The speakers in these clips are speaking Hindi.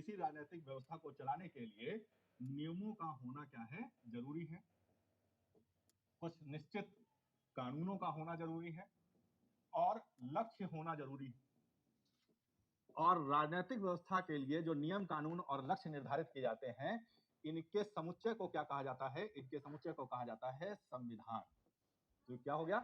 किसी राजनीतिक व्यवस्था को चलाने के लिए नियमों का होना क्या है, जरूरी है। कुछ निश्चित कानूनों का होना जरूरी है और लक्ष्य होना जरूरी है। और राजनीतिक व्यवस्था के लिए जो नियम कानून और लक्ष्य निर्धारित किए जाते हैं, इनके समुच्चय को क्या कहा जाता है? इनके समुच्चय को कहा जाता है संविधान। तो क्या हो गया?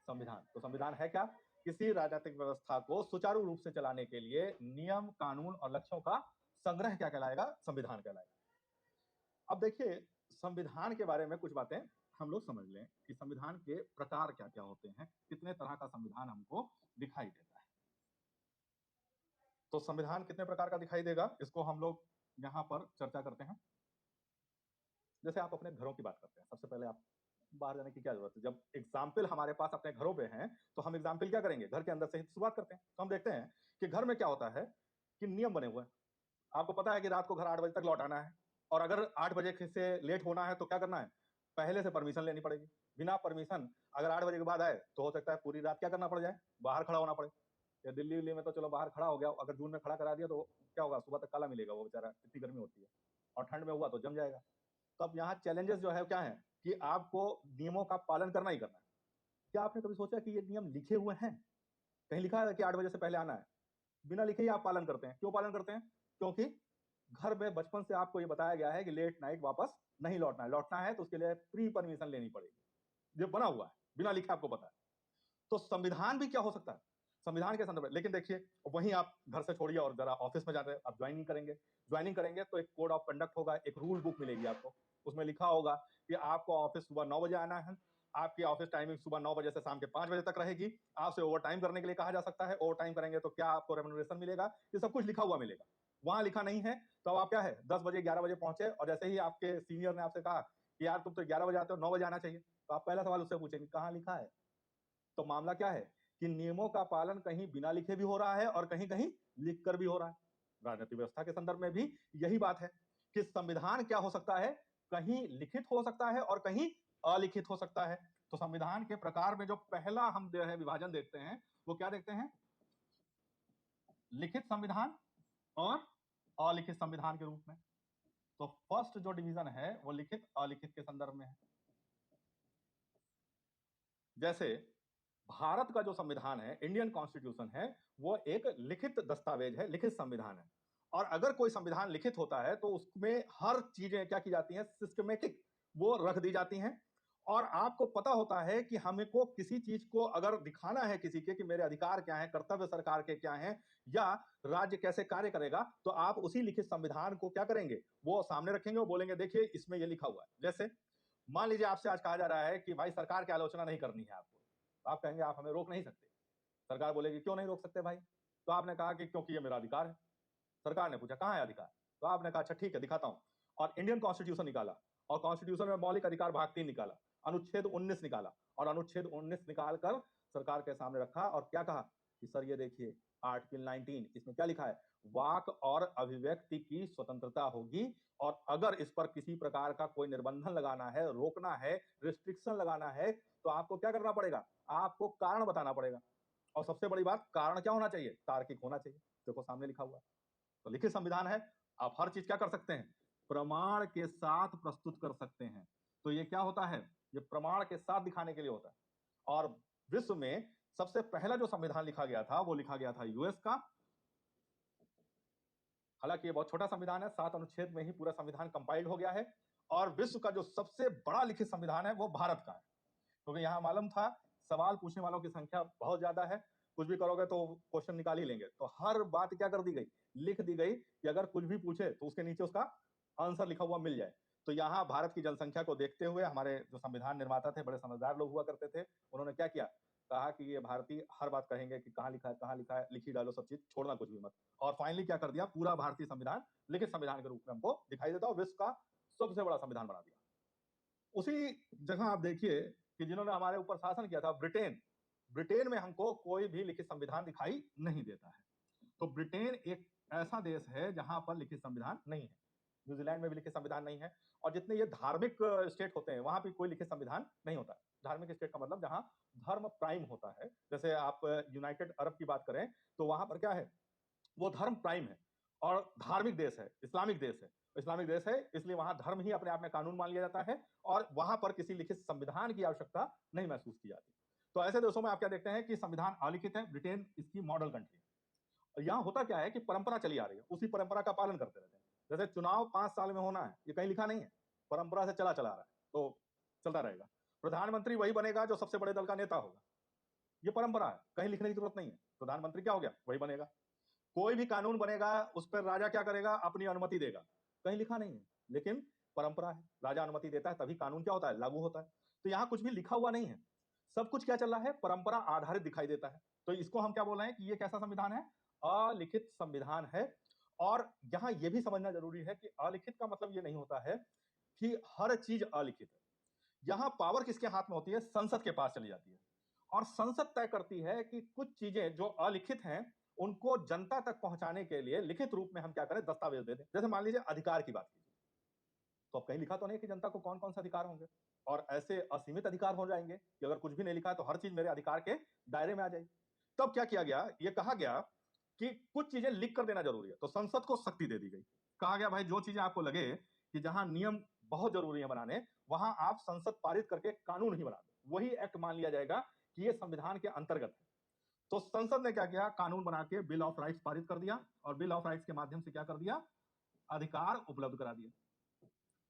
संविधान। तो संविधान है क्या? किसी राजनीतिक व्यवस्था को सुचारू रूप से चलाने के लिए नियम कानून और लक्ष्यों का संग्रह क्या कहलाएगा? संविधान कहलाएगा। अब देखिए, संविधान के बारे में कुछ बातें हम लोग समझ लें कि संविधान के प्रकार क्या क्या होते हैं, कितने तरह का संविधान हमको दिखाई देता है। तो संविधान कितने प्रकार का दिखाई देगा, इसको हम लोग यहां पर चर्चा करते हैं। जैसे आप अपने घरों की बात करते हैं, सबसे पहले आप बाहर जाने की क्या जरूरत है? जब एग्जाम्पल हमारे पास अपने घरों पे हैं, तो हम एग्जाम्पल क्या करेंगे? घर के अंदर से ही शुरुआत करते हैं। तो हम देखते हैं कि घर में क्या होता है कि नियम बने हुए हैं। आपको पता है कि रात को घर 8 बजे तक लौट आना है, और अगर 8 बजे से लेट होना है तो क्या करना है? पहले से परमिशन लेनी पड़ेगी। बिना परमिशन अगर 8 बजे के बाद आए तो हो सकता है पूरी रात क्या करना पड़ जाए? बाहर खड़ा होना पड़े। या दिल्ली में तो चलो बाहर खड़ा हो गया, अगर जून में खड़ा करा दिया तो क्या होगा? सुबह तक काला मिलेगा वो बेचारा, इतनी गर्मी होती है। और ठंड में हुआ तो जम जाएगा। तो अब यहाँ चैलेंजेस जो है क्या है कि आपको नियमों का पालन करना ही करना है। क्या आपने कभी सोचा कि ये नियम लिखे हुए हैं? कहीं लिखा है कि 8 बजे से पहले आना है? बिना लिखे ही आप पालन करते हैं। क्यों पालन करते हैं? क्योंकि घर में बचपन से आपको ये बताया गया है कि लेट नाइट वापस नहीं लौटना है। लौटना है तो उसके लिए प्री परमिशन लेनी पड़ेगी। ये बना हुआ है, बिना लिखे आपको पता है। तो संविधान भी क्या हो सकता है? संविधान के संदर्भ में। लेकिन देखिए, वहीं आप घर से छोड़िए और जरा ऑफिस में जाते हैं, आप ज्वाइनिंग करेंगे तो एक कोड ऑफ कंडक्ट होगा, एक रूल बुक मिलेगी आपको। उसमें लिखा होगा कि आपको ऑफिस सुबह 9 बजे आना है। आपकी ऑफिस टाइमिंग सुबह 9 बजे से शाम के 5 बजे तक रहेगी। आपसे ओवर टाइम करने के लिए कहा जा सकता है। ओवर टाइम करेंगे तो क्या आपको रेम्यूनरेशन मिलेगा? ये सब कुछ लिखा हुआ मिलेगा। वहां लिखा नहीं है तो अब आप क्या है, 10 बजे 11 बजे पहुंचे और जैसे ही आपके सीनियर ने आपसे कहा कि यार तुम तो 11 बजे आते हो, 9 बजे आना चाहिए, तो आप पहला सवाल उससे पूछेंगे कहाँ लिखा है? तो मामला क्या है कि नियमों का पालन कहीं बिना लिखे भी हो रहा है और कहीं कहीं लिख कर भी हो रहा है। राजनीतिक व्यवस्था के संदर्भ में भी यही बात है कि संविधान क्या हो सकता है? कहीं लिखित हो सकता है और कहीं अलिखित हो सकता है। तो संविधान के प्रकार में जो पहला हम जो है विभाजन देखते हैं, वो क्या देखते हैं? लिखित संविधान और अलिखित संविधान के रूप में। तो फर्स्ट जो डिवीजन है वो लिखित अलिखित के संदर्भ में है। जैसे भारत का जो संविधान है, इंडियन कॉन्स्टिट्यूशन है, वो एक लिखित दस्तावेज है, लिखित संविधान है। और अगर कोई संविधान लिखित होता है तो उसमें हर चीजें क्या की जाती हैं? सिस्टमेटिक वो रख दी जाती हैं। और आपको पता होता है कि हमको किसी चीज को अगर दिखाना है किसी के कि मेरे अधिकार क्या है, कर्तव्य सरकार के क्या है, या राज्य कैसे कार्य करेगा, तो आप उसी लिखित संविधान को क्या करेंगे? वो सामने रखेंगे और बोलेंगे देखिए इसमें ये लिखा हुआ है। जैसे मान लीजिए आपसे आज कहा जा रहा है कि भाई सरकार की आलोचना नहीं करनी है आपको, तो आप कहेंगे आप हमें रोक नहीं सकते। सरकार बोलेगी क्यों नहीं रोक सकते भाई? तो आपने कहा कि क्योंकि ये मेरा अधिकार है। सरकार ने पूछा कहाँ है अधिकार? तो आपने कहा अच्छा ठीक है दिखाता हूं, और इंडियन कॉन्स्टिट्यूशन निकाला, और कॉन्स्टिट्यूशन में मौलिक अधिकार भाग 3 निकाला, अनुच्छेद 19 निकाला, और अनुच्छेद 19 निकालकर सरकार के सामने रखा और क्या कहा कि सर ये देखिए आर्टिकल 19, इसमें क्या लिखा है? वाक और अभिव्यक्ति की स्वतंत्रता होगी, और अगर इस पर किसी प्रकार का कोई निर्बंधन लगाना है, रोकना है, रिस्ट्रिक्शन लगाना है, तो आपको क्या करना पड़ेगा? आपको कारण बताना पड़ेगा। और सबसे बड़ी बात, कारण क्या होना चाहिए? तार्किक होना चाहिए। देखो सामने लिखा हुआ है। तो लिखित संविधान है, आप हर चीज क्या कर सकते हैं? प्रमाण के साथ प्रस्तुत कर सकते हैं। तो ये क्या होता है? ये प्रमाण के साथ दिखाने के लिए होता है। और विश्व में सबसे पहला जो संविधान लिखा गया था वो लिखा गया था यूएस का। हालांकि ये बहुत छोटा संविधान है, 7 अनुच्छेद में ही पूरा संविधान कंपाइल्ड हो गया है। और विश्व का जो सबसे बड़ा लिखित संविधान है वो भारत का है। क्योंकि यहां मालूम था सवाल पूछने वालों की संख्या बहुत ज्यादा है, कुछ भी करोगे तो क्वेश्चन निकाल ही लेंगे, तो हर बात क्या कर दी गई? लिख दी गई कि अगर कुछ भी पूछे तो उसके नीचे उसका आंसर लिखा हुआ मिल जाए। तो यहाँ भारत की जनसंख्या को देखते हुए हमारे जो संविधान निर्माता थे, बड़े समझदार लोग हुआ करते थे, उन्होंने क्या किया? कहा कि ये भारतीय हर बात कहेंगे कि कहाँ लिखा है, कहाँ लिखा है, लिख ही डालो सब चीज, छोड़ना कुछ भी मत। और फाइनली क्या कर दिया? पूरा भारतीय संविधान लिखित संविधान के रूप में हमको दिखाई देता और विश्व का सबसे बड़ा संविधान बना दिया। उसी जगह आप देखिए कि जिन्होंने हमारे ऊपर शासन किया था, ब्रिटेन, ब्रिटेन में हमको कोई भी लिखित संविधान दिखाई नहीं देता है। तो ब्रिटेन एक ऐसा देश है जहां पर लिखित संविधान नहीं है। न्यूजीलैंड में भी लिखित संविधान नहीं है। और जितने ये धार्मिक स्टेट होते हैं वहां भी कोई लिखित संविधान नहीं होता। धार्मिक स्टेट का मतलब जहां धर्म प्राइम होता है। जैसे आप यूनाइटेड अरब की बात करें तो वहां पर क्या है? वो धर्म प्राइम है। और धार्मिक देश है, इस्लामिक देश है। इस्लामिक देश है इसलिए वहां धर्म ही अपने आप में कानून मान लिया जाता है और वहां पर किसी लिखित संविधान की आवश्यकता नहीं महसूस की जाती। तो ऐसे देशों में आप क्या देखते हैं कि संविधान अलिखित है। ब्रिटेन इसकी मॉडल कंट्री है। यहाँ होता क्या है कि परंपरा चली आ रही है, उसी परंपरा का पालन करते रहते हैं। जैसे चुनाव 5 साल में होना है, ये कहीं लिखा नहीं है, परंपरा से चला चला रहा है, तो चलता रहेगा। प्रधानमंत्री वही बनेगा जो सबसे बड़े दल का नेता होगा, ये परंपरा है, कहीं लिखने की जरूरत नहीं है। प्रधानमंत्री क्या हो गया, वही बनेगा। कोई भी कानून बनेगा उस पर राजा क्या करेगा, अपनी अनुमति देगा, कहीं लिखा नहीं है, लेकिन परंपरा है, राजा अनुमति देता है तभी कानून क्या होता है, लागू होता है। तो यहाँ कुछ भी लिखा हुआ नहीं है, सब कुछ क्या चल रहा है, परंपरा आधारित दिखाई देता है। तो इसको हम क्या बोल रहे हैं कि ये कैसा संविधान है, अलिखित संविधान है। और यहाँ ये भी समझना जरूरी है कि अलिखित का मतलब ये नहीं होता है कि हर चीज अलिखित है। यहाँ पावर किसके हाथ में होती है, संसद के पास चली जाती है और संसद तय करती है कि कुछ चीजें जो अलिखित हैं उनको जनता तक पहुंचाने के लिए लिखित रूप में हम क्या करें, दस्तावेज दे दें। जैसे मान लीजिए अधिकार की बात कीजिए, तो अब कहीं लिखा तो नहीं कि जनता को कौन कौन से अधिकार होंगे, और ऐसे असीमित अधिकार हो जाएंगे कि अगर कुछ भी नहीं लिखा है तो हर चीज मेरे अधिकार के दायरे में आ जाएगी। तब क्या किया गया, ये कहा गया कि कुछ चीजें लिख कर देना जरूरी है, तो संसद को शक्ति दे दी गई। कहा गया भाई जो चीजें आपको लगे कि जहां नियम बहुत जरूरी है बनाने, वहां आप संसद पारित करके कानून ही बना दो, वही एक्ट मान लिया जाएगा कि ये संविधान के अंतर्गत है। तो संसद ने क्या किया, कानून बना के बिल ऑफ राइट्स पारित कर दिया और बिल ऑफ राइट्स के माध्यम से क्या कर दिया, अधिकार उपलब्ध करा दिया।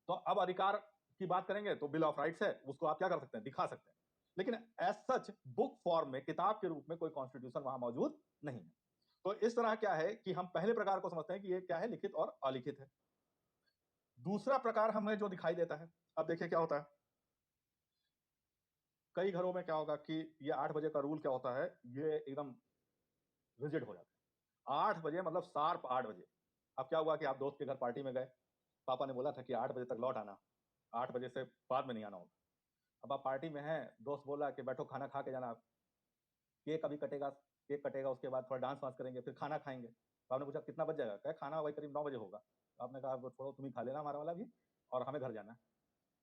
तो अब अधिकार की बात करेंगे तो बिल ऑफ राइट्स है, उसको आप क्या कर सकते हैं, दिखा सकते हैं, लेकिन एज सच बुक फॉर्म में, किताब के रूप में कोई कॉन्स्टिट्यूशन वहां मौजूद नहीं है। तो इस तरह क्या है कि हम पहले प्रकार को समझते हैं कि ये क्या है, लिखित और अलिखित है। दूसरा प्रकार हमें जो दिखाई देता है, अब देखिए क्या होता है, कई घरों में क्या होगा कि ये 8 बजे का रूल क्या होता है, ये एकदम रिजिड हो जाता है। 8 बजे मतलब शार्प 8 बजे। अब क्या हुआ कि आप दोस्त के घर पार्टी में गए, पापा ने बोला था कि 8 बजे तक लौट आना, 8 बजे से बाद में नहीं आना होगा। अब आप पार्टी में हैं, दोस्त बोला कि बैठो खाना खा के जाना, केक अभी कटेगा, केक कटेगा उसके बाद थोड़ा डांस वांस करेंगे, फिर खाना खाएंगे। तो आपने पूछा कितना बज जाएगा, कहे खाना वही करीब 9 बजे होगा। तो आपने कहा छोड़ो तुम ही खा लेना हमारा वाला भी, और हमें घर जाना है।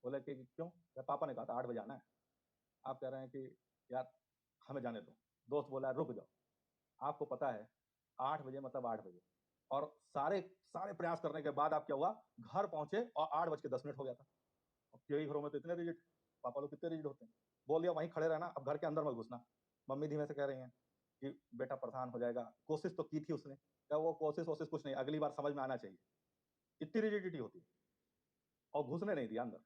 बोले कि क्यों, पापा ने कहा था 8 बजे आना है। आप कह रहे हैं कि यार हमें जाने दो। दोस्त बोला रुक जाओ, आपको पता है 8 बजे मतलब 8 बजे, और सारे सारे प्रयास करने के बाद आप क्या हुआ, घर पहुंचे और 8:10 हो गया था। अब कई घरों में तो इतने रिजिड, पापा लोग कितने रिजिड होते हैं, बोल दिया वहीं खड़े रहना, अब घर के अंदर मत घुसना। मम्मी धीमे से कह रही हैं कि बेटा परेशान हो जाएगा, कोशिश तो की थी उसने, क्या वो कोशिश वोशिश कुछ नहीं, अगली बार समझ में आना चाहिए। इतनी रिजिडिटी होती है और घुसने नहीं दिया अंदर।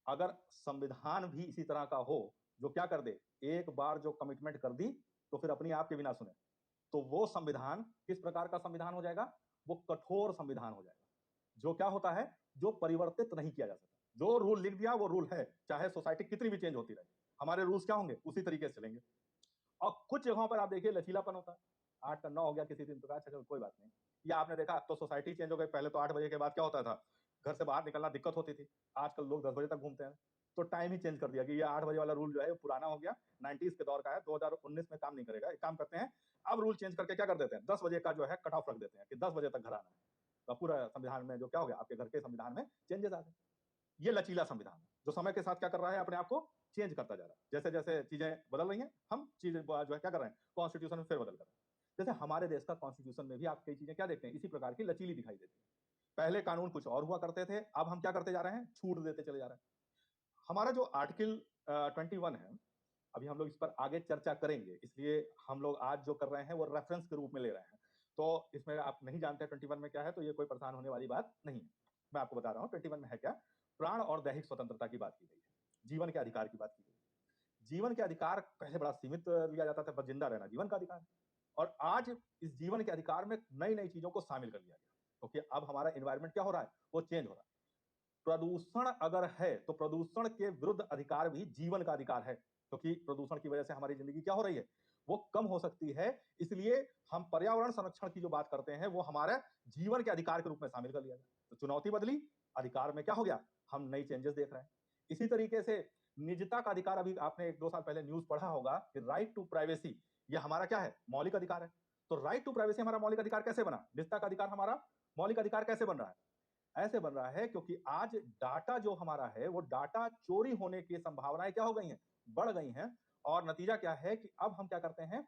अगर संविधान भी इसी तरह का हो जो क्या कर दे, एक बार जो कमिटमेंट कर दी तो फिर अपनी आप के बिना सुने, तो वो संविधान किस प्रकार का संविधान हो जाएगा, वो कठोर संविधान हो जाएगा, जो क्या होता है, जो परिवर्तित नहीं किया जा सकता। जो रूल लिख दिया वो रूल है, चाहे सोसाइटी कितनी भी चेंज होती रहे, हमारे रूल्स क्या होंगे, उसी तरीके से चलेंगे। और कुछ जगहों पर आप देखिए लचीलापन होता है, 8 का 9 हो गया किसी दिन, तो अच्छा चलो कोई बात नहीं। या आपने देखा तो सोसाइटी चेंज हो गई, पहले तो 8 बजे के बाद क्या होता था, घर से बाहर निकलना दिक्कत होती थी, आजकल लोग 10 बजे तक घूमते हैं। तो टाइम ही चेंज कर दिया कि ये 8 बजे वाला रूल जो है पुराना हो गया, 90s के दौर का है, 2019 में काम नहीं करेगा। एक काम करते हैं, अब रूल चेंज करके क्या कर देते हैं, 10 बजे का जो है कट ऑफ रख देते हैं कि 10 बजे तक घर आना है। तो पूरा संविधान में जो क्या हो गया, आपके घर के संविधान में चेंजेस आ गए। ये लचीला संविधान है जो समय के साथ क्या कर रहा है, अपने आप को चेंज करता जा रहा है। जैसे जैसे चीजें बदल रही हैं, हम चीजें जो है क्या कर रहे हैं, कॉन्स्टिट्यूशन में फेरबदल कर रहे हैं। जैसे हमारे देश का कॉन्स्टिट्यूशन में भी आप कई चीजें क्या देखते हैं, इसी प्रकार की लचीली दिखाई देती है। पहले कानून कुछ और हुआ करते थे, अब हम क्या करते जा रहे हैं, छूट देते चले जा रहे हैं। हमारा जो आर्टिकल 21 है, अभी हम लोग इस पर आगे चर्चा करेंगे, इसलिए हम लोग आज जो कर रहे हैं वो रेफरेंस के रूप में ले रहे हैं। तो इसमें आप नहीं जानते 21 में क्या है, तो ये कोई परेशान होने वाली बात नहीं है। मैं आपको बता रहा हूँ 21 में है क्या। प्राण और दैहिक स्वतंत्रता की बात की गई है, जीवन के अधिकार की बात की गई है। जीवन के अधिकार पहले बड़ा सीमित लिया जाता था, बस जिंदा रहना जीवन का अधिकार है, और आज इस जीवन के अधिकार में नई नई चीजों को शामिल कर लिया गया, क्योंकि अब हमारा एनवायरमेंट क्या हो रहा है, वो चेंज हो रहा है। प्रदूषण अगर है तो प्रदूषण के विरुद्ध अधिकार भी जीवन का अधिकार है, क्योंकि प्रदूषण की वजह से हमारी जिंदगी क्या हो रही है, वो कम हो सकती है। इसलिए हम पर्यावरण संरक्षण की जो बात करते हैं वो हमारे जीवन के अधिकार के रूप में शामिल कर लिया गया। तो चुनौती बदली, अधिकार में क्या हो गया, हम नई चेंजेस देख रहे हैं। इसी तरीके से निजता का अधिकार, अभी आपने 1-2 साल पहले न्यूज पढ़ा होगा कि राइट टू प्राइवेसी, ये हमारा क्या है, मौलिक अधिकार है। तो राइट टू प्राइवेसी हमारा मौलिक अधिकार कैसे बना, निजता का अधिकार हमारा मौलिक अधिकार कैसे बन रहा है, ऐसे बन रहा है क्योंकि आज डाटा जो हमारा है वो डाटा चोरी होने की संभावनाएं क्या हो गई हैं, बढ़ गई हैं। और नतीजा क्या है कि अब हम क्या करते हैं,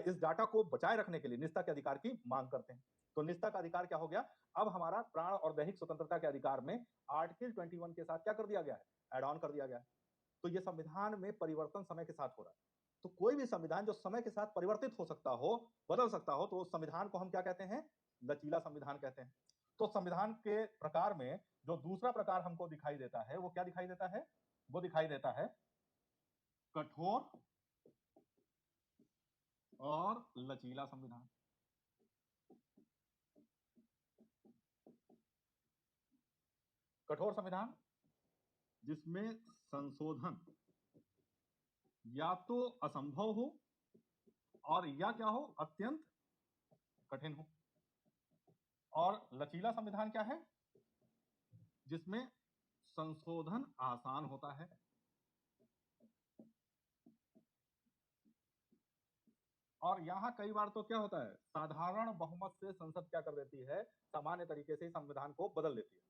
इस डाटा को बचाए रखने के लिए निजता के अधिकार की मांग करते हैं। तो निजता का अधिकार क्या हो गया, अब हमारा प्राण और दैहिक स्वतंत्रता के अधिकार में आर्टिकल 21 के साथ क्या कर दिया गया है, एड ऑन कर दिया गया है। तो ये संविधान में परिवर्तन समय के साथ हो रहा है। तो कोई भी संविधान जो समय के साथ परिवर्तित हो सकता हो, बदल सकता हो, तो उस संविधान को हम क्या कहते हैं, लचीला संविधान कहते हैं। तो संविधान के प्रकार में जो दूसरा प्रकार हमको दिखाई देता है, वो क्या दिखाई देता है, वो दिखाई देता है कठोर और लचीला संविधान। कठोर संविधान जिसमें संशोधन या तो असंभव हो और या क्या हो, अत्यंत कठिन हो। और लचीला संविधान क्या है, जिसमें संशोधन आसान होता है। और यहां कई बार तो क्या होता है, साधारण बहुमत से संसद क्या कर देती है, सामान्य तरीके से संविधान को बदल देती है।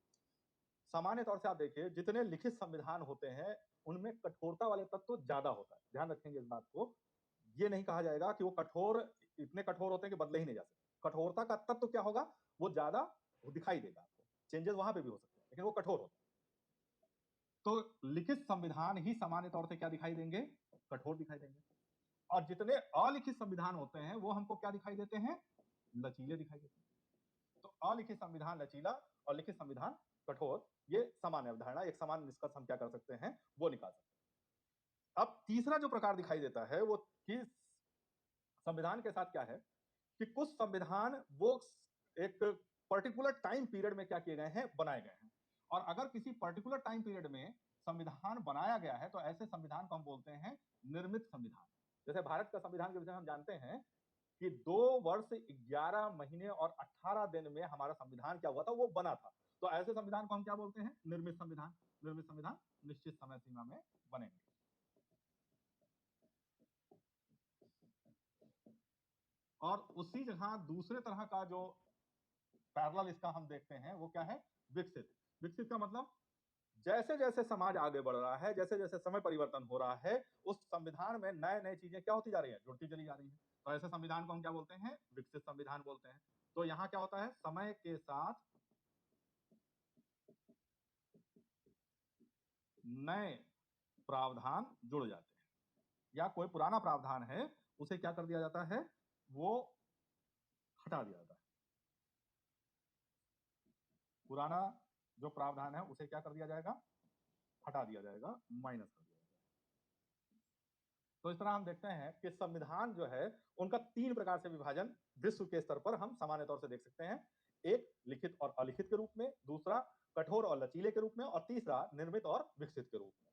सामान्य तौर से आप देखिए जितने लिखित संविधान होते हैं उनमें कठोरता वाले तत्व तो ज्यादा होता है, ध्यान रखेंगे इस बात को। ये नहीं कहा जाएगा कि वो कठोर, इतने कठोर होते हैं कि बदले ही नहीं जा सकते। कठोरता का तत्व क्या होगा, वो ज्यादा दिखाई देगा आपको, चेंजेस वहां पे भी हो सकते हैं लेकिन वो कठोर होता है। तो लिखित संविधान ही सामान्य तौर से क्या दिखाई देंगे, कठोर दिखाई देंगे। और जितने अलिखित संविधान होते हैं वो हमको क्या दिखाई देते हैं, लचीले दिखाई देते हैं। तो अलिखित संविधान लचीला और लिखित संविधान कठोर, ये सामान्य अवधारणा, एक समान निष्कर्ष हम क्या कर सकते हैं, वो निकाल सकते हैं। अब तीसरा जो प्रकार दिखाई देता है वो कि संविधान के साथ क्या है कि कुछ संविधान वो एक पर्टिकुलर टाइम पीरियड में क्या किए गए हैं, बनाए गए हैं। और अगर किसी पर्टिकुलर टाइम पीरियड में संविधान बनाया गया है तो ऐसे संविधान को हम बोलते हैं निर्मित संविधान। जैसे भारत का संविधान के विषय में हम जानते हैं कि 2 वर्ष 11 महीने और 18 दिन में हमारा संविधान क्या हुआ था, वो बना था। तो ऐसे संविधान को हम क्या बोलते हैं, निर्मित संविधान। निर्मित संविधान निश्चित समय सीमा में बनेंगे। और उसी जगह दूसरे तरह का जो पैरेलल इसका हम देखते हैं वो क्या है, विकसित। विकसित का मतलब जैसे जैसे समाज आगे बढ़ रहा है, जैसे जैसे समय परिवर्तन हो रहा है, उस संविधान में नए नए चीजें क्या होती जा रही है, जुड़ती चली जा रही है। तो ऐसे संविधान को हम क्या बोलते हैं, विकसित संविधान बोलते हैं। तो यहाँ क्या होता है, समय के साथ नए प्रावधान जुड़ जाते हैं, या कोई पुराना प्रावधान है उसे क्या कर दिया जाता है, वो हटा दिया जाता है। पुराना जो प्रावधान है उसे क्या कर दिया जाएगा, हटा दिया जाएगा, माइनस कर दिया जाएगा। तो इस तरह हम देखते हैं कि संविधान जो है उनका 3 प्रकार से विभाजन विश्व के स्तर पर हम सामान्य तौर से देख सकते हैं। एक लिखित और अलिखित के रूप में, दूसरा कठोर और लचीले के रूप में, और तीसरा निर्मित और विकसित के रूप में।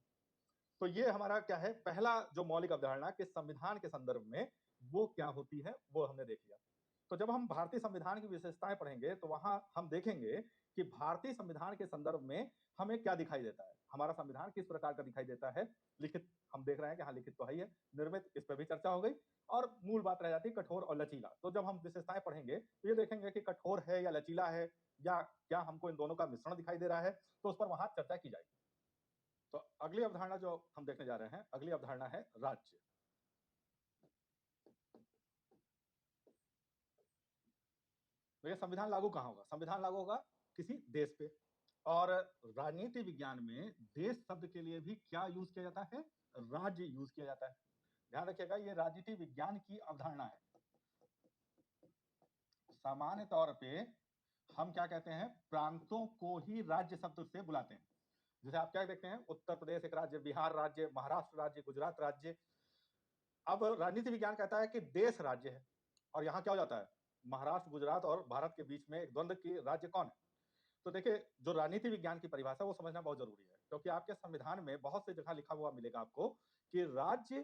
तो ये हमारा क्या है, पहला जो मौलिक अवधारणा कि संविधान के संदर्भ में वो क्या होती है, वो हमने देख लिया। तो जब हम भारतीय संविधान की विशेषताएं पढ़ेंगे तो वहां हम देखेंगे कि भारतीय संविधान के संदर्भ में हमें क्या दिखाई देता है, हमारा संविधान किस प्रकार का दिखाई देता है। लिखित हम देख रहे हैं कि हाँ लिखित तो है ही है, निर्मित इस पर भी चर्चा हो गई, और मूल बात रह जाती है कठोर और लचीला। तो जब हम विशेषताएं पढ़ेंगे तो ये देखेंगे कि कठोर है या लचीला है, या क्या हमको इन दोनों का मिश्रण दिखाई दे रहा है, तो उस पर वहां चर्चा की जाएगी। तो अगली अवधारणा जो हम देखने जा रहे हैं, अगली अवधारणा है राज्य। तो ये संविधान लागू कहां होगा, संविधान लागू होगा किसी देश पे। और राजनीति विज्ञान में देश शब्द के लिए भी क्या यूज किया जाता है, राज्य यूज किया जाता है। ध्यान रखिएगा ये राजनीति विज्ञान की अवधारणा है। सामान्य तौर पे हम क्या कहते हैं, प्रांतों को ही राज्य शब्द से बुलाते हैं। जैसे आप क्या देखते हैं, उत्तर प्रदेश एक राज्य, बिहार राज्य, महाराष्ट्र राज्य, गुजरात राज्य। अब राजनीति विज्ञान कहता है कि देश राज्य है, और यहाँ क्या हो जाता है, महाराष्ट्र, गुजरात और भारत के बीच में एक द्वंद्व की राज्य कौन है। तो देखिए जो राजनीति विज्ञान की परिभाषा वो समझना बहुत जरूरी है, क्योंकि आपके संविधान में बहुत सी जगह लिखा हुआ मिलेगा आपको कि राज्य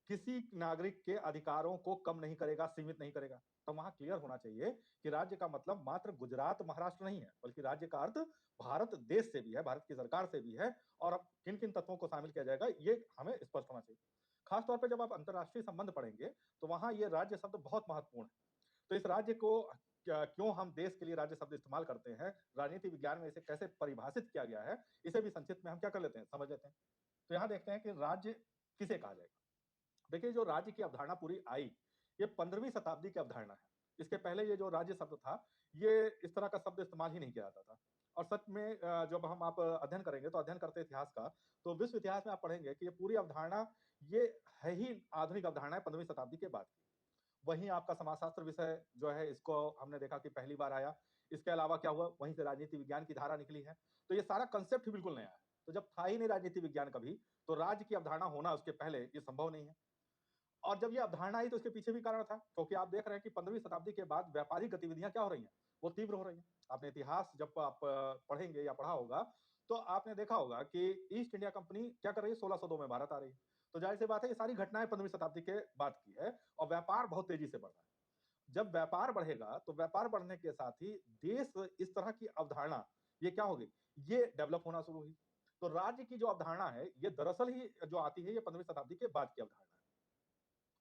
किसी नागरिक के अधिकारों को कम नहीं करेगा, सीमित नहीं करेगा। तो वहां क्लियर होना चाहिए कि राज्य का मतलब मात्र गुजरात महाराष्ट्र नहीं है, बल्कि राज्य का अर्थ भारत देश से भी है, भारत की सरकार से भी है। और अब किन किन तत्वों को शामिल किया जाएगा ये हमें स्पष्ट होना चाहिए। खासतौर पर जब आप अंतर्राष्ट्रीय संबंध पढ़ेंगे तो वहां ये राज्य शब्द बहुत महत्वपूर्ण है। तो इस राज्य को क्यों हम देश के लिए राज्य शब्द इस्तेमाल करते हैं, राजनीति विज्ञान में इसे कैसे परिभाषित किया गया है, इसे भी संक्षिप्त में हम क्या कर लेते हैं, समझ लेते हैं। तो यहाँ देखते हैं कि राज्य किसे कहा जाएगा। देखिए जो राज्य की अवधारणा पूरी आई, ये 15वीं शताब्दी की अवधारणा है। इसके पहले ये जो राज्य शब्द था, ये इस तरह का शब्द इस्तेमाल ही नहीं किया जाता था। और सच में जब हम आप अध्ययन करेंगे, तो अध्ययन करते इतिहास का, तो विश्व इतिहास में आप पढ़ेंगे कि ये पूरी अवधारणा, ये है ही आधुनिक अवधारणा है 15वीं शताब्दी के बाद की। वहीं आपका समाजशास्त्र विषय जो है, इसको हमने देखा कि पहली बार आया। इसके अलावा क्या हुआ, वहीं से राजनीति विज्ञान की धारा निकली है। तो ये सारा कांसेप्ट ही बिल्कुल नया है। तो जब था ही नहीं राजनीति विज्ञान कभी, तो राज्य की अवधारणा होना उसके पहले ये संभव नहीं है। और जब ये अवधारणा आई, तो इसके पीछे भी कारण था, क्योंकि आप देख रहे हैं कि 15वीं शताब्दी के बाद व्यापारिक गतिविधियां क्या हो रही हैं, वो तीव्र हो रही हैं। आपने इतिहास जब आप पढ़ेंगे या पढ़ा होगा, तो आपने देखा होगा कि ईस्ट इंडिया कंपनी क्या कर रही है, 1602 में भारत आ रही है। तो जाहिर सी बात है, ये सारी घटनाएं 15वीं शताब्दी के बाद की है, और व्यापार बहुत तेजी से बढ़ रहा है। जब व्यापार बढ़ेगा, तो व्यापार बढ़ने के साथ ही देश इस तरह की अवधारणा, ये क्या होगी, ये डेवलप होना शुरू हुई। तो राज्य की जो अवधारणा है, ये दरअसल ही जो आती है, ये 15वीं शताब्दी के बाद की अवधारणा है।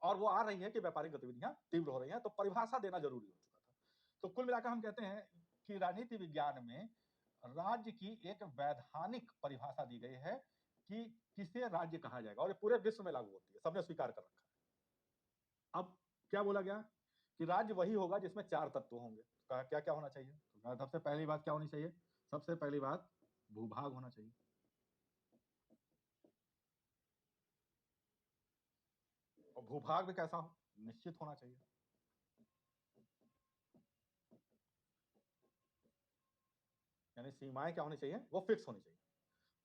और वो आ रही है कि व्यापारिक गतिविधियां तीव्र हो रही हैं, तो परिभाषा देना जरूरी हो चुका था। तो कुल मिलाकर हम कहते हैं कि राजनीति विज्ञान में राज्य की एक वैधानिक परिभाषा दी गई है कि किसे राज्य कहा जाएगा, और ये पूरे विश्व में लागू होती है, सबने स्वीकार कर रखा है। अब क्या बोला गया कि राज्य वही होगा जिसमें 4 तत्व होंगे। तो कहा क्या क्या होना चाहिए, तो कहा सबसे पहली बात क्या होनी चाहिए, सबसे पहली बात भूभाग होना चाहिए। और भूभाग भी कैसा हो, निश्चित होना चाहिए। यानी सीमाएं क्या होनी चाहिए, वो फिक्स होनी चाहिए।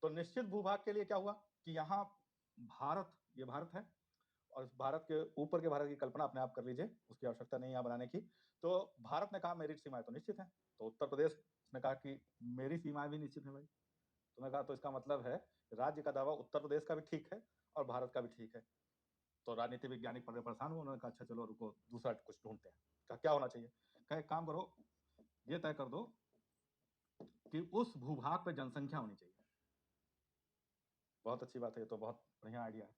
तो निश्चित भूभाग के लिए क्या हुआ कि यहाँ भारत, ये भारत है, और इस भारत के ऊपर के भारत की कल्पना अपने आप कर लीजिए, उसकी आवश्यकता नहीं है बनाने की। तो भारत ने कहा मेरी सीमाएं तो निश्चित हैं। तो उत्तर प्रदेश ने कहा कि मेरी सीमाएं भी निश्चित हैं भाई। तो मैं कहा तो इसका मतलब है राज्य का दावा उत्तर प्रदेश का भी ठीक है और भारत का भी ठीक है। तो राजनीति वैज्ञानिक परेशान हुए, उन्होंने कहा अच्छा चलो रुको, दूसरा कुछ ढूंढते हैं। कहा क्या होना चाहिए, कहा एक काम करो, ये तय कर दो कि उस भूभाग पे जनसंख्या होनी चाहिए। बहुत अच्छी बात है, ये तो बहुत बढ़िया आइडिया है।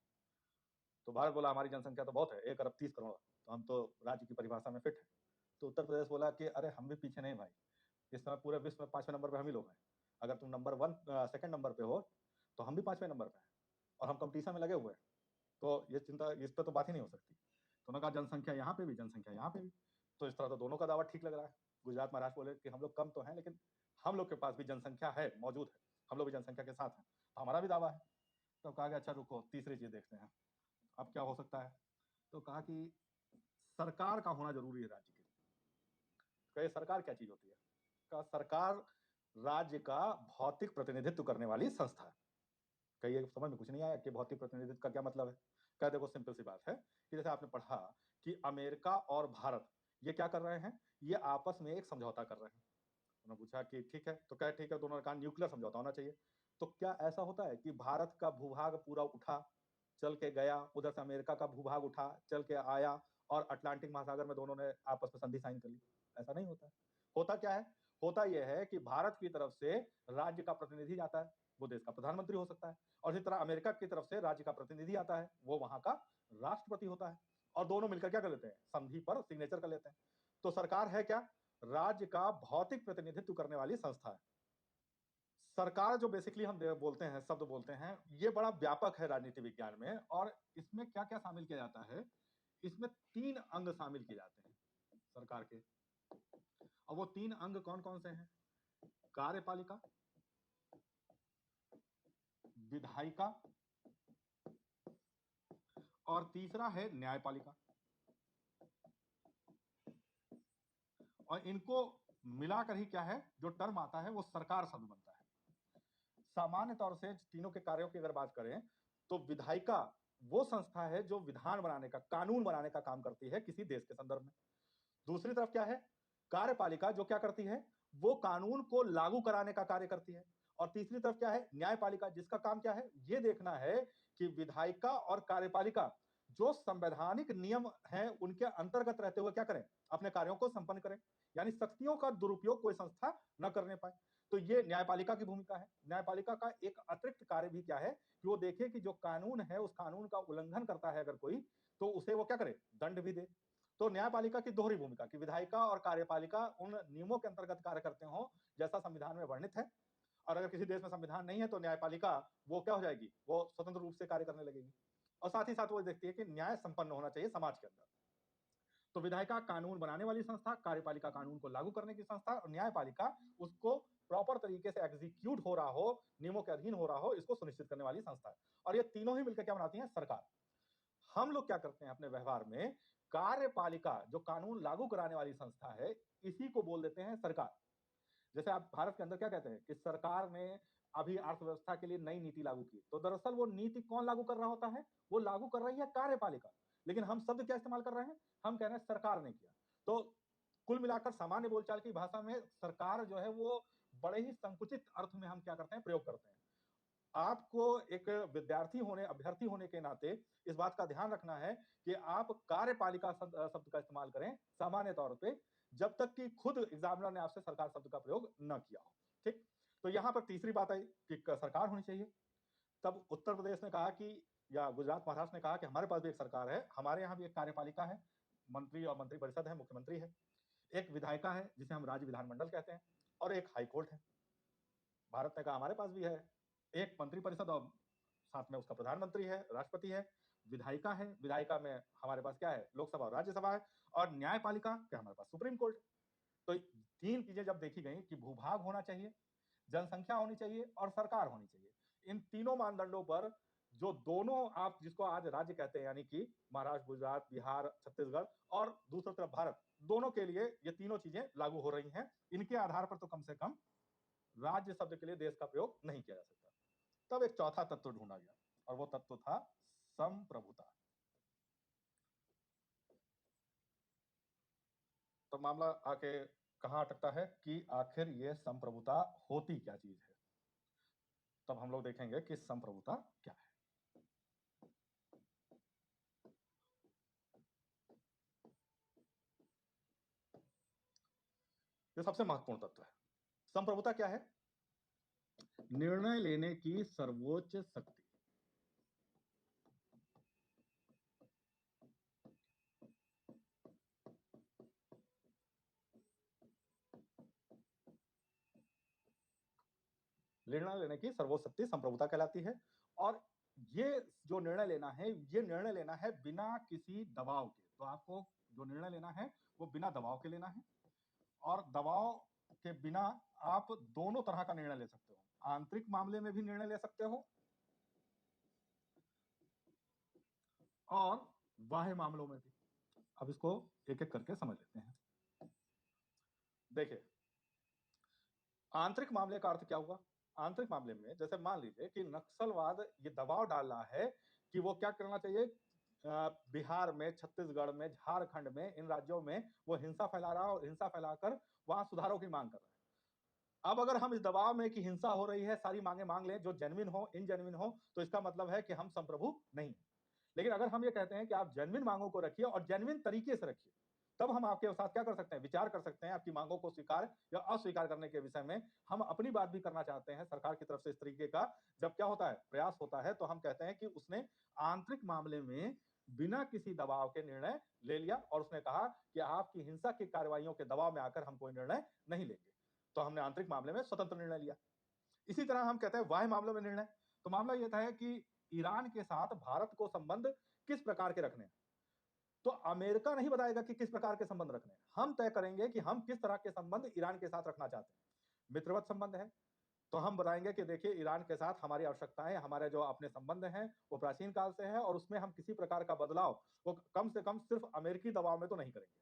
तो भारत बोला हमारी जनसंख्या तो बहुत है, 1 अरब 30 करोड़, तो हम तो राज्य की परिभाषा में फिट है। तो उत्तर प्रदेश बोला कि अरे हम भी पीछे नहीं भाई, इस समय पूरे विश्व में 5वें नंबर पे हम ही लोग हैं। अगर तुम नंबर 1 सेकंड नंबर पे हो, तो हम भी 5वें नंबर पे हैं, और हम कंपटीशन में लगे हुए हैं। तो ये चिंता, इस पर तो बात ही नहीं हो सकती। तो उन्होंने कहा जनसंख्या यहाँ पे भी, जनसंख्या यहाँ पे भी। तो इस तरह तो दोनों का दावा ठीक लग रहा है। गुजरात महाराष्ट्र बोले कि हम लोग कम तो हैं, लेकिन हम लोग के पास भी जनसंख्या है, मौजूद है, हम लोग भी जनसंख्या के साथ हैं, तो हमारा भी दावा है। तो कहा गया अच्छा रुको, तीसरी चीज देखते हैं, अब क्या हो सकता है। तो कहा कि सरकार का होना जरूरी है राज्य के लिए। कहे सरकार क्या चीज होती है, कहा सरकार राज्य का भौतिक प्रतिनिधित्व करने वाली संस्था है। कहिए समझ में कुछ नहीं आया कि भौतिक प्रतिनिधित्व का क्या मतलब है। कह देखो सिंपल सी बात है कि जैसे आपने पढ़ा कि अमेरिका और भारत ये क्या कर रहे हैं, ये आपस में एक समझौता कर रहे हैं। उन्होंने पूछा कि ठीक है, तो क्या ठीक है, दोनों ने कहा न्यूक्लियर समझौता होना चाहिए। तो क्या ऐसा होता है कि भारत का भूभाग पूरा उठा, चल के गया, उधर से अमेरिका का भूभाग उठा, चल के आया, और अटलांटिक महासागर में दोनों ने आपस में संधि साइन कर ली? ऐसा नहीं होता है। होता क्या है, होता यह है कि भारत की तरफ से राज्य का प्रतिनिधि जाता है, वो देश का प्रधानमंत्री हो सकता है, और इसी तरह अमेरिका की तरफ से राज्य का प्रतिनिधि आता है, वो वहां का राष्ट्रपति होता है, और दोनों मिलकर क्या कर लेते हैं, संधि पर सिग्नेचर कर लेते हैं। तो सरकार है क्या, राज्य का भौतिक प्रतिनिधित्व करने वाली संस्था है। सरकार जो बेसिकली हम बोलते हैं, शब्द बोलते हैं, ये बड़ा व्यापक है राजनीति विज्ञान में। और इसमें क्या क्या शामिल किया जाता है, इसमें 3 अंग शामिल किए जाते हैं सरकार के। और वो 3 अंग कौन कौन से हैं, कार्यपालिका, विधायिका, और तीसरा है न्यायपालिका। और इनको मिलाकर ही क्या है, जो टर्म आता है वो सरकार शब्द बनता है। सामान्य तौर से तीनों के कार्यों की अगर बात करें, तो विधायिका वो संस्था है जो विधान बनाने का, कानून बनाने का काम करती है किसी देश के संदर्भ में। दूसरी तरफ क्या है, कार्यपालिका, जो क्या करती है, वो कानून को लागू कराने का कार्य करती है। और तीसरी तरफ क्या है, न्यायपालिका, जिसका काम क्या है, ये देखना है कि विधायिका और कार्यपालिका जो संवैधानिक नियम हैं उनके अंतर्गत रहते हुए क्या करें, अपने कार्यों को संपन्न करें, यानी शक्तियों का दुरुपयोग कोई संस्था न करने पाए। तो ये न्यायपालिका की भूमिका है। न्यायपालिका का एक अतिरिक्त कार्य भी क्या है कि वो देखे कि जो कानून है, उस कानून का उल्लंघन करता है अगर कोई, तो उसे वो क्या करे, दंड भी दे। तो न्यायपालिका की दोहरी भूमिका कि विधायिका और कार्यपालिका उन नियमों के अंतर्गत कार्य करते हो जैसा संविधान में वर्णित है। और अगर किसी देश में संविधान नहीं है, तो न्यायपालिका वो क्या हो जाएगी, वो स्वतंत्र रूप से कार्य करने लगेगी। और साथ ही साथ वो देखती है कि न्याय संपन्न होना चाहिए समाज के अंदर। तो विधायिका कानून बनाने वाली संस्था, कार्यपालिका कानून को लागू करने की संस्था और न्यायपालिका उसको प्रॉपर तरीके से एग्जीक्यूट हो रहा हो, नियमों के अधीन हो रहा हो, इसको सुनिश्चित करने वाली संस्था है। और ये तीनों ही मिलकर क्या बनाती हैं? सरकार। हम लोग क्या करते हैं अपने व्यवहार में, कार्यपालिका जो कानून लागू कराने वाली संस्था है, इसी को बोल देते हैं सरकार। जैसे आप भारत के अंदर क्या कहते हैं कि सरकार ने अभी अर्थव्यवस्था के लिए नई नीति लागू की, तो दरअसल वो नीति कौन लागू कर रहा होता है? वो लागू कर रही है कार्यपालिका। लेकिन हम शब्द क्या इस्तेमाल कर रहे हैं? हम कह रहे हैं सरकार ने किया। तो कुल मिलाकर सामान्य बोलचाल की भाषा में सरकार जो है वो बड़े ही संकुचित अर्थ में हम क्या करते हैं? प्रयोग करते हैं। आपको एक विद्यार्थी होने, अभ्यर्थी होने के नाते इस बात का ध्यान रखना है कि आप कार्यपालिका शब्द का इस्तेमाल करें सामान्य तौर पे, जब तक कि खुद एग्जामिनर ने आपसे सरकार शब्द का प्रयोग न किया हो। ठीक, तो यहां पर तीसरी बात आई कि सरकार होनी चाहिए। तब उत्तर प्रदेश ने कहा कि, या गुजरात महाराष्ट्र ने कहा कि हमारे पास भी एक सरकार है, हमारे यहाँ भी एक कार्यपालिका है, मंत्री और मंत्रिपरिषद है, मुख्यमंत्री है, एक विधायिका है जिसे हम राज्य विधानमंडल कहते हैं, और एक हाईकोर्ट है। भारत ने कहा हमारे पास भी है एक मंत्रिपरिषद और साथ में उसका प्रधानमंत्री है, राष्ट्रपति है, विधायिका है, विधायिका में हमारे पास क्या है? लोकसभा और राज्यसभा है, और न्यायपालिका क्या हमारे पास सुप्रीम कोर्ट। तो तीन चीजें जब देखी गई कि भूभाग होना चाहिए, जनसंख्या होनी चाहिए और सरकार होनी चाहिए, इन तीनों मानदंडों पर जो दोनों आप जिसको आज राज्य कहते हैं, यानी कि महाराष्ट्र, गुजरात, बिहार, छत्तीसगढ़ और दूसरी तरफ भारत, दोनों के लिए ये तीनों चीजें लागू हो रही हैं। इनके आधार पर तो कम से कम राज्य शब्द के लिए देश का प्रयोग नहीं किया जा सकता। तब एक चौथा तत्व ढूंढा गया और वो तत्व था संप्रभुता। तो मामला आके कहां अटकता है कि आखिर ये संप्रभुता होती क्या चीज है। तब हम लोग देखेंगे कि संप्रभुता क्या है। ये सबसे महत्वपूर्ण तत्व है। संप्रभुता क्या है? निर्णय लेने की सर्वोच्च शक्ति। निर्णय लेने की सर्वोच्च शक्ति संप्रभुता कहलाती है। और ये जो निर्णय लेना है, ये निर्णय लेना है बिना किसी दबाव के। तो आपको जो निर्णय लेना है वो बिना दबाव के लेना है, और दबाव के बिना आप दोनों तरह का निर्णय ले सकते हो। आंतरिक मामले में भी निर्णय ले सकते हो और बाह्य मामलों में भी। अब इसको एक एक करके समझ लेते हैं। देखिए, आंतरिक मामले का अर्थ क्या हुआ? आंतरिक मामले में जैसे मान लीजिए कि नक्सलवाद ये दबाव डाल रहा है कि वो क्या करना चाहिए, बिहार में, छत्तीसगढ़ में, झारखंड में, इन राज्यों में वो हिंसा फैला रहा है और हिंसा फैलाकर वहां सुधारों की मांग कर रहा है। अब अगर हम इस दबाव में कि हिंसा हो रही है सारी मांगे मांग लें जो जेन्युइन हो, इनजेन्युइन हो, तो इसका मतलब है कि हम संप्रभु नहीं। लेकिन अगर हम ये कहते हैं कि आप जेन्युइन मांगों को रखिए और जेन्युइन तरीके से रखिए, तब हम आपके साथ क्या कर सकते हैं? विचार कर सकते हैं आपकी मांगों को स्वीकार या अस्वीकार करने के विषय में। हम अपनी बात भी करना चाहते हैं सरकार की तरफ से। इस तरीके का जब क्या होता है, प्रयास होता है, तो हम कहते हैं कि उसने आंतरिक मामले में बिना किसी दबाव के निर्णय ले लिया और उसने कहा कि आपकी हिंसा की कार्रवाइयों के दबाव में आकर हम कोई निर्णय नहीं लेंगे। तो हमने आंतरिक मामले में स्वतंत्र निर्णय लिया। इसी तरह हम कहते हैं बाह्य मामलों में निर्णय। तो मामला यह था कि ईरान के साथ भारत को संबंध किस प्रकार के रखने हैं। तो अमेरिका नहीं बताएगा कि किस प्रकार के संबंध रखने हैं, हम तय करेंगे कि हम किस तरह के संबंध ईरान के साथ रखना चाहते हैं। मित्रवत संबंध है तो हम बताएंगे कि देखिए ईरान के साथ हमारी आवश्यकताएं, हमारे जो अपने संबंध हैं वो प्राचीन काल से है और उसमें हम किसी प्रकार का बदलाव वो कम से कम सिर्फ अमेरिकी दबाव में तो नहीं करेंगे।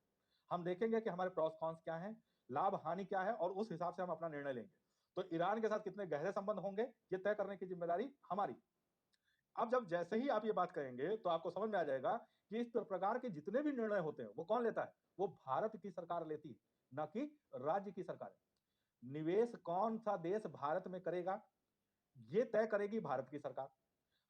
हम देखेंगे कि हमारे प्रॉस कॉन्स क्या है, लाभ हानि क्या है, और उस हिसाब से हम अपना निर्णय लेंगे। तो ईरान के साथ कितने गहरे संबंध होंगे ये तय करने की जिम्मेदारी हमारी। अब जब जैसे ही आप ये बात करेंगे तो आपको समझ में आ जाएगा कि इस प्रकार के जितने भी निर्णय होते हैं वो कौन लेता है? वो भारत की सरकार लेती है, ना कि राज्य की सरकार। निवेश कौन सा देश भारत में करेगा ये तय करेगी भारत की सरकार।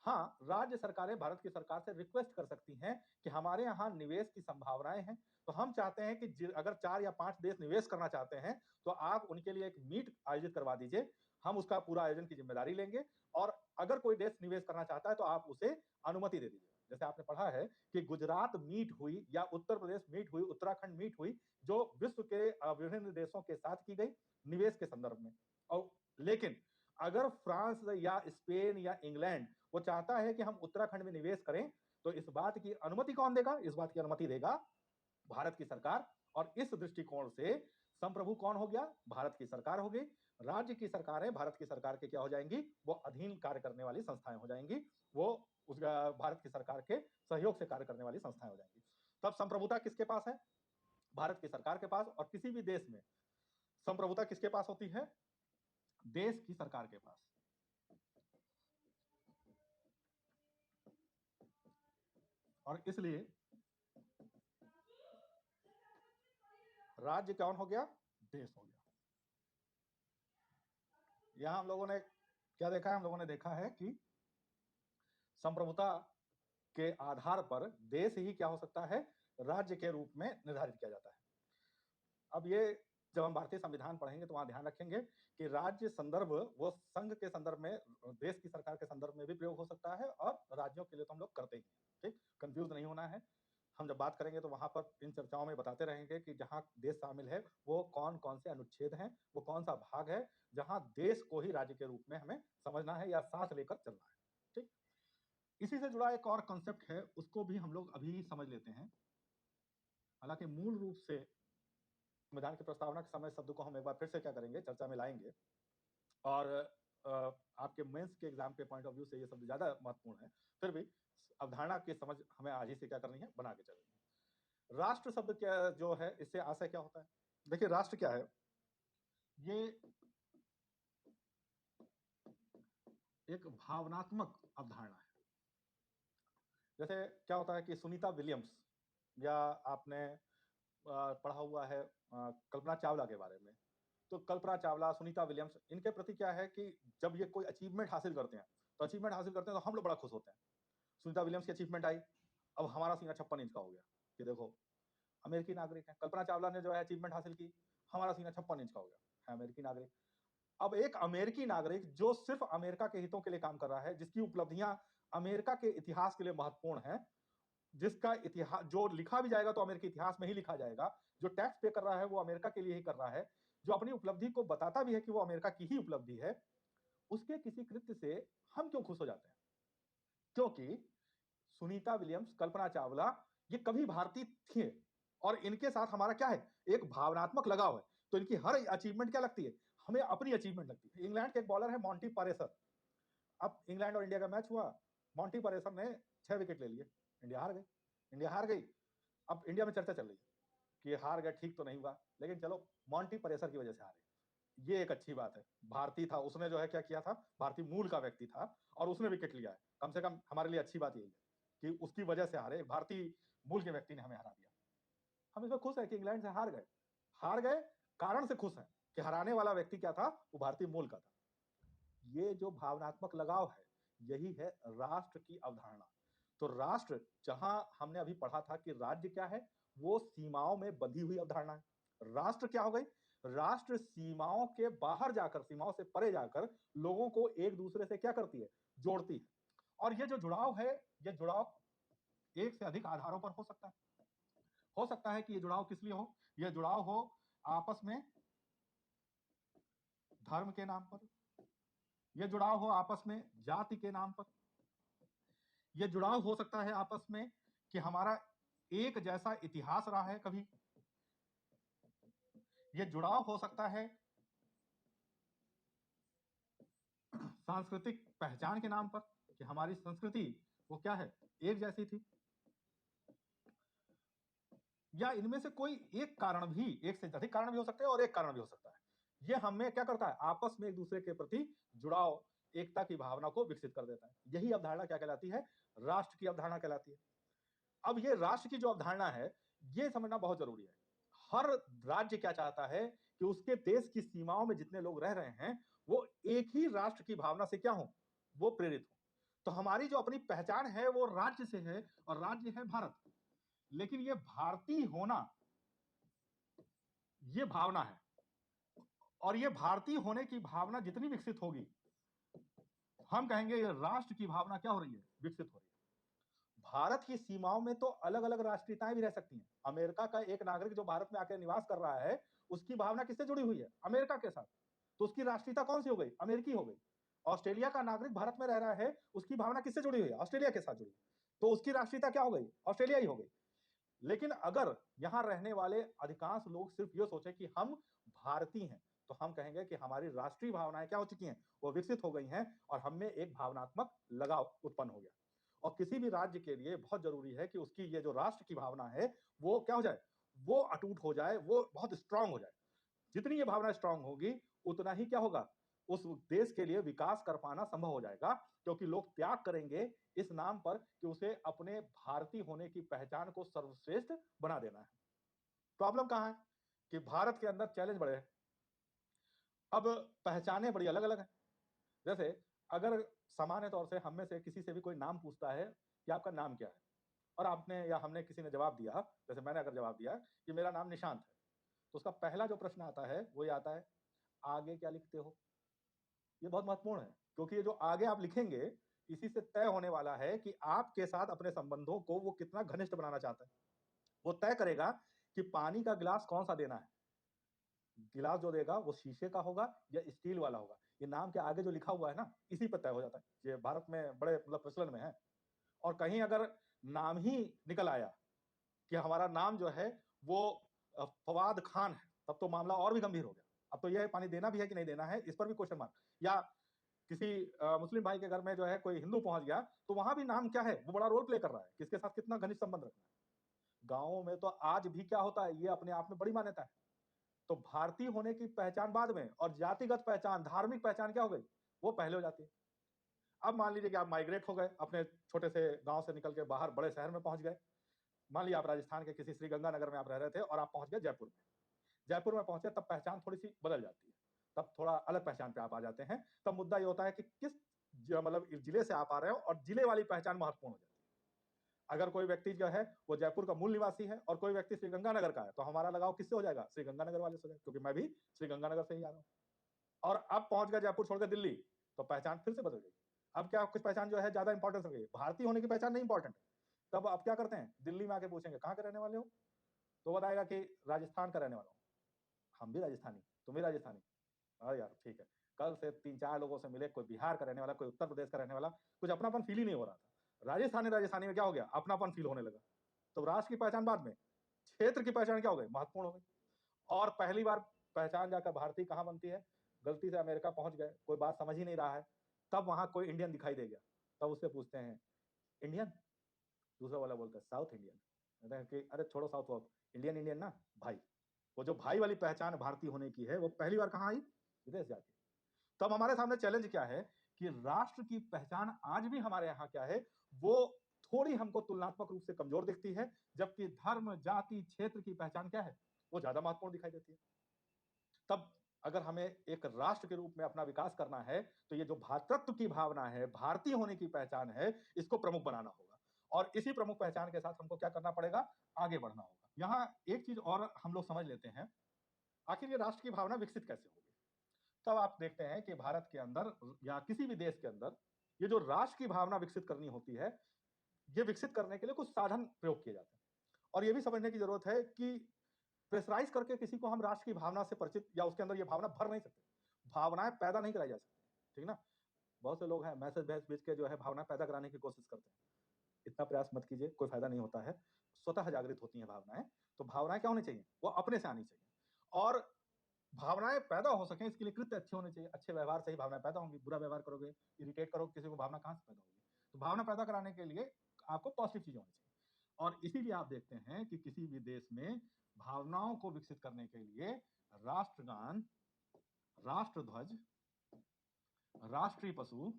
हाँ, राज्य सरकारें भारत की सरकार से रिक्वेस्ट कर सकती हैं कि हमारे यहाँ निवेश की संभावनाएं हैं, तो हम चाहते हैं कि अगर 4 या 5 देश निवेश करना चाहते हैं तो आप उनके लिए एक मीट आयोजित करवा दीजिए, हम उसका पूरा आयोजन की जिम्मेदारी लेंगे। और अगर कोई देश निवेश करना चाहता है तो आप उसे अनुमति दे दीजिए। जैसे आपने पढ़ा है कि गुजरात मीट हुई या उत्तर प्रदेश मीट हुई, उत्तराखंड मीट हुई, जो विश्व के विभिन्न देशों के साथ की गई निवेश के संदर्भ में। और लेकिन अगर फ्रांस या स्पेन या इंग्लैंड वो चाहता है कि हम उत्तराखंड में निवेश करें, तो इस बात की अनुमति कौन देगा? इस बात की अनुमति देगा भारत की सरकार। और इस दृष्टिकोण से संप्रभु कौन हो गया? भारत की सरकार हो गई। राज्य की सरकारें भारत की सरकार के क्या हो जाएंगी? वो अधीन कार्य करने वाली संस्थाएं हो जाएंगी। वो उस भारत की सरकार के सहयोग से कार्य करने वाली संस्थाएं हो जाएंगी। तब संप्रभुता किसके पास है? भारत की सरकार के पास। और किसी भी देश में संप्रभुता किसके पास होती है? देश की सरकार के पास। और इसलिए राज्य कौन हो गया? देश हो गया। यहां हम लोगों ने क्या देखा है? हम लोगों ने देखा है कि संप्रभुता के आधार पर देश ही क्या हो सकता है? राज्य के रूप में निर्धारित किया जाता है। अब ये जब हम भारतीय संविधान पढ़ेंगे तो वहां ध्यान रखेंगे कि राज्य संदर्भ वो संघ के संदर्भ में, देश की सरकार के संदर्भ में भी प्रयोग हो सकता है और राज्यों के लिए तो हम लोग करते ही हैं। ठीक, कंफ्यूज नहीं होना है। हम जब बात करेंगे तो वहां पर इन चर्चाओं में बताते रहेंगे कि जहां देश शामिल है वो कौन कौन से अनुच्छेद हैं, वो कौन सा भाग है जहां देश को ही राज्य के रूप में हमें समझना है या साथ लेकर चलना है। ठीक, इसी से जुड़ा एक और कॉन्सेप्ट है, उसको भी हम लोग अभी समझ लेते हैं। हालांकि मूल रूप से संविधान की प्रस्तावना के समय शब्द को हम एक बार फिर से क्या करेंगे, चर्चा में लाएंगे। और आपके मेंस के एग्जाम के पॉइंट ऑफ व्यू से ये शब्द ज्यादा महत्वपूर्ण है, फिर भी अवधारणा की समझ हमें आज ही से क्या करनी है, बना के चलनी है। राष्ट्र शब्द क्या जो है, इससे आशय क्या होता है? देखिए, राष्ट्र क्या है? ये एक भावनात्मक अवधारणा है। जैसे क्या होता है कि सुनीता विलियम्स, या आपने पढ़ा हुआ है कल्पना चावला के बारे में, तो कल्पना चावला, सुनीता विलियम्स, इनके प्रति क्या है कि जब ये कोई अचीवमेंट हासिल करते हैं तो हम लोग बड़ा खुश होते हैं। सुनीता विलियम्स की अचीवमेंट आई, अब हमारा सीना 56 इंच का हो गया कि देखो अमेरिकी नागरिक है। कल्पना चावला ने जो है अचीवमेंट हासिल की, हमारा सीना 56 इंच का हो गया, है अमेरिकी नागरिक। अब एक अमेरिकी नागरिक जो सिर्फ अमेरिका के हितों के लिए काम कर रहा है, जिसकी उपलब्धियां अमेरिका के इतिहास के लिए महत्वपूर्ण है, जिसका इतिहास जो लिखा भी जाएगा तो अमेरिकी इतिहास में ही लिखा जाएगा, जो टैक्स पे कर रहा है वो अमेरिका के लिए ही कर रहा है, जो अपनी उपलब्धि को बताता भी है कि वो अमेरिका की ही उपलब्धि है, उसके किसी कृत्य से हम क्यों खुश हो जाते हैं? क्योंकि सुनीता विलियम्स, कल्पना चावला, ये कभी भारतीय थे और इनके साथ हमारा क्या है, एक भावनात्मक लगाव है। तो इनकी हर अचीवमेंट क्या लगती है, हमें अपनी अचीवमेंट लगती है। इंग्लैंड के एक बॉलर है मॉन्टी पारेसर। अब इंग्लैंड और इंडिया का मैच हुआ, मॉन्टी पारेसर ने 6 विकेट ले लिए, इंडिया हार गई। इंडिया हार गई। अब इंडिया में चर्चा चल रही है कि हार गया, ठीक तो नहीं हुआ, लेकिन चलो मॉन्टी पारेसर की वजह से हारे, ये एक अच्छी बात है। भारतीय था, उसने जो है क्या किया था, भारतीय मूल का व्यक्ति था और उसने विकेट लिया है। कम से कम हमारे लिए अच्छी बात यही है कि उसकी वजह से हारे, भारतीय मूल के व्यक्ति ने हमें हरा दिया। हम इसमें खुश है कि इंग्लैंड से हार गए, कारण से खुश है कि हराने वाला व्यक्ति क्या था, वो भारतीय मूल का था। ये जो भावनात्मक लगाव है, यही है राष्ट्र की अवधारणा। तो राष्ट्र, जहां हमने अभी पढ़ा था कि राज्य क्या है, वो सीमाओं में बंधी हुई अवधारणा है। राष्ट्र क्या हो गई? राष्ट्र सीमाओं के बाहर जाकर, सीमाओं से परे जाकर लोगों को एक दूसरे से क्या करती है, जोड़ती है। और ये जो जुड़ाव है, ये जुड़ाव एक से अधिक आधारों पर हो सकता है। हो सकता है कि ये जुड़ाव किस लिए हो? ये जुड़ाव हो आपस में धर्म के नाम पर, ये जुड़ाव हो आपस में जाति के नाम पर, ये जुड़ाव हो सकता है आपस में कि हमारा एक जैसा इतिहास रहा है कभी, ये जुड़ाव हो सकता है सांस्कृतिक पहचान के नाम पर कि हमारी संस्कृति वो क्या है, एक जैसी थी, या इनमें से कोई एक कारण भी, एक से अधिक कारण भी हो सकते हैं और एक कारण भी हो सकता है। ये हमें क्या करता है, आपस में एक दूसरे के प्रति जुड़ाव, एकता की भावना को विकसित कर देता है। यही अवधारणा क्या कहलाती है, राष्ट्र की अवधारणा कहलाती है। अब ये राष्ट्र की जो अवधारणा है, ये समझना बहुत जरूरी है। हर राज्य क्या चाहता है कि उसके देश की सीमाओं में जितने लोग रह रहे हैं वो एक ही राष्ट्र की भावना से क्या हो, वो प्रेरित हो। तो हमारी जो अपनी पहचान है वो राज्य से है और राज्य है भारत। लेकिन ये भारतीय होना, ये भावना है, और ये भारतीय होने की भावना जितनी विकसित होगी, हम कहेंगे ये राष्ट्र की भावना क्या हो रही है, विकसित हो रही है। भारत की सीमाओं में तो अलग अलग राष्ट्रीयताएं भी रह सकती हैं। अमेरिका का एक नागरिक जो भारत में आकर निवास कर रहा है, उसकी भावना किससे जुड़ी हुई है, अमेरिका के साथ। तो उसकी राष्ट्रीयता कौन सी हो गई, अमेरिकी हो गई। ऑस्ट्रेलिया का नागरिक भारत में रह रहा है, उसकी भावना किससे जुड़ी हुई है, ऑस्ट्रेलिया के साथ जुड़ी। तो उसकी राष्ट्रीयता क्या हो गई, ऑस्ट्रेलिया ही हो गई। लेकिन अगर यहाँ रहने वाले अधिकांश लोग सिर्फ ये सोचे कि हम भारतीय हैं, तो हम कहेंगे कि हमारी राष्ट्रीय भावनाएं क्या हो चुकी हैं, वो विकसित हो गई हैं और हम में एक भावनात्मक लगाव उत्पन्न हो गया। और किसी भी राज्य के लिए बहुत जरूरी है कि उसकी ये जो राष्ट्र की भावना है वो क्या हो जाए, वो अटूट हो जाए, वो बहुत स्ट्रांग हो जाए। जितनी ये भावना स्ट्रांग होगी उतना ही क्या होगा, उस देश के लिए विकास कर पाना संभव हो जाएगा, क्योंकि लोग त्याग करेंगे इस नाम पर कि उसे अपने भारतीय होने की पहचान को सर्वश्रेष्ठ बना देना है। प्रॉब्लम कहां है कि भारत के अंदर चैलेंज बड़े हैं। अब पहचानें बड़ी अलग अलग हैं। जैसे अगर सामान्य तौर से हम में से किसी से भी कोई नाम पूछता है कि आपका नाम क्या है, और आपने या हमने किसी ने जवाब दिया, जैसे मैंने अगर जवाब दिया कि मेरा नाम निशांत है, तो उसका पहला जो प्रश्न आता है वो ये आता है, आगे क्या लिखते हो। ये बहुत महत्वपूर्ण है, क्योंकि ये जो आगे आप लिखेंगे इसी से तय होने वाला है कि आपके साथ अपने संबंधों को वो कितना घनिष्ठ बनाना चाहता है। वो तय करेगा कि पानी का गिलास कौन सा देना है। गिलास जो देगा वो शीशे का होगा या स्टील वाला होगा, ये नाम के आगे जो लिखा हुआ है ना, इसी पर तय हो जाता है। ये भारत में बड़े मतलब प्रचलन में है। और कहीं अगर नाम ही निकल आया कि हमारा नाम जो है वो फवाद खान है, तब तो मामला और भी गंभीर हो गया। अब तो यह पानी देना भी है कि नहीं देना है, इस पर भी क्वेश्चन मार्क। या किसी मुस्लिम भाई के घर में जो है कोई हिंदू पहुंच गया, तो वहां भी नाम क्या है, वो बड़ा रोल प्ले कर रहा है, किसके साथ कितना घनिष्ठ संबंध रखना है। गांवों में तो आज भी क्या होता है, ये अपने आप में बड़ी मान्यता है। तो भारतीय होने की पहचान बाद में और जातिगत पहचान, धार्मिक पहचान क्या हो गई, वो पहले हो जाती है। अब मान लीजिए कि आप माइग्रेट हो गए, अपने छोटे से गांव से निकल के बाहर बड़े शहर में पहुंच गए। मान लीजिए आप राजस्थान के किसी श्रीगंगानगर में आप रह रहे थे और आप पहुंच गए जयपुर में। जयपुर में पहुंचे तब पहचान थोड़ी सी बदल जाती है, तब थोड़ा अलग पहचान पे आप आ जाते हैं। तब मुद्दा ये होता है कि किस मतलब जिले से आप आ रहे हो, और जिले वाली पहचान महत्वपूर्ण हो जाती है। अगर कोई व्यक्ति जो है वो जयपुर का मूल निवासी है और कोई व्यक्ति श्रीगंगानगर का है, तो हमारा लगाव किससे हो जाएगा, श्रीगंगानगर वाले से हो जाएगा, क्योंकि मैं भी श्रीगंगानगर से ही आ रहा हूँ। और अब पहुंच गया जयपुर छोड़कर दिल्ली, तो पहचान फिर से बदल गई। अब क्या कुछ पहचान जो है ज्यादा इंपॉर्टेंस हो गई, भारतीय होने की पहचान नहीं इंपॉर्टेंट है। तब आप क्या करते हैं, दिल्ली में आके पूछेंगे कहाँ के रहने वाले हो, तो बताएगा कि राजस्थान का रहने वाला हूँ। हम भी राजस्थानी, तुम भी राजस्थानी। अरे यार ठीक है। कल से 3-4 लोगों से मिले, कोई बिहार का रहने वाला, कोई उत्तर प्रदेश का रहने वाला, कुछ अपनापन फील ही नहीं हो रहा था। राजस्थानी राजस्थानी में क्या हो गया, अपनापन फील होने लगा। तो राष्ट्र की पहचान बाद में, क्षेत्र की पहचान क्या हो गई, महत्वपूर्ण हो गई। और पहली बार पहचान जाकर भारतीय कहाँ बनती है, गलती से अमेरिका पहुंच गए, कोई बात समझ ही नहीं रहा है, तब वहां कोई इंडियन दिखाई दे गया, तब उससे पूछते हैं इंडियन, दूसरा वाला बोलता है साउथ इंडियन। कहते हैं कि अरे छोड़ो साउथ वाउथ, इंडियन इंडियन ना भाई। वो जो भाई वाली पहचान भारतीय होने की है, वो पहली बार कहाँ आई, विदेश जाके। तब हमारे सामने चैलेंज क्या है कि राष्ट्र की पहचान आज भी हमारे यहाँ क्या है, वो थोड़ी हमको तुलनात्मक रूप से कमजोर दिखती है, जबकि धर्म जाति क्षेत्र की पहचान क्या है, वो ज्यादा महत्वपूर्ण दिखाई देती है। तब अगर हमें एक राष्ट्र के रूप में अपना विकास करना है, तो ये जो भ्रातृत्व की भावना है, भारतीय होने की पहचान है, इसको प्रमुख बनाना होगा। और इसी प्रमुख पहचान के साथ हमको क्या करना पड़ेगा, आगे बढ़ना होगा। यहाँ एक चीज और हम लोग समझ लेते हैं, आखिर ये राष्ट्र की भावना विकसित कैसे होगी। तब आप देखते हैं कि भारत के अंदर या किसी भी देश के अंदर ये जो राष्ट्र की भावना विकसित करनी होती है, ये विकसित करने के लिए कुछ साधन प्रयोग किए जाते हैं। और ये भी समझने की जरूरत है कि प्रेशराइज करके किसी को हम राष्ट्र की भावना से परिचित या उसके अंदर ये भावना भर नहीं सकते। भावनाएं पैदा नहीं कराई जा सकती, ठीक ना। बहुत से लोग हैं मैसेज भेज के जो है भावना पैदा कराने की कोशिश करते हैं। इतना प्रयास मत कीजिए, कोई फायदा नहीं होता है। स्वतः जागृत होती हैं भावनाएं। तो भावनाएं क्या होनी चाहिए, वो अपने से आनी चाहिए। और भावनाएं पैदा हो सके इसके लिए कृत्य अच्छे होने चाहिए। अच्छे व्यवहार से ही भावनाएं पैदा होंगी। बुरा व्यवहार करोगे, इरिटेट करोगे किसी को, भावना कहां से पैदा होगी। तो भावना पैदा कराने के लिए आपको पॉजिटिव चीजें होनी चाहिए। और इसीलिए आप देखते हैं कि किसी भी देश में भावनाओं को विकसित करने के लिए राष्ट्रगान, राष्ट्रध्वज, राष्ट्रीय पशु,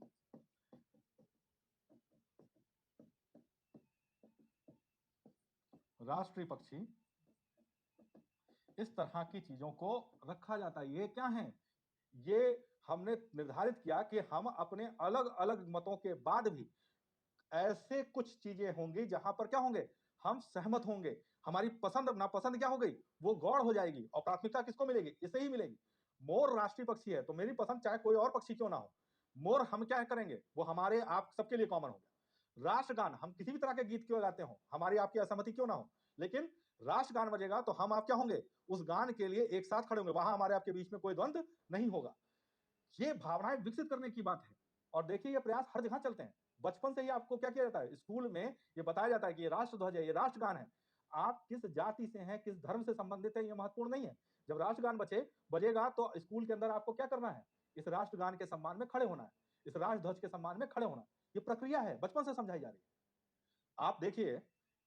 राष्ट्रीय पक्षी, इस तरह की चीजों को रखा जाता है। ये क्या है, ये हमने निर्धारित किया कि हम अपने अलग अलग मतों के बाद भी ऐसे कुछ चीजें होंगी जहां पर क्या होंगे, हम सहमत होंगे। हमारी पसंद नापसंद क्या हो गई, वो गौड़ हो जाएगी। और प्राथमिकता किसको मिलेगी, इसे ही मिलेगी। मोर राष्ट्रीय पक्षी है तो मेरी पसंद चाहे कोई और पक्षी क्यों ना हो, मोर हम क्या करेंगे, वो हमारे आप सबके लिए कॉमन हो गया। राष्ट्रगान, हम किसी भी तरह के गीत क्यों गाते हो, हमारी आपकी असहमति क्यों ना हो, लेकिन राष्ट्रगान बजेगा तो हम आप क्या होंगे, उस गान के लिए एक साथ खड़े होंगे। वहां हमारे आपके बीच में कोई द्वंद्व नहीं होगा। ये भावनाएं विकसित करने की बात है। और देखिए ये प्रयास हर जगह चलते हैं। बचपन से ही आपको क्या किया जाता है, स्कूल में ये बताया जाता है कि ये राष्ट्रध्वज है, ये राष्ट्रगान है। आप किस जाति से हैं, किस धर्म से संबंधित है, ये महत्वपूर्ण नहीं है। जब राष्ट्रगान बजेगा तो स्कूल के अंदर आपको क्या करना है, इस राष्ट्रगान के सम्मान में खड़े होना है, इस राष्ट्र ध्वज के सम्मान में खड़े होना है। ये प्रक्रिया है, बचपन से समझाई जा रही है। आप देखिए,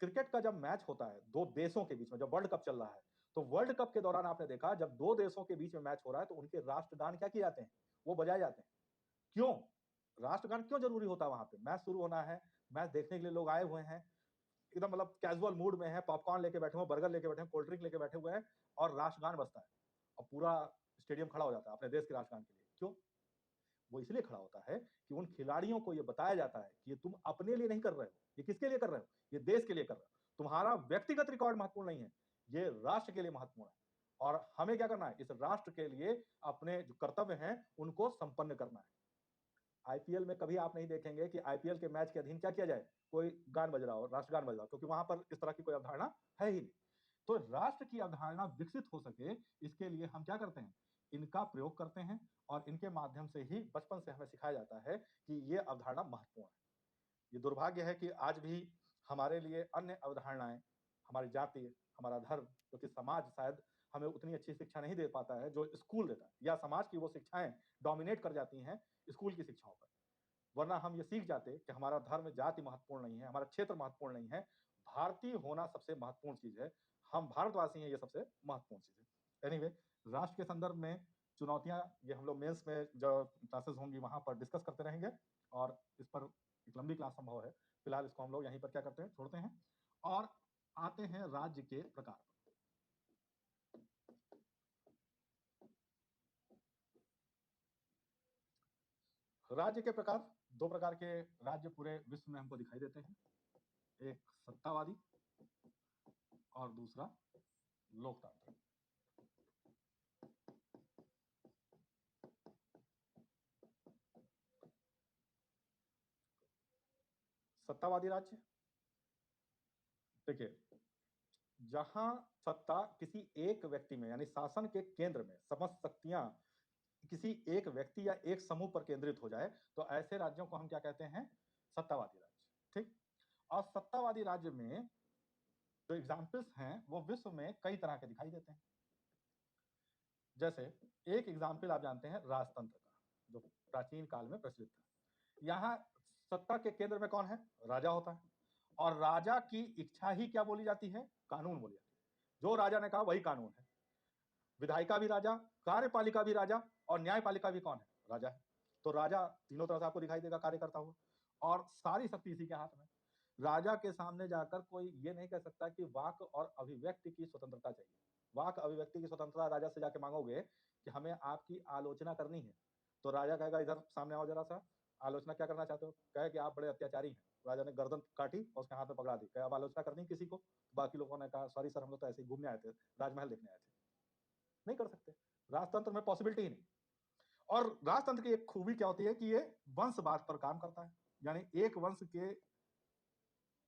क्रिकेट का जब मैच होता है दो देशों के बीच में, जब वर्ल्ड कप चल रहा है, तो वर्ल्ड कप के दौरान आपने देखा जब दो देशों के बीच में मैच हो रहा है तो उनके राष्ट्रगान क्या किए जाते हैं, वो बजाए जाते हैं। क्यों? राष्ट्रगान क्यों जरूरी होता है? वहां पे मैच शुरू होना है, मैच देखने के लिए लोग आए हुए हैं, एकदम मतलब कैजुअल मूड में है, पॉपकॉर्न लेके बैठे हुए, बर्गर लेके बैठे हुए, कोल्ड ड्रिंक लेके बैठे हुए हैं, और राष्ट्रगान बजता है और पूरा स्टेडियम खड़ा हो जाता है अपने देश के राष्ट्रगान के लिए। क्यों? वो इसलिए खड़ा होता है कि उन खिलाड़ियों को ये बताया जाता है कि ये तुम अपने लिए नहीं कर रहे हो, ये किसके लिए कर रहे हो, ये देश के लिए कर रहे हो। तुम्हारा व्यक्तिगत रिकॉर्ड महत्वपूर्ण नहीं है, ये राष्ट्र के लिए महत्वपूर्ण है। और हमें क्या करना है, इस राष्ट्र के लिए अपने जो कर्तव्य हैं उनको संपन्न करना है। आईपीएल में कभी आप नहीं देखेंगे कि आईपीएल के मैच के अधीन क्या किया जाए, कोई गान बज रहा हो, राष्ट्रगान बज रहा हो, क्योंकि वहां पर इस तरह की कोई अवधारणा है ही नहीं। तो राष्ट्र की अवधारणा विकसित हो सके, इसके लिए हम क्या करते हैं, इनका प्रयोग करते हैं, और इनके माध्यम से ही बचपन से हमें सिखाया जाता है कि ये अवधारणा महत्वपूर्ण है। ये दुर्भाग्य है कि आज भी हमारे लिए अन्य अवधारणाएं, हमारी जाति, हमारा धर्म, क्योंकि समाज शायद हमें उतनी अच्छी शिक्षा नहीं दे पाता है जो स्कूल देता है, या समाज की वो शिक्षाएं डोमिनेट कर जाती हैं स्कूल की शिक्षाओं पर। वरना हम ये सीख जाते कि हमारा धर्म जाति महत्वपूर्ण नहीं है, हमारा क्षेत्र महत्वपूर्ण नहीं है, भारतीय होना सबसे महत्वपूर्ण चीज है, हम भारतवासी हैं, ये सबसे महत्वपूर्ण चीज है। एनीवे, राष्ट्र के संदर्भ में चुनौतियां, ये हम लोग मेंस में जो क्लासेस होंगी वहां पर डिस्कस करते रहेंगे, और इस पर एक लंबी क्लास संभव है। फिलहाल इसको हम लोग यहीं पर क्या करते हैं, छोड़ते हैं, और आते हैं राज्य के प्रकार। राज्य के प्रकार, दो प्रकार के राज्य पूरे विश्व में हमको दिखाई देते हैं, एक सत्तावादी और दूसरा लोकतांत्रिक। सत्तावादी राज्य, देखिए, जहां सत्ता किसी एक व्यक्ति में, यानी शासन के केंद्र में समस्त शक्तियां किसी एक व्यक्ति या एक समूह पर केंद्रित हो जाए, तो ऐसे राज्यों को हम क्या कहते हैं, सत्तावादी राज्य। ठीक। और सत्तावादी राज्य में जो एग्जाम्पल्स हैं वो विश्व में कई तरह के दिखाई देते हैं। जैसे एक एग्जाम्पल आप जानते हैं राजतंत्र का, जो प्राचीन काल में प्रचलित था। यहाँ सत्ता के केंद्र में कौन है, राजा होता है, और राजा की इच्छा ही क्या बोली जाती है, कानून बोली जाती है। जो राजा ने कहा वही कानून है। विधायिका भी राजा, कार्यपालिका भी राजा, और न्यायपालिका भी कौन है, राजा है। तो राजा तीनों तरह से आपको दिखाई देगा कार्य करता हुआ, और सारी शक्ति इसी के हाथ में। राजा के सामने जाकर कोई ये नहीं कह सकता कि वाक और अभिव्यक्ति की स्वतंत्रता चाहिए। वाक अभिव्यक्ति की स्वतंत्रता राजा से जाके मांगोगे कि हमें आपकी आलोचना करनी है, तो राजा कहेगा इधर सामने आओ जरा सा, आलोचना क्या करना चाहते हो, कहे कि आप बड़े अत्याचारी हैं। राजा ने गर्दन काटी और उसके हाथ में पकड़ा दी, कहे अब आलोचना करनी किसी को। बाकी लोगों ने कहा सॉरी सर, हम लोग तो ऐसे ही घूमने आए थे, राजमहल देखने आए थे। नहीं कर सकते, राजतंत्र में पॉसिबिलिटी ही नहीं। और राजतंत्र की एक खूबी क्या होती है कि ये वंशवाद पर काम करता है, यानी एक वंश के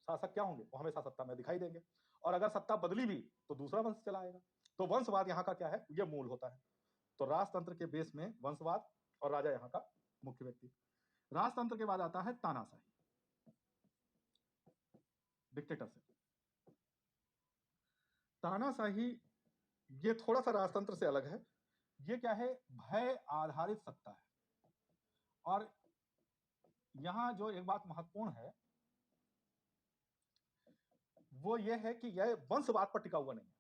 शासक क्या होंगे, वो हमेशा सत्ता में दिखाई देंगे, और अगर सत्ता बदली भी तो दूसरा वंश चला आएगा। तो वंशवाद यहाँ का क्या है, ये मूल होता है। तो राजतंत्र के बेस में वंशवाद, और राजा यहाँ का मुख्य व्यक्ति। राजतंत्र के बाद आता है तानाशाही, डिक्टेटरशिप। तानाशाही ये थोड़ा सा राजतंत्र से अलग है। ये क्या है, भय आधारित सत्ता है। और यहां जो एक बात महत्वपूर्ण है वो ये है कि यह वंशवाद पर टिका हुआ नहीं है।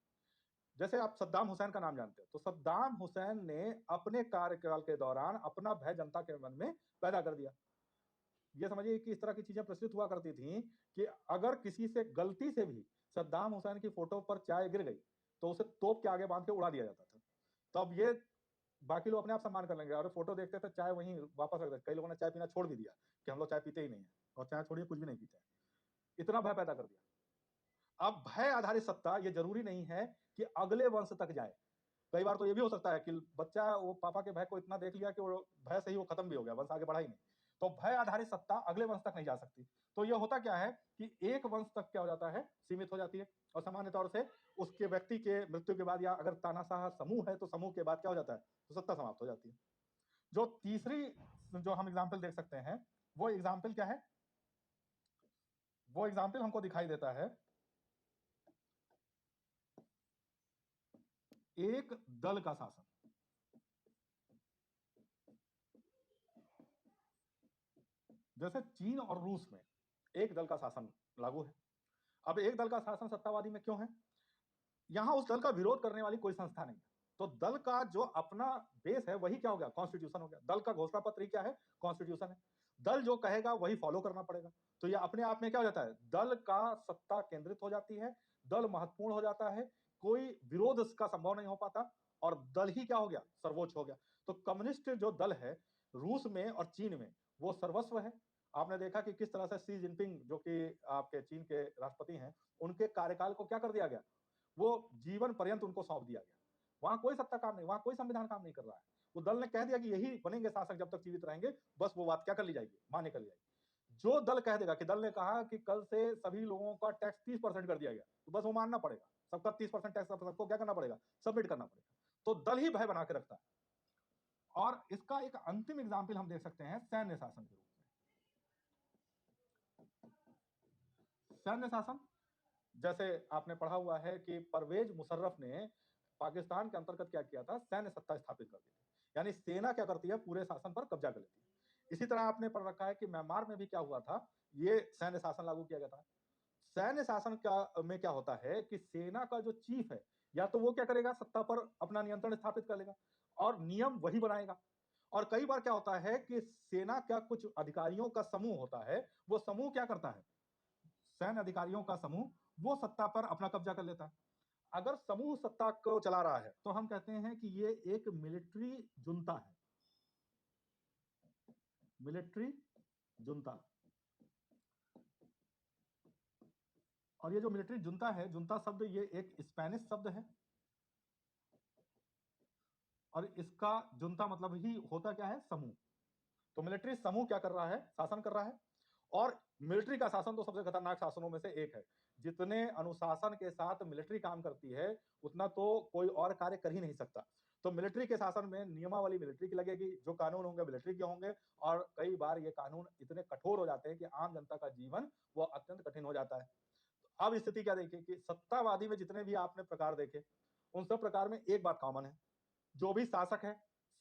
जैसे आप सद्दाम हुसैन का नाम जानते हो, तो सद्दाम हुसैन ने अपने कार्यकाल के दौरान अपना भय जनता के मन में पैदा कर दिया। ये समझिए कि इस तरह की चीजें प्रचलित हुआ करती थी कि अगर किसी से गलती से भी सद्दाम हुसैन की फोटो पर चाय गिर गई तो उसे तोप के आगे बांध के उड़ा दिया जाता था। तो अब ये बाकी लोग अपने आप सम्मान कर लेंगे, और फोटो देखते थे चाय वहीं वापस रख देते। कई लोगों ने चाय पीना छोड़ भी दिया कि हम लोग चाय पीते ही नहीं है, और चाय छोड़िए कुछ भी नहीं पीते हैं। इतना भय पैदा कर दिया। अब भय आधारित सत्ता ये जरूरी नहीं है कि अगले वंश तक जाए। कई बार तो ये भी हो सकता है कि बच्चा वो पापा के भय को इतना देख लिया कि वो भय से ही वो खत्म भी हो गया, वंश आगे बढ़ा ही नहीं। तो भय आधारित सत्ता अगले वंश तक नहीं जा सकती। तो ये होता क्या है कि एक वंश तक क्या हो जाता है, सीमित हो जाती है। और सामान्य तौर से उसके व्यक्ति के मृत्यु के बाद, या अगर तानाशाह समूह है तो समूह के बाद क्या हो जाता है, तो सत्ता समाप्त हो जाती है। जो तीसरी जो हम एग्जाम्पल देख सकते हैं, वो एग्जाम्पल क्या है, वो एग्जाम्पल हमको दिखाई देता है एक दल का शासन। जैसे चीन और रूस में एक दल का शासन लागू है। अब एक दल का शासन सत्तावादी में क्यों है? यहां उस दल का विरोध करने वाली कोई संस्था नहीं है, तो दल का जो अपना बेस है वही क्या हो गया? कॉन्स्टिट्यूशन हो गया। दल का घोषणा पत्र क्या है? कॉन्स्टिट्यूशन है। दल जो कहेगा वही फॉलो करना पड़ेगा। तो ये अपने आप में क्या हो जाता है? दल का सत्ता केंद्रित हो जाती है, दल महत्वपूर्ण हो जाता है, कोई विरोध इसका संभव नहीं हो पाता, और दल ही क्या हो गया? सर्वोच्च हो गया। तो कम्युनिस्ट जो दल है रूस में और चीन में वो सर्वस्व है। आपने देखा कि किस तरह से शी जिनपिंग जो कि आपके चीन के राष्ट्रपति हैं, उनके कार्यकाल को क्या कर दिया गया? वो जीवन पर्यंत उनको सौंप दिया गया। वहां कोई सत्ता काम नहीं, वहां कोई संविधान काम नहीं कर रहा है। वो दल ने कह दिया कि यही बनेंगे शासक जब तक जीवित रहेंगे, बस वो बात क्या कर ली जाएगी? मान्य कर ली जाएगी। जो दल कह देगा कि दल ने कहा कि कल से सभी लोगों का टैक्स 30% कर दिया गया, तो बस वो मानना पड़ेगा। सबका 30% टैक्स सबको क्या करना पड़ेगा? सबमिट करना पड़ेगा। तो दल ही भय बना के रखता है। और इसका एक अंतिम एग्जाम्पल हम देख सकते हैं सैन्य शासन के रूप में। सैन्य शासन, जैसे आपने पढ़ा हुआ है कि परवेज मुशर्रफ ने पाकिस्तान के अंतर्गत क्या किया था? सैन्य सत्ता स्थापित कर दी थी। यानी सेना क्या करती है? पूरे शासन पर कब्जा कर लेती है। इसी तरह आपने पढ़ रखा है कि म्यांमार में भी क्या हुआ था? ये सैन्य शासन लागू किया गया था। सैन्य शासन का में क्या होता है कि सेना का जो चीफ है, या तो वो क्या करेगा? सत्ता पर अपना नियंत्रण स्थापित कर लेगा और नियम वही बनाएगा। और कई बार क्या होता है कि सेना का कुछ अधिकारियों का समूह होता है, वो समूह क्या करता है? सैन्य अधिकारियों का समूह वो सत्ता पर अपना कब्जा कर लेता है। अगर समूह सत्ता को चला रहा है तो हम कहते हैं कि ये एक मिलिट्री जुंता है। मिलिट्री जुंता। और ये जो मिलिट्री जुंता है, जुंता शब्द ये एक स्पेनिश शब्द है, और इसका जुंता मतलब ही होता क्या है? समूह। तो मिलिट्री समूह क्या कर रहा है? शासन कर रहा है। और मिलिट्री का शासन तो सबसे खतरनाक शासनों में से एक है। जितने अनुशासन के साथ मिलिट्री काम करती है उतना तो कोई और कार्य कर ही नहीं सकता। तो मिलिट्री के शासन में नियमावली मिलिट्री की लगेगी, जो कानून होंगे मिलिट्री के होंगे, और कई बार ये कानून इतने कठोर हो जाते हैं कि आम जनता का जीवन वो अत्यंत कठिन हो जाता है। अब स्थिति क्या देखिए कि सत्तावादी में जितने भी आपने प्रकार देखे, उन सब प्रकार में एक बात कॉमन है। जो भी शासक है,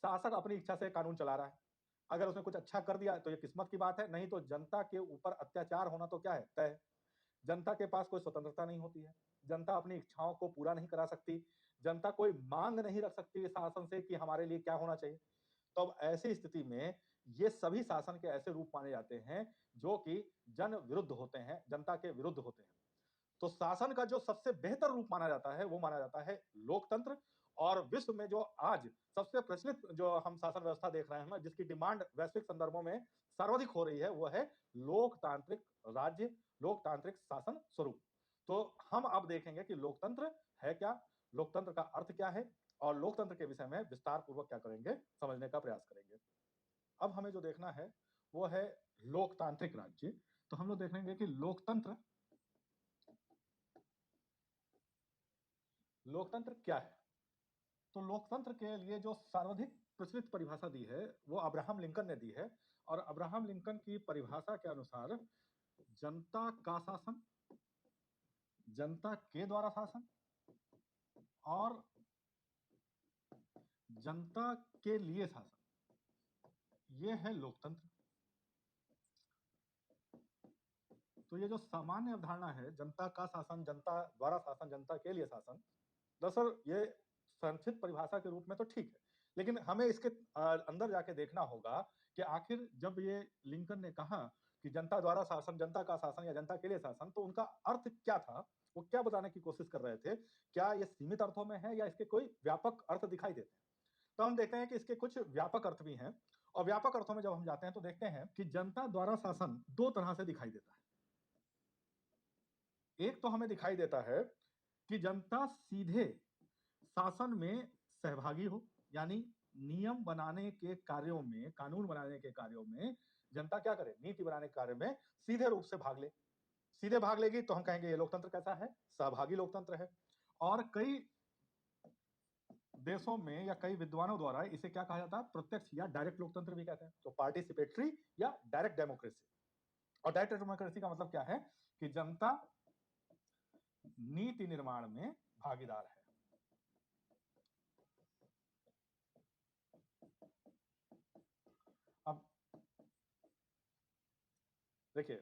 शासक अपनी इच्छा से कानून चला रहा है। अगर उसने कुछ अच्छा कर दिया तो ये किस्मत की बात है, नहीं तो जनता के ऊपर अत्याचार होना तो क्या है? तय है। जनता के पास कोई स्वतंत्रता नहीं होती है, जनता अपनी इच्छाओं को पूरा नहीं करा सकती, जनता कोई मांग नहीं रख सकती शासन से कि हमारे लिए क्या होना चाहिए। तो अब ऐसी स्थिति में ये सभी शासन के ऐसे रूप माने जाते हैं जो कि जन विरुद्ध होते हैं, जनता के विरुद्ध होते हैं। तो शासन का जो सबसे बेहतर रूप माना जाता है वो माना जाता है लोकतंत्र। और विश्व में जो आज सबसे प्रचलित जो हम शासन व्यवस्था देख रहे हैं, जिसकी डिमांड वैश्विक संदर्भों में सर्वाधिक हो रही है, वो है लोकतांत्रिक राज्य, लोकतांत्रिक शासन स्वरूप। तो हम अब देखेंगे कि लोकतंत्र है क्या, लोकतंत्र का अर्थ क्या है, और लोकतंत्र के विषय में विस्तार पूर्वक क्या करेंगे? समझने का प्रयास करेंगे। अब हमें जो देखना है वो है लोकतांत्रिक राज्य। तो हम लोग देखेंगे कि लोकतंत्र लोकतंत्र क्या है। तो लोकतंत्र के लिए जो सर्वाधिक प्रचलित परिभाषा दी है वो अब्राहम लिंकन ने दी है। और अब्राहम लिंकन की परिभाषा के अनुसार जनता का शासन, जनता के द्वारा शासन, और जनता के लिए शासन, ये है लोकतंत्र। तो ये जो सामान्य अवधारणा है, जनता का शासन, जनता द्वारा शासन, जनता के लिए शासन, दरअसल ये संक्षिप्त परिभाषा के रूप में तो ठीक है, लेकिन हमें इसके अंदर जाके देखना होगा कि आखिर जब ये लिंकन ने कहा कि जनता द्वारा शासन, जनता का शासन या जनता के लिए शासन, तो उनका अर्थ क्या था? वो क्या बताने की कोशिश कर रहे थे? क्या ये सीमित अर्थों में है या इसके कोई व्यापक अर्थ दिखाई देते हैं? तो हम देखते हैं कि इसके कुछ व्यापक अर्थ भी हैं। और व्यापक अर्थों में जब हम जाते हैं तो देखते हैं कि जनता द्वारा शासन दो तरह से दिखाई देता है। एक तो हमें दिखाई देता है कि जनता सीधे शासन में सहभागी हो, यानी नियम बनाने के कार्यों में, कानून बनाने के कार्यों में जनता क्या करे? नीति बनाने के कार्य में सीधे रूप से भाग ले। सीधे भाग लेगी तो हम कहेंगे ये लोकतंत्र कैसा है? सहभागी लोकतंत्र है। और कई देशों में या कई विद्वानों द्वारा इसे क्या कहा जाता है? प्रत्यक्ष या डायरेक्ट लोकतंत्र भी कहते हैं। तो पार्टिसिपेटरी या डायरेक्ट डेमोक्रेसी। और डायरेक्ट डेमोक्रेसी का मतलब क्या है? कि जनता नीति निर्माण में भागीदार है। देखिए,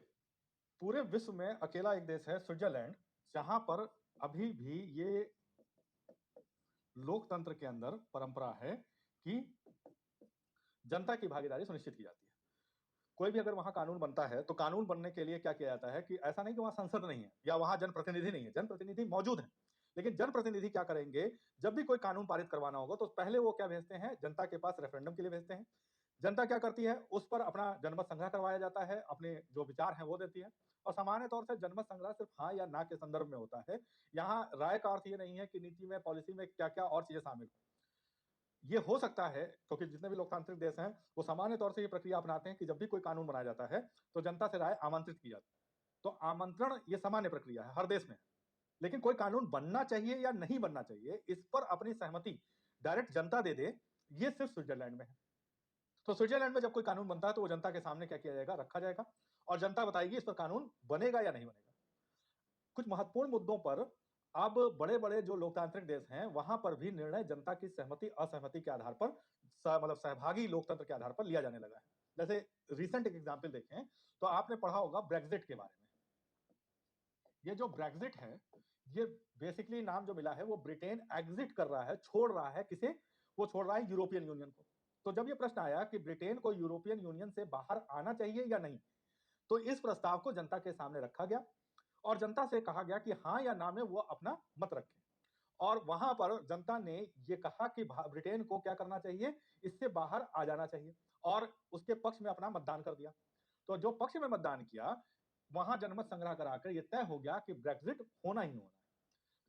पूरे विश्व में अकेला एक देश है स्विट्जरलैंड, जहां पर अभी भी ये लोकतंत्र के अंदर परंपरा है कि जनता की भागीदारी सुनिश्चित की जाती है। कोई भी अगर वहां कानून बनता है, तो कानून बनने के लिए क्या किया जाता है कि ऐसा नहीं कि वहां संसद नहीं है या वहां जनप्रतिनिधि नहीं है, जनप्रतिनिधि मौजूद है। लेकिन जनप्रतिनिधि क्या करेंगे, जब भी कोई कानून पारित करवाना होगा, तो पहले वो क्या भेजते हैं, जनता के पास रेफरेंडम के लिए भेजते हैं। जनता क्या करती है, उस पर अपना जनमत संग्रह करवाया जाता है, अपने जो विचार हैं वो देती है। और सामान्य तौर से जनमत संग्रह सिर्फ हाँ या ना के संदर्भ में होता है। यहाँ राय का अर्थ ये नहीं है कि नीति में, पॉलिसी में क्या-क्या और चीजें शामिल हो। ये हो सकता है, क्योंकि जितने भी लोकतांत्रिक देश हैं, वो सामान्य तौर से ये प्रक्रिया अपनाते हैं कि जब भी कोई कानून बनाया जाता है, तो जनता से राय आमंत्रित की जाती है। तो आमंत्रण ये सामान्य प्रक्रिया है, हर देश में है। लेकिन कोई कानून बनना चाहिए या नहीं बनना चाहिए, इस पर अपनी सहमति डायरेक्ट जनता दे दे, ये सिर्फ स्विट्जरलैंड में है। तो स्विट्जरलैंड में जब कोई कानून बनता है, तो वो जनता के सामने क्या किया जाएगा, रखा जाएगा और जनता बताएगी इस पर कानून बनेगा या नहीं बनेगा। कुछ महत्वपूर्ण मुद्दों पर अब बड़े-बड़े जो लोकतांत्रिक देश हैं, वहां पर भी निर्णय जनता की सहमति, असहमति के आधार पर मतलब सहभागी लोकतंत्र के आधार पर लिया जाने लगा है। जैसे रिसेंट एक एग्जांपल देखें, तो आपने पढ़ा होगा ब्रेक्जिट के बारे में। ये जो ब्रेक्जिट है, ये बेसिकली नाम जो मिला है, वो ब्रिटेन एग्जिट कर रहा है, छोड़ रहा है किसे? वो छोड़ रहा है यूरोपियन यूनियन को। तो जब ये प्रश्न आया कि ब्रिटेन को यूरोपियन यूनियन से बाहर आना चाहिए या नहीं, तो इस प्रस्ताव को जनता के सामने रखा गया और जनता से कहा गया कि हाँ या ना में वो अपना मत रखें। और वहां पर जनता ने ये कहा कि ब्रिटेन को क्या करना चाहिए, इससे बाहर आ जाना चाहिए और उसके पक्ष में अपना मतदान कर दिया। तो जो पक्ष में मतदान किया, वहां जनमत संग्रह कराकर ये तय हो गया कि ब्रेक्जिट होना ही होना है।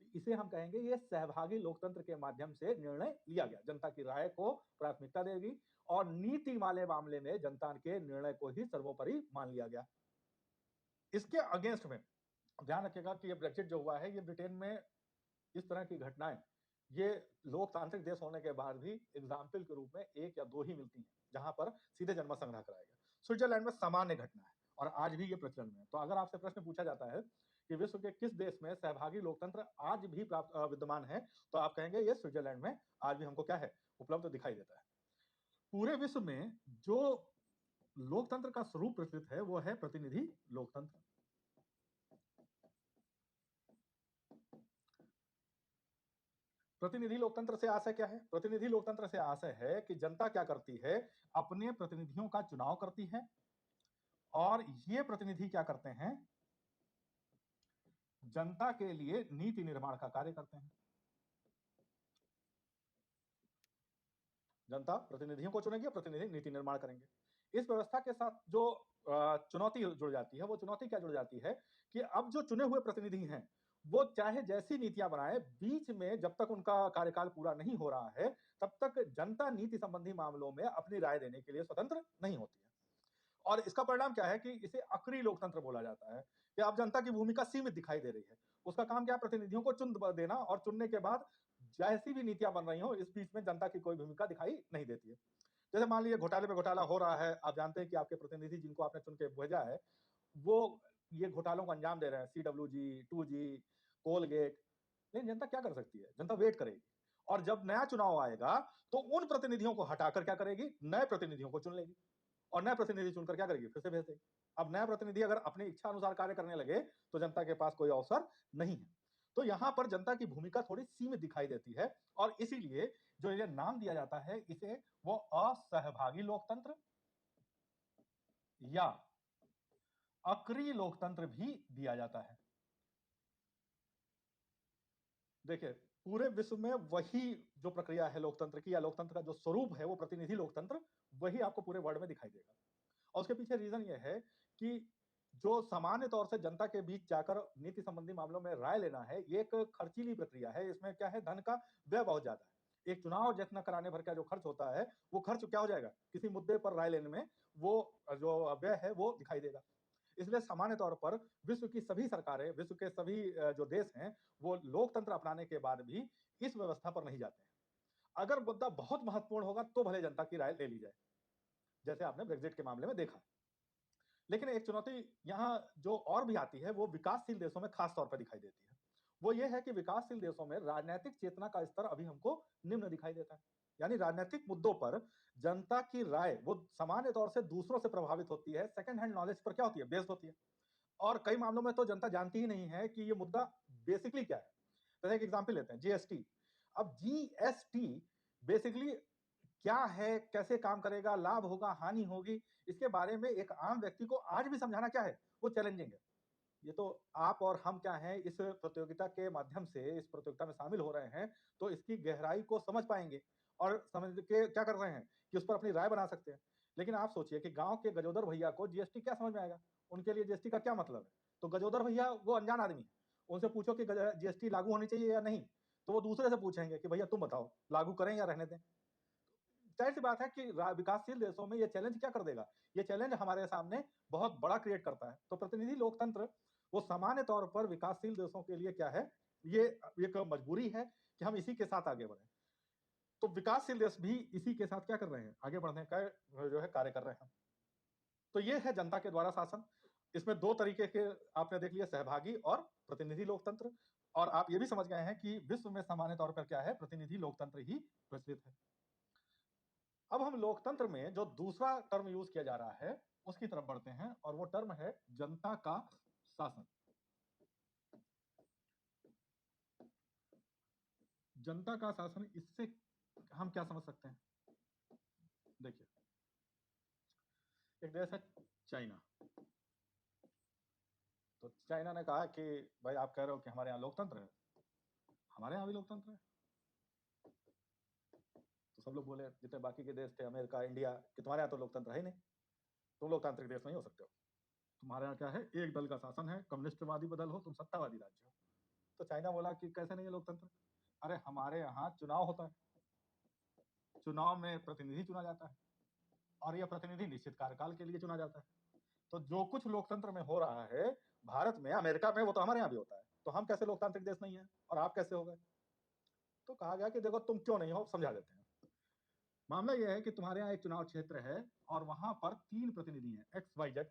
तो इसे हम कहेंगे ये सहभागी लोकतंत्र के माध्यम से निर्णय लिया गया, जनता की राय को प्राथमिकता देगी और नीति वाले मामले में जनता के निर्णय को ही सर्वोपरि मान लिया गया। इसके अगेंस्ट में ध्यान रखिएगा कि ये ब्रेक्जिट जो हुआ है, ये ब्रिटेन में इस तरह की घटनाएं, ये लोकतांत्रिक देश होने के बाद भी एग्जाम्पल के रूप में एक या दो ही मिलती हैं, जहां पर सीधे जनमत संग्रह कराया गया। स्विट्जरलैंड में सामान्य घटना है और आज भी ये प्रचलन में है। तो अगर आपसे प्रश्न पूछा जाता है कि विश्व के किस देश में सहभागी लोकतंत्र आज भी विद्यमान है, तो आप कहेंगे ये स्विट्जरलैंड में आज भी हमको क्या है, उपलब्ध दिखाई देता है। पूरे विश्व में जो लोकतंत्र का स्वरूप प्रचलित है, वो है प्रतिनिधि लोकतंत्र। प्रतिनिधि लोकतंत्र से आशय क्या है? प्रतिनिधि लोकतंत्र से आशय है कि जनता क्या करती है, अपने प्रतिनिधियों का चुनाव करती है और ये प्रतिनिधि क्या करते हैं, जनता के लिए नीति निर्माण का कार्य करते हैं। जनता प्रतिनिधियों को चुनेगी, प्रतिनिधि नीति निर्माण करेंगे। इस व्यवस्था के साथ जो चुनौती जुड़ जाती है, वो चुनौती क्या जुड़ जाती है कि अब जो चुने हुए प्रतिनिधि हैं, वो चाहे जैसी नीतियां बनाए, बीच में जब तक उनका कार्यकाल पूरा नहीं हो रहा है, तब तक जनता नीति संबंधी मामलों में अपनी राय देने के लिए स्वतंत्र नहीं होती है। और इसका परिणाम क्या है कि इसे अक्रिय लोकतंत्र बोला जाता है कि अब जनता की भूमिका सीमित दिखाई दे रही है। उसका काम क्या है, प्रतिनिधियों को चुन देना और चुनने के बाद जैसी भी नीतियां बन रही हो, इस बीच में जनता की कोई भूमिका दिखाई नहीं देती है। जैसे मान लीजिए घोटाले पे घोटाला हो रहा है, आप जानते हैं कि आपके प्रतिनिधि जिनको आपने चुन के भेजा है, वो ये घोटालों को अंजाम दे रहे हैं, सीडब्ल्यूजी, 2G, कोलगेट। लेकिन जनता क्या कर सकती है? जनता वेट करेगी और जब नया चुनाव आएगा, तो उन प्रतिनिधियों को हटाकर क्या करेगी, नए प्रतिनिधियों को चुन लेगी और नए प्रतिनिधि चुनकर क्या करेगी, फिर से भेज देगी। अब नया प्रतिनिधि अगर अपनी इच्छा अनुसार कार्य करने लगे, तो जनता के पास कोई अवसर नहीं है। तो यहां पर जनता की भूमिका थोड़ी सीमित दिखाई देती है और इसीलिए जो ये नाम दिया जाता है, इसे वो असहभागी लोकतंत्र या अक्रिय लोकतंत्र भी दिया जाता है। देखिए, पूरे विश्व में वही जो प्रक्रिया है लोकतंत्र की या लोकतंत्र का जो स्वरूप है, वो प्रतिनिधि लोकतंत्र, वही आपको पूरे वर्ल्ड में दिखाई देगा। और उसके पीछे रीजन ये है कि जो सामान्य तौर से जनता के बीच जाकर नीति संबंधी मामलों में राय लेना है, ये एक खर्चीली प्रक्रिया है। इसमें क्या है, धन का व्यय बहुत ज्यादा है। एक चुनाव जितना कराने भर का जो खर्च होता है, वो खर्च क्या हो जाएगा, किसी मुद्दे पर राय लेने में वो जो व्यय है वो दिखाई देगा। इसलिए सामान्य तौर पर विश्व की सभी सरकारें, विश्व के सभी जो देश हैं, वो लोकतंत्र अपनाने के बाद भी इस व्यवस्था पर नहीं जाते हैं। अगर मुद्दा बहुत महत्वपूर्ण होगा, तो भले जनता की राय ले ली जाए, जैसे आपने ब्रेक्जिट के मामले में देखा। लेकिन एक चुनौती यहाँ जो और भी आती है, वो विकासशील देशों में खास तौर पर दिखाई देती है। वो ये है कि विकासशील देशों में राजनीतिक चेतना का स्तर अभी हमको निम्न दिखाई देता है। यानी राजनीतिक मुद्दों पर जनता की राय वो सामान्य तौर से दूसरों से प्रभावित होती है, सेकंड हैंड नॉलेज पर क्या होती है, बेस्ड होती है। और कई मामलों में तो जनता जानती ही नहीं है कि ये मुद्दा बेसिकली क्या है। जैसे एक एग्जाम्पल लेते हैं, जीएसटी। अब जीएसटी बेसिकली क्या है, कैसे काम करेगा, लाभ होगा, हानि होगी, इसके बारे में एक आम व्यक्ति को आज भी समझाना क्या है, वो चैलेंजिंग है। ये तो आप और हम क्या हैं, इस प्रतियोगिता के माध्यम से इस प्रतियोगिता में शामिल हो रहे हैं, तो इसकी गहराई को समझ पाएंगे और समझ के क्या कर रहे हैं कि उस पर अपनी राय बना सकते हैं। लेकिन आप सोचिए कि गांव के गजोदर भैया को जीएसटी क्या समझ में आएगा, उनके लिए जीएसटी का क्या मतलब है। तो गजोदर भैया वो अनजान आदमी है, उनसे पूछो कि जीएसटी लागू होनी चाहिए या नहीं, तो वो दूसरे से पूछेंगे कि भैया तुम बताओ लागू करें या रहने दें। जाहिर सी बात है कि विकासशील देशों में ये चैलेंज क्या कर देगा, ये चैलेंज हमारे सामने बहुत बड़ा क्रिएट करता है। तो प्रतिनिधि लोकतंत्र वो सामान्य तौर पर विकासशील देशों के लिए क्या है, ये एक मजबूरी है कि हम इसी के साथ आगे बढ़े। तो विकासशील देश भी इसी के साथ क्या कर रहे हैं, आगे बढ़ने का जो है कार्य कर रहे हैं। तो ये है जनता के द्वारा शासन। इसमें दो तरीके के आपने देख लिया, सहभागी और प्रतिनिधि लोकतंत्र। और आप ये भी समझ गए हैं कि विश्व में सामान्य तौर पर क्या है, प्रतिनिधि लोकतंत्र ही प्रचलित है। अब हम लोकतंत्र में जो दूसरा टर्म यूज किया जा रहा है उसकी तरफ बढ़ते हैं, और वो टर्म है जनता का शासन। जनता का शासन, इससे हम क्या समझ सकते हैं। देखिए, एक देश है चाइना। तो चाइना ने कहा कि भाई आप कह रहे हो कि हमारे यहाँ लोकतंत्र है, हमारे यहाँ भी लोकतंत्र है। तो सब लोग बोले, जितने बाकी के देश थे, अमेरिका, इंडिया, कि तुम्हारे यहाँ तो लोकतंत्र है ही नहीं, तुम लोकतांत्रिक देश नहीं हो सकते हो, तुम्हारे यहाँ क्या है, एक दल का शासन है, कम्युनिस्टवादी बदल हो, तुम सत्तावादी राज्य हो। तो चाइना बोला कि कैसे नहीं है लोकतंत्र। अरे हमारे यहाँ चुनाव होता है, चुनाव में प्रतिनिधि चुना जाता है, और यह प्रतिनिधि निश्चित कार्यकाल के लिए चुना जाता है। तो जो कुछ लोकतंत्र में हो रहा है भारत में, अमेरिका में, वो तो हमारे यहाँ भी होता है। तो हम कैसे लोकतांत्रिक देश नहीं है और आप कैसे हो गए। तो कहा गया कि देखो तुम क्यों नहीं हो, समझा देते हैं। मामला यह है कि तुम्हारे यहाँ एक चुनाव क्षेत्र है और वहां पर 3 प्रतिनिधि हैं, XYZ।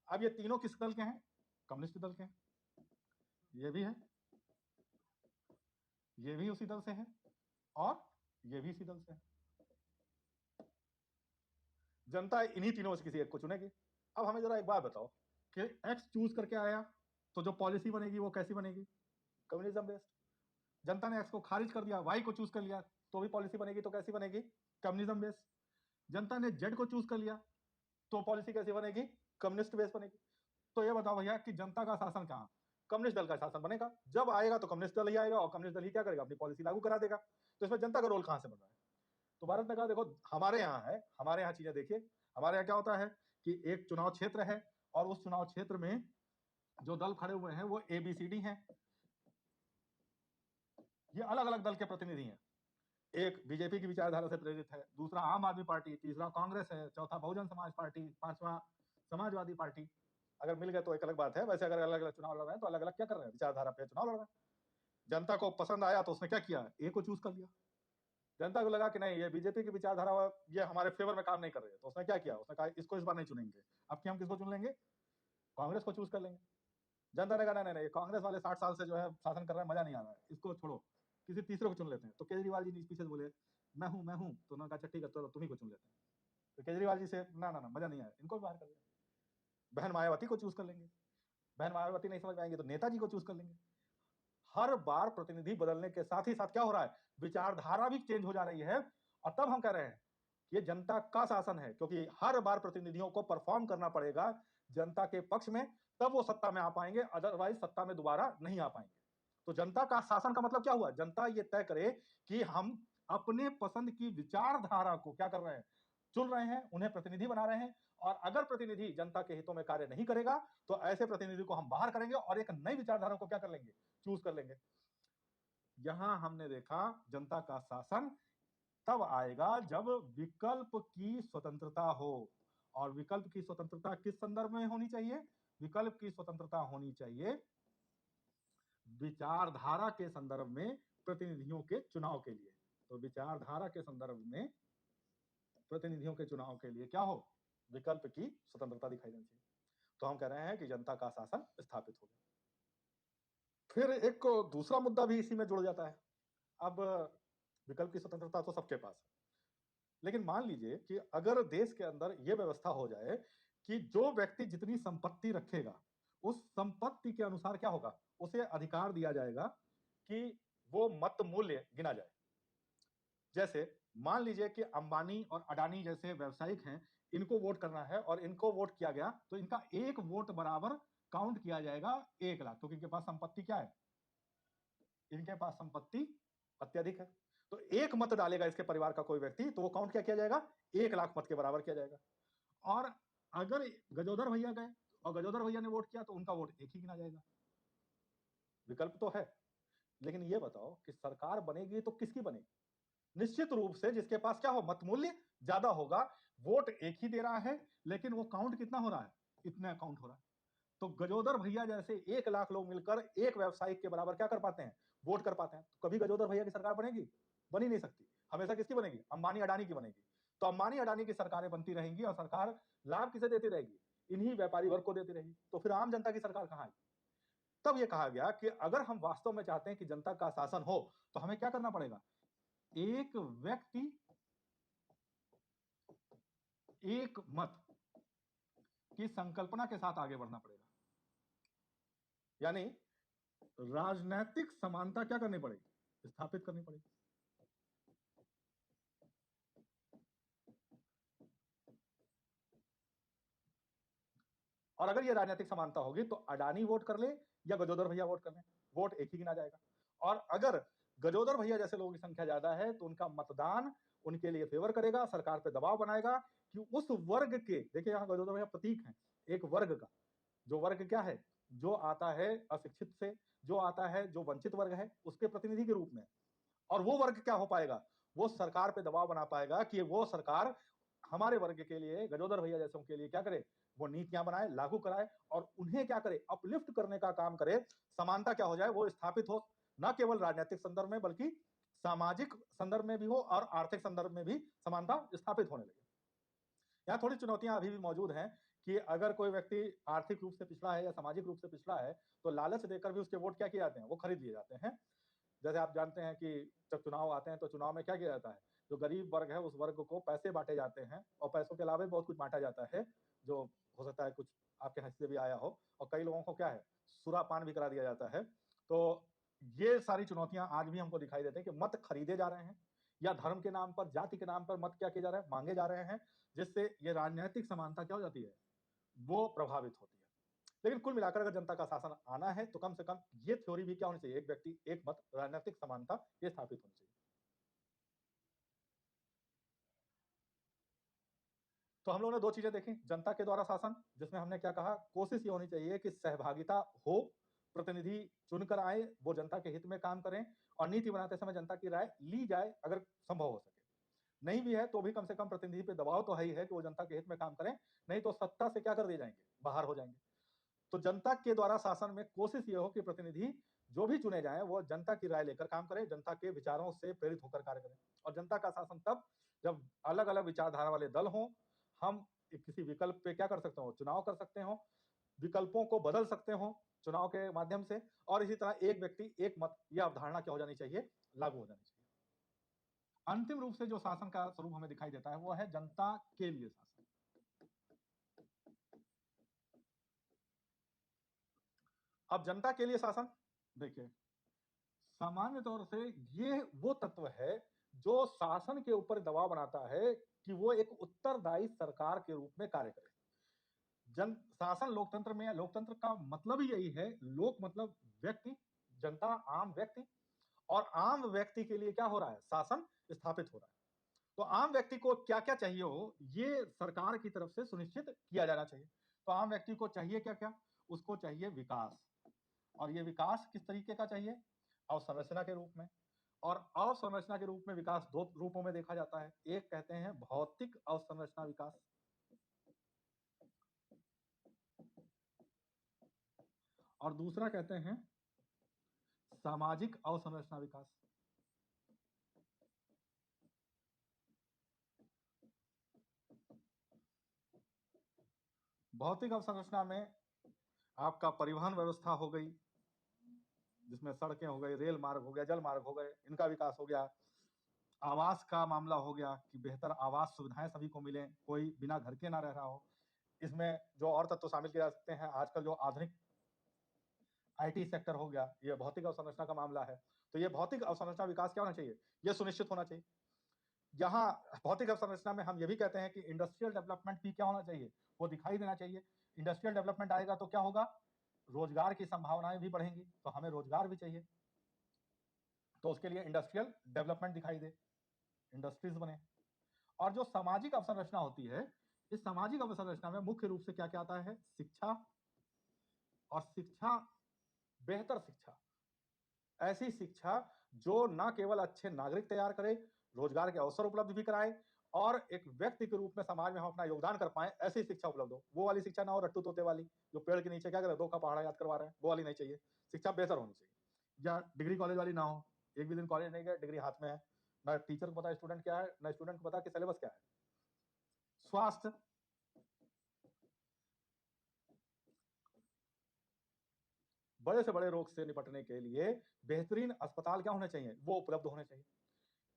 अब ये तीनों किस दल के हैं, कम्युनिस्ट दल के हैं। ये भी है, ये भी उसी दल से है, और ये भी इसी दल से है। जनता इन्हीं तीनों से किसी एक को चुनेगी। अब हमें जरा एक बात बताओ कि एक्स चूज करके आया तो जो पॉलिसी बनेगी वो कैसी बनेगी, कम्युनिज्म बेस्ड। जनता ने एक्स को खारिज कर दिया, वाई को चूज कर लिया, तो भी पॉलिसी बनेगी, तो कैसी बनेगी, कम्युनिज्म बेस्ड। जनता ने जेड को चूज कर लिया, तो पॉलिसी कैसी बनेगी, कम्युनिस्ट बेस्ड बनेगी। तो ये बताओ भैया कि जनता का शासन कहाँ, कम्युनिस्ट दल का शासन बनेगा। जब आएगा तो कम्युनिस्ट दल ही आएगा, और कम्युनिस्ट दल ही क्या करेगा, अपनी पॉलिसी लागू करा देगा। तो इसमें जनता का रोल कहां से बन रहा है। तो भारत ने कहा देखो हमारे यहाँ है, हमारे यहाँ चीजें देखिए। हमारे यहाँ क्या होता है कि एक चुनाव क्षेत्र है, और उस चुनाव क्षेत्र में जो दल खड़े हुए हैं वो ABCD हैं। ये अलग अलग दल के प्रतिनिधि हैं। एक बीजेपी की विचारधारा से प्रेरित है, दूसरा आम आदमी पार्टी, तीसरा कांग्रेस है, चौथा बहुजन समाज पार्टी, पांचवा समाजवादी पार्टी। अगर मिल गए तो एक अलग बात है, वैसे अगर अलग अलग चुनाव लड़ रहे हैं तो अलग अलग क्या कर रहे हैं, विचारधारा पे चुनाव लड़ रहे हैं। जनता को पसंद आया तो उसने क्या किया, ए को चूज कर लिया। जनता को लगा कि नहीं ये बीजेपी की विचारधारा ये हमारे फेवर में काम नहीं कर रही है, तो उसने क्या किया, उसने कहा इसको इस बार नहीं चुनेंगे, अब की हम किसको चुन लेंगे, कांग्रेस को चूज कर लेंगे। जनता ने कहा नहीं नहीं, कांग्रेस वाले 60 साल से जो है शासन कर रहे हैं, मजा नहीं आ रहा है, इसको छोड़ो, किसी तीसरे को चुन लेते हैं। तो केजरीवाल जी पीछे से बोले मैं हूं, तो उन्होंने कहा ठीक है चलो तुम्ही को चुन लेते हैं। तो केजरीवाल जी से ना ना ना मजा नहीं आया, इनको भी बाहर कर दिया। बहन मायावती को चूज कर लेंगे, बहन मायावती नहीं समझ में आएंगे तो नेताजी को चूज कर लेंगे। हर बार प्रतिनिधि बदलने के साथ ही साथ क्या हो रहा है, विचारधारा भी चेंज हो जा रही है। और तब हम कह रहे हैं कि ये जनता का शासन है, क्योंकि हर बार प्रतिनिधियों को परफॉर्म करना पड़ेगा जनता के पक्ष में, तब वो सत्ता में आ पाएंगे, अदरवाइज सत्ता में दोबारा नहीं आ पाएंगे। तो जनता का शासन का मतलब क्या हुआ, जनता ये तय करे कि हम अपने पसंद की विचारधारा को क्या कर रहे हैं, चुन रहे हैं, उन्हें प्रतिनिधि बना रहे हैं। और अगर प्रतिनिधि जनता के हितों में कार्य नहीं करेगा तो ऐसे प्रतिनिधि को हम बाहर करेंगे और एक नई विचारधारा को क्या कर लेंगे, चूज कर लेंगे। यहां हमने देखा जनता का शासन तब आएगा जब विकल्प की स्वतंत्रता हो। और विकल्प की स्वतंत्रता किस संदर्भ में होनी चाहिए, विकल्प की स्वतंत्रता होनी चाहिए विचारधारा के संदर्भ में प्रतिनिधियों के चुनाव के लिए। तो विचारधारा के संदर्भ में प्रतिनिधियों के चुनाव के लिए क्या हो, विकल्प की स्वतंत्रता दिखाई देनी चाहिए। तो हम कह रहे हैं कि जनता का शासन स्थापित हो गया। फिर एक दूसरा मुद्दा भी इसी में जुड़ जाता है। अब विकल्प की स्वतंत्रता तो सबके पास है। लेकिन मान लीजिए कि अगर देश के अंदर यह व्यवस्था हो जाए कि जो व्यक्ति जितनी संपत्ति रखेगा उस संपत्ति के अनुसार क्या होगा, उसे अधिकार दिया जाएगा कि वो मत मूल्य गिना जाए। जैसे मान लीजिए कि अंबानी और अडानी जैसे व्यवसायिक हैं, इनको वोट करना है और इनको वोट किया गया तो इनका एक वोट बराबर काउंट किया जाएगा 1 लाख, क्योंकि इनके पास संपत्ति क्या है, इनके पास संपत्ति अत्यधिक है। तो एक मत डालेगा इसके परिवार का कोई व्यक्ति तो वो काउंट क्या किया जाएगा, 1 लाख मत के बराबर किया जाएगा। और अगर गजोदर भैया गए और गजोदर भैया ने वोट किया तो उनका वोट एक ही गिना जाएगा। विकल्प तो है, लेकिन ये बताओ कि सरकार बनेगी तो किसकी बनेगी? निश्चित रूप से जिसके पास क्या हो, मत मूल्य ज्यादा होगा। वोट एक ही दे रहा है लेकिन वो काउंट कितना हो रहा है, इतना काउंट हो रहा है। तो गजोदर भैया जैसे 1 लाख लोग मिलकर एक व्यवसायिक के बराबर क्या कर पाते हैं, वोट कर पाते हैं। तो कभी गजोदर भैया की सरकार बनेगी? बन ही नहीं सकती। हमेशा किसकी बनेगी, अंबानी अडानी की बनेगी। तो अंबानी अडानी की सरकारें बनती रहेंगी और सरकार लाभ किसे देती रहेगी, इन्हीं व्यापारी वर्ग को देती रहेगी। तो फिर आम जनता की सरकार कहां आई? तब यह कहा गया कि अगर हम वास्तव में चाहते हैं कि जनता का शासन हो तो हमें क्या करना पड़ेगा, एक व्यक्ति एक मत की संकल्पना के साथ आगे बढ़ना पड़ेगा। यानी राजनीतिक समानता क्या करनी पड़ेगी, स्थापित करनी पड़ेगी। और अगर ये राजनीतिक समानता होगी तो अडानी वोट कर ले या गजोदर भैया वोट कर ले, वोट एक ही गिना जाएगा। और अगर गजोदर भैया जैसे लोगों की संख्या ज्यादा है तो उनका मतदान उनके लिए फेवर करेगा, सरकार पे दबाव बनाएगा कि उस वर्ग के, देखिए यहाँ गजोदर भैया प्रतीक हैं एक वर्ग का, जो वर्ग क्या है, जो आता है अशिक्षित से, जो आता है जो वंचित वर्ग है, उसके प्रतिनिधि के रूप में। और वो वर्ग क्या हो पाएगा, वो सरकार पे दबाव बना पाएगा कि वो सरकार हमारे वर्ग के लिए, गजोदर भैया जैसों के लिए क्या करे, वो नीतियां बनाए, लागू कराए और उन्हें क्या करे, अपलिफ्ट करने का काम करे। समानता क्या हो जाए, वो स्थापित हो, न केवल राजनीतिक संदर्भ में बल्कि सामाजिक संदर्भ में भी हो और आर्थिक संदर्भ में भी समानता स्थापित होने लगे। यहाँ थोड़ी चुनौतियां अभी भी मौजूद हैं कि अगर कोई व्यक्ति आर्थिक रूप से पिछड़ा है या सामाजिक रूप से पिछड़ा है तो लालच देकर भी उसके वोट क्या किए जाते हैं, वो खरीद लिए जाते हैं। जैसे आप जानते हैं कि जब चुनाव आते हैं तो चुनाव में क्या किया जाता है, जो गरीब वर्ग है उस वर्ग को पैसे बांटे जाते हैं और पैसों के अलावा बहुत कुछ बांटा जाता है, जो हो सकता है कुछ आपके हिस्से से भी आया हो। और कई लोगों को क्या है, सुरापान भी करा दिया जाता है। तो ये सारी चुनौतियां आज भी हमको दिखाई देते हैं कि मत खरीदे जा रहे हैं या धर्म के नाम पर, जाति के नाम पर मत क्या किए जा रहे हैं, मांगे जा रहे हैं, जिससे ये राजनीतिक समानता क्या हो जाती है, वो प्रभावित होती है। लेकिन कुल मिलाकर अगर जनता का शासन आना है तो कम से कम ये थ्योरी भी क्या होनी चाहिए, एक व्यक्ति एक मत, राजनीतिक समानता, ये स्थापित होनी चाहिए। तो हम लोगों ने दो चीजें देखी, जनता के द्वारा शासन, जिसमें हमने क्या कहा, कोशिश ये होनी चाहिए कि सहभागिता हो, प्रतिनिधि चुनकर आए, वो जनता के हित में काम करें और नीति बनाते समय जनता की राय ली जाए अगर संभव हो सके। नहीं भी है तो भी कम से कम प्रतिनिधि पे दबाव तो है ही है कि वो जनता के हित में काम करें, नहीं तो सत्ता से क्या कर दिए जाएंगे, बाहर हो जाएंगे। तो जनता के द्वारा शासन में कोशिश ये हो कि प्रतिनिधि जो भी चुने जाएं वो जनता की राय लेकर काम करें, जनता के विचारों से प्रेरित होकर कार्य करें। और जनता का शासन तब जब अलग अलग विचारधारा वाले दल हों, हम किसी विकल्प पे क्या कर सकते हो, चुनाव कर सकते हो, विकल्पों को बदल सकते हो चुनाव के माध्यम से, और इसी तरह एक व्यक्ति एक मत, यह अवधारणा क्या हो जानी चाहिए, लागू हो जानी चाहिए। अंतिम रूप से जो शासन का स्वरूप हमें दिखाई देता है वो है जनता के लिए शासन। अब जनता के लिए शासन देखिए, सामान्य तौर से ये वो तत्व है जो शासन के ऊपर दबाव बनाता है कि वो एक उत्तरदायी सरकार के रूप में कार्य करे। जन शासन लोकतंत्र में, लोकतंत्र का मतलब ही यही है, लोक मतलब व्यक्ति, जनता आम व्यक्ति, और आम व्यक्ति के लिए क्या हो रहा है, शासन स्थापित हो रहा है। तो आम व्यक्ति को क्या क्या चाहिए हो, ये सरकार की तरफ से सुनिश्चित किया जाना चाहिए। तो आम व्यक्ति को चाहिए क्या क्या, उसको चाहिए विकास। और ये विकास किस तरीके का चाहिए, अवसंरचना के रूप में। और अवसंरचना के रूप में विकास दो रूपों में देखा जाता है, एक कहते हैं भौतिक अवसंरचना विकास, और दूसरा कहते हैं सामाजिक अवसंरचना विकास। भौतिक अवसंरचना में आपका परिवहन व्यवस्था हो गई, जिसमें सड़कें हो गई, रेल मार्ग हो गया, जल मार्ग हो गए, इनका विकास हो गया। आवास का मामला हो गया कि बेहतर आवास सुविधाएं सभी को मिलें, कोई बिना घर के ना रह रहा हो। इसमें जो और तत्व शामिल किए जा सकते हैं, आजकल जो आधुनिक आईटी सेक्टर हो गया, ये भौतिक अवसंरचना का मामला है। तो ये भौतिक अवसंरचना विकास क्या होना चाहिए, ये सुनिश्चित होना चाहिए। यहाँ भौतिक अवसंरचना में हम ये भी कहते हैं कि इंडस्ट्रियल डेवलपमेंट भी क्या होना चाहिए, वो दिखाई देना चाहिए। इंडस्ट्रियल डेवलपमेंट आएगा तो क्या होगा, रोजगार की संभावनाएं भी बढ़ेंगी, तो हमें रोजगार भी चाहिए। तो उसके लिए इंडस्ट्रियल डेवलपमेंट दिखाई दे, इंडस्ट्रीज बने। और जो सामाजिक अवसंरचना होती है, इस सामाजिक अवसंरचना में मुख्य रूप से क्या क्या आता है, शिक्षा। और शिक्षा, बेहतर शिक्षा, ऐसी शिक्षा जो न केवल अच्छे नागरिक तैयार करे, रोजगार के अवसर उपलब्ध भी कराए, और एक व्यक्ति के रूप में समाज में हम अपना योगदान कर पाए, ऐसी शिक्षा उपलब्ध हो। वो वाली शिक्षा ना हो रट्टू तोते वाली, जो पेड़ के नीचे क्या करे, 2 का पहाड़ा याद करवा रहे हैं, वो वाली नहीं चाहिए। शिक्षा बेहतर होनी चाहिए। या डिग्री कॉलेज वाली ना हो, एक भी दिन कॉलेज नहीं गया, डिग्री हाथ में है, ना टीचर को पता स्टूडेंट क्या है, ना स्टूडेंट को पता कि सिलेबस क्या है। स्वास्थ्य, बड़े से बड़े रोग से निपटने के लिए बेहतरीन अस्पताल क्या होने चाहिए, वो उपलब्ध होने चाहिए।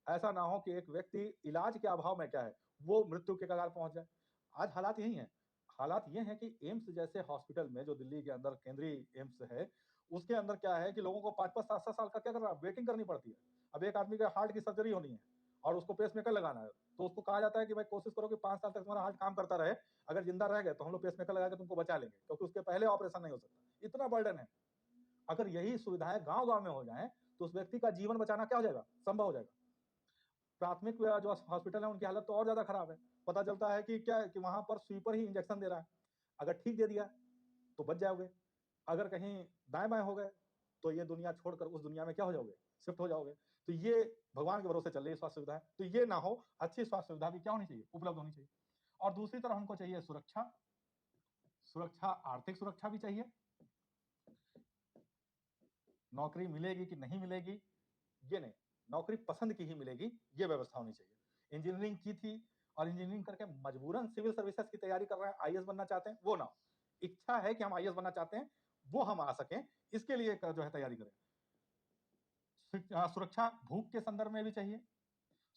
ऐसा ना हो कि एक व्यक्ति इलाज के अभाव में क्या है, वो मृत्यु के कगार पहुंच जाए। आज हालात यही हैं। हालात ये हैं कि एम्स जैसे हॉस्पिटल में, जो दिल्ली के अंदर केंद्रीय एम्स है, उसके अंदर क्या है कि लोगों को 5-5, 7-7 साल का क्या करना, वेटिंग करनी पड़ती है। अब एक आदमी के हार्ट की सर्जरी होनी है और उसको पेसमेकर लगाना है, तो उसको कहा जाता है कि भाई कोशिश करो कि 5 साल तक तुम्हारा हार्ट काम करता रहे, अगर जिंदा रह गए तो हम लोग पेसमेकर लगा के तुमको बचा लेंगे, क्योंकि उसके पहले ऑपरेशन नहीं हो सकता। इतना बर्डन है। अगर यही सुविधाएं गांव-गांव में हो जाएं, तो उस व्यक्ति का जीवन बचाना क्या हो जाएगा, संभव हो जाएगा। प्राथमिक जो हॉस्पिटल है, उनकी हालत तो और ज्यादा खराब है। पता चलता है कि क्या है कि वहां पर स्वीपर ही इंजेक्शन दे रहा है। अगर ठीक दे दिया तो बच जाओगे, अगर कहीं दाएं बाएं हो गए तो ये दुनिया छोड़कर उस दुनिया में क्या हो जाओगे, शिफ्ट हो जाओगे। तो ये भगवान के भरोसे चल रही है स्वास्थ्य सुविधा है, तो ये ना हो, अच्छी स्वास्थ्य सुविधा भी क्या होनी चाहिए, उपलब्ध होनी चाहिए। और दूसरी तरफ हमको चाहिए सुरक्षा। सुरक्षा, आर्थिक सुरक्षा भी चाहिए। नौकरी मिलेगी कि नहीं मिलेगी ये नहीं, नौकरी पसंद की ही मिलेगी, ये व्यवस्था होनी चाहिए। इंजीनियरिंग की थी और इंजीनियरिंग करके मजबूरन सिविल सर्विसेज की तैयारी कर रहे हैं, आईएएस बनना चाहते हैं, वो ना हो। इच्छा है कि हम आईएएस बनना चाहते हैं, वो हम आ सकें, इसके लिए जो है तैयारी करें। सुरक्षा भूख के संदर्भ में भी चाहिए,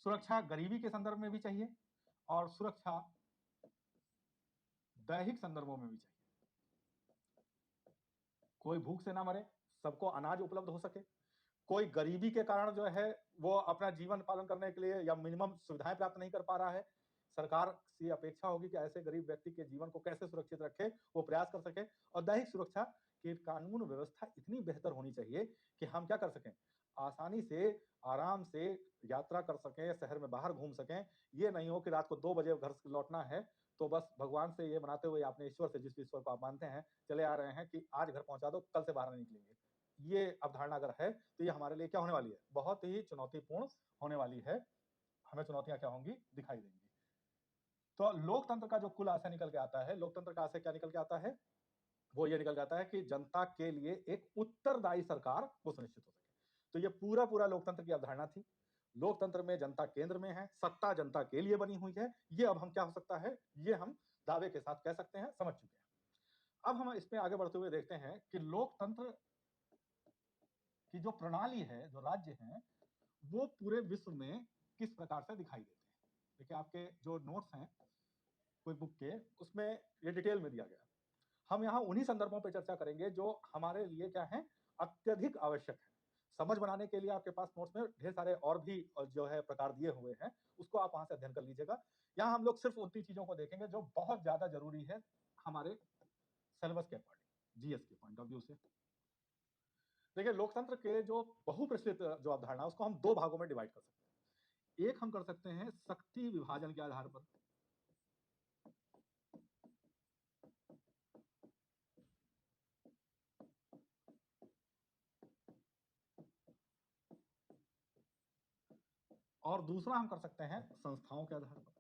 सुरक्षा गरीबी के संदर्भ में भी चाहिए, और सुरक्षा दैहिक संदर्भों में भी चाहिए। कोई भूख से ना मरे, सबको अनाज उपलब्ध हो सके, कोई गरीबी के कारण जो है वो अपना जीवन पालन करने के लिए या मिनिमम सुविधाएं प्राप्त नहीं कर पा रहा है, सरकार से अपेक्षा होगी कि ऐसे गरीब व्यक्ति के जीवन को कैसे सुरक्षित रखे, वो प्रयास कर सके। और दैहिक सुरक्षा की कानून व्यवस्था इतनी बेहतर होनी चाहिए कि हम क्या कर सकें, आसानी से, आराम से यात्रा कर सकें, शहर में बाहर घूम सकें। ये नहीं हो कि रात को 2 बजे घर से लौटना है तो बस भगवान से ये मनाते हुए, अपने ईश्वर से, जिस ईश्वर को आप मानते हैं, चले आ रहे हैं कि आज घर पहुंचा दो, कल से बाहर नहीं निकलेंगे। ये अवधारणा अगर है तो ये हमारे लिए क्या होने वाली है, बहुत ही चुनौतीपूर्ण होने वाली है। हमें चुनौतियां क्या होंगी, दिखाई देंगी। तो लोकतंत्र का जो कुल आशय निकल के आता है, लोकतंत्र का आशय क्या निकल के आता है, वो ये निकल के आता है कि जनता के लिए एक उत्तरदायी सरकार वो सुनिश्चित हो सके। तो ये पूरा पूरा लोकतंत्र की अवधारणा थी। लोकतंत्र में जनता केंद्र में है, सत्ता जनता के लिए बनी हुई है। ये अब हम क्या हो सकता है, ये हम दावे के साथ कह सकते हैं, समझ चुके हैं। अब हम इसमें आगे बढ़ते हुए देखते हैं कि लोकतंत्र की जो प्रणाली है, जो राज्य है, वो पूरे विश्व में किस प्रकार से दिखाई देते हैं। देखिए आपके जो नोट्स हैं कोई बुक के, उसमें ये डिटेल में दिया गया। हम यहाँ उन्हीं संदर्भों पर चर्चा करेंगे जो हमारे लिए क्या है, अत्यधिक आवश्यक है। समझ बनाने के लिए आपके पास नोट्स में ढेर सारे और भी जो है प्रकार दिए हुए हैं, उसको आप वहां से अध्ययन कर लीजिएगा। यहाँ हम लोग सिर्फ उतनी चीजों को देखेंगे जो बहुत ज्यादा जरूरी है हमारे सिलेबस के अकॉर्डिंग, जीएस के पॉइंट ऑफ व्यू से। देखिए लोकतंत्र के जो बहुप्रचलित जो अवधारणा, उसको हम 2 भागों में डिवाइड कर सकते हैं। एक हम कर सकते हैं शक्ति विभाजन के आधार पर, और दूसरा हम कर सकते हैं संस्थाओं के आधार पर।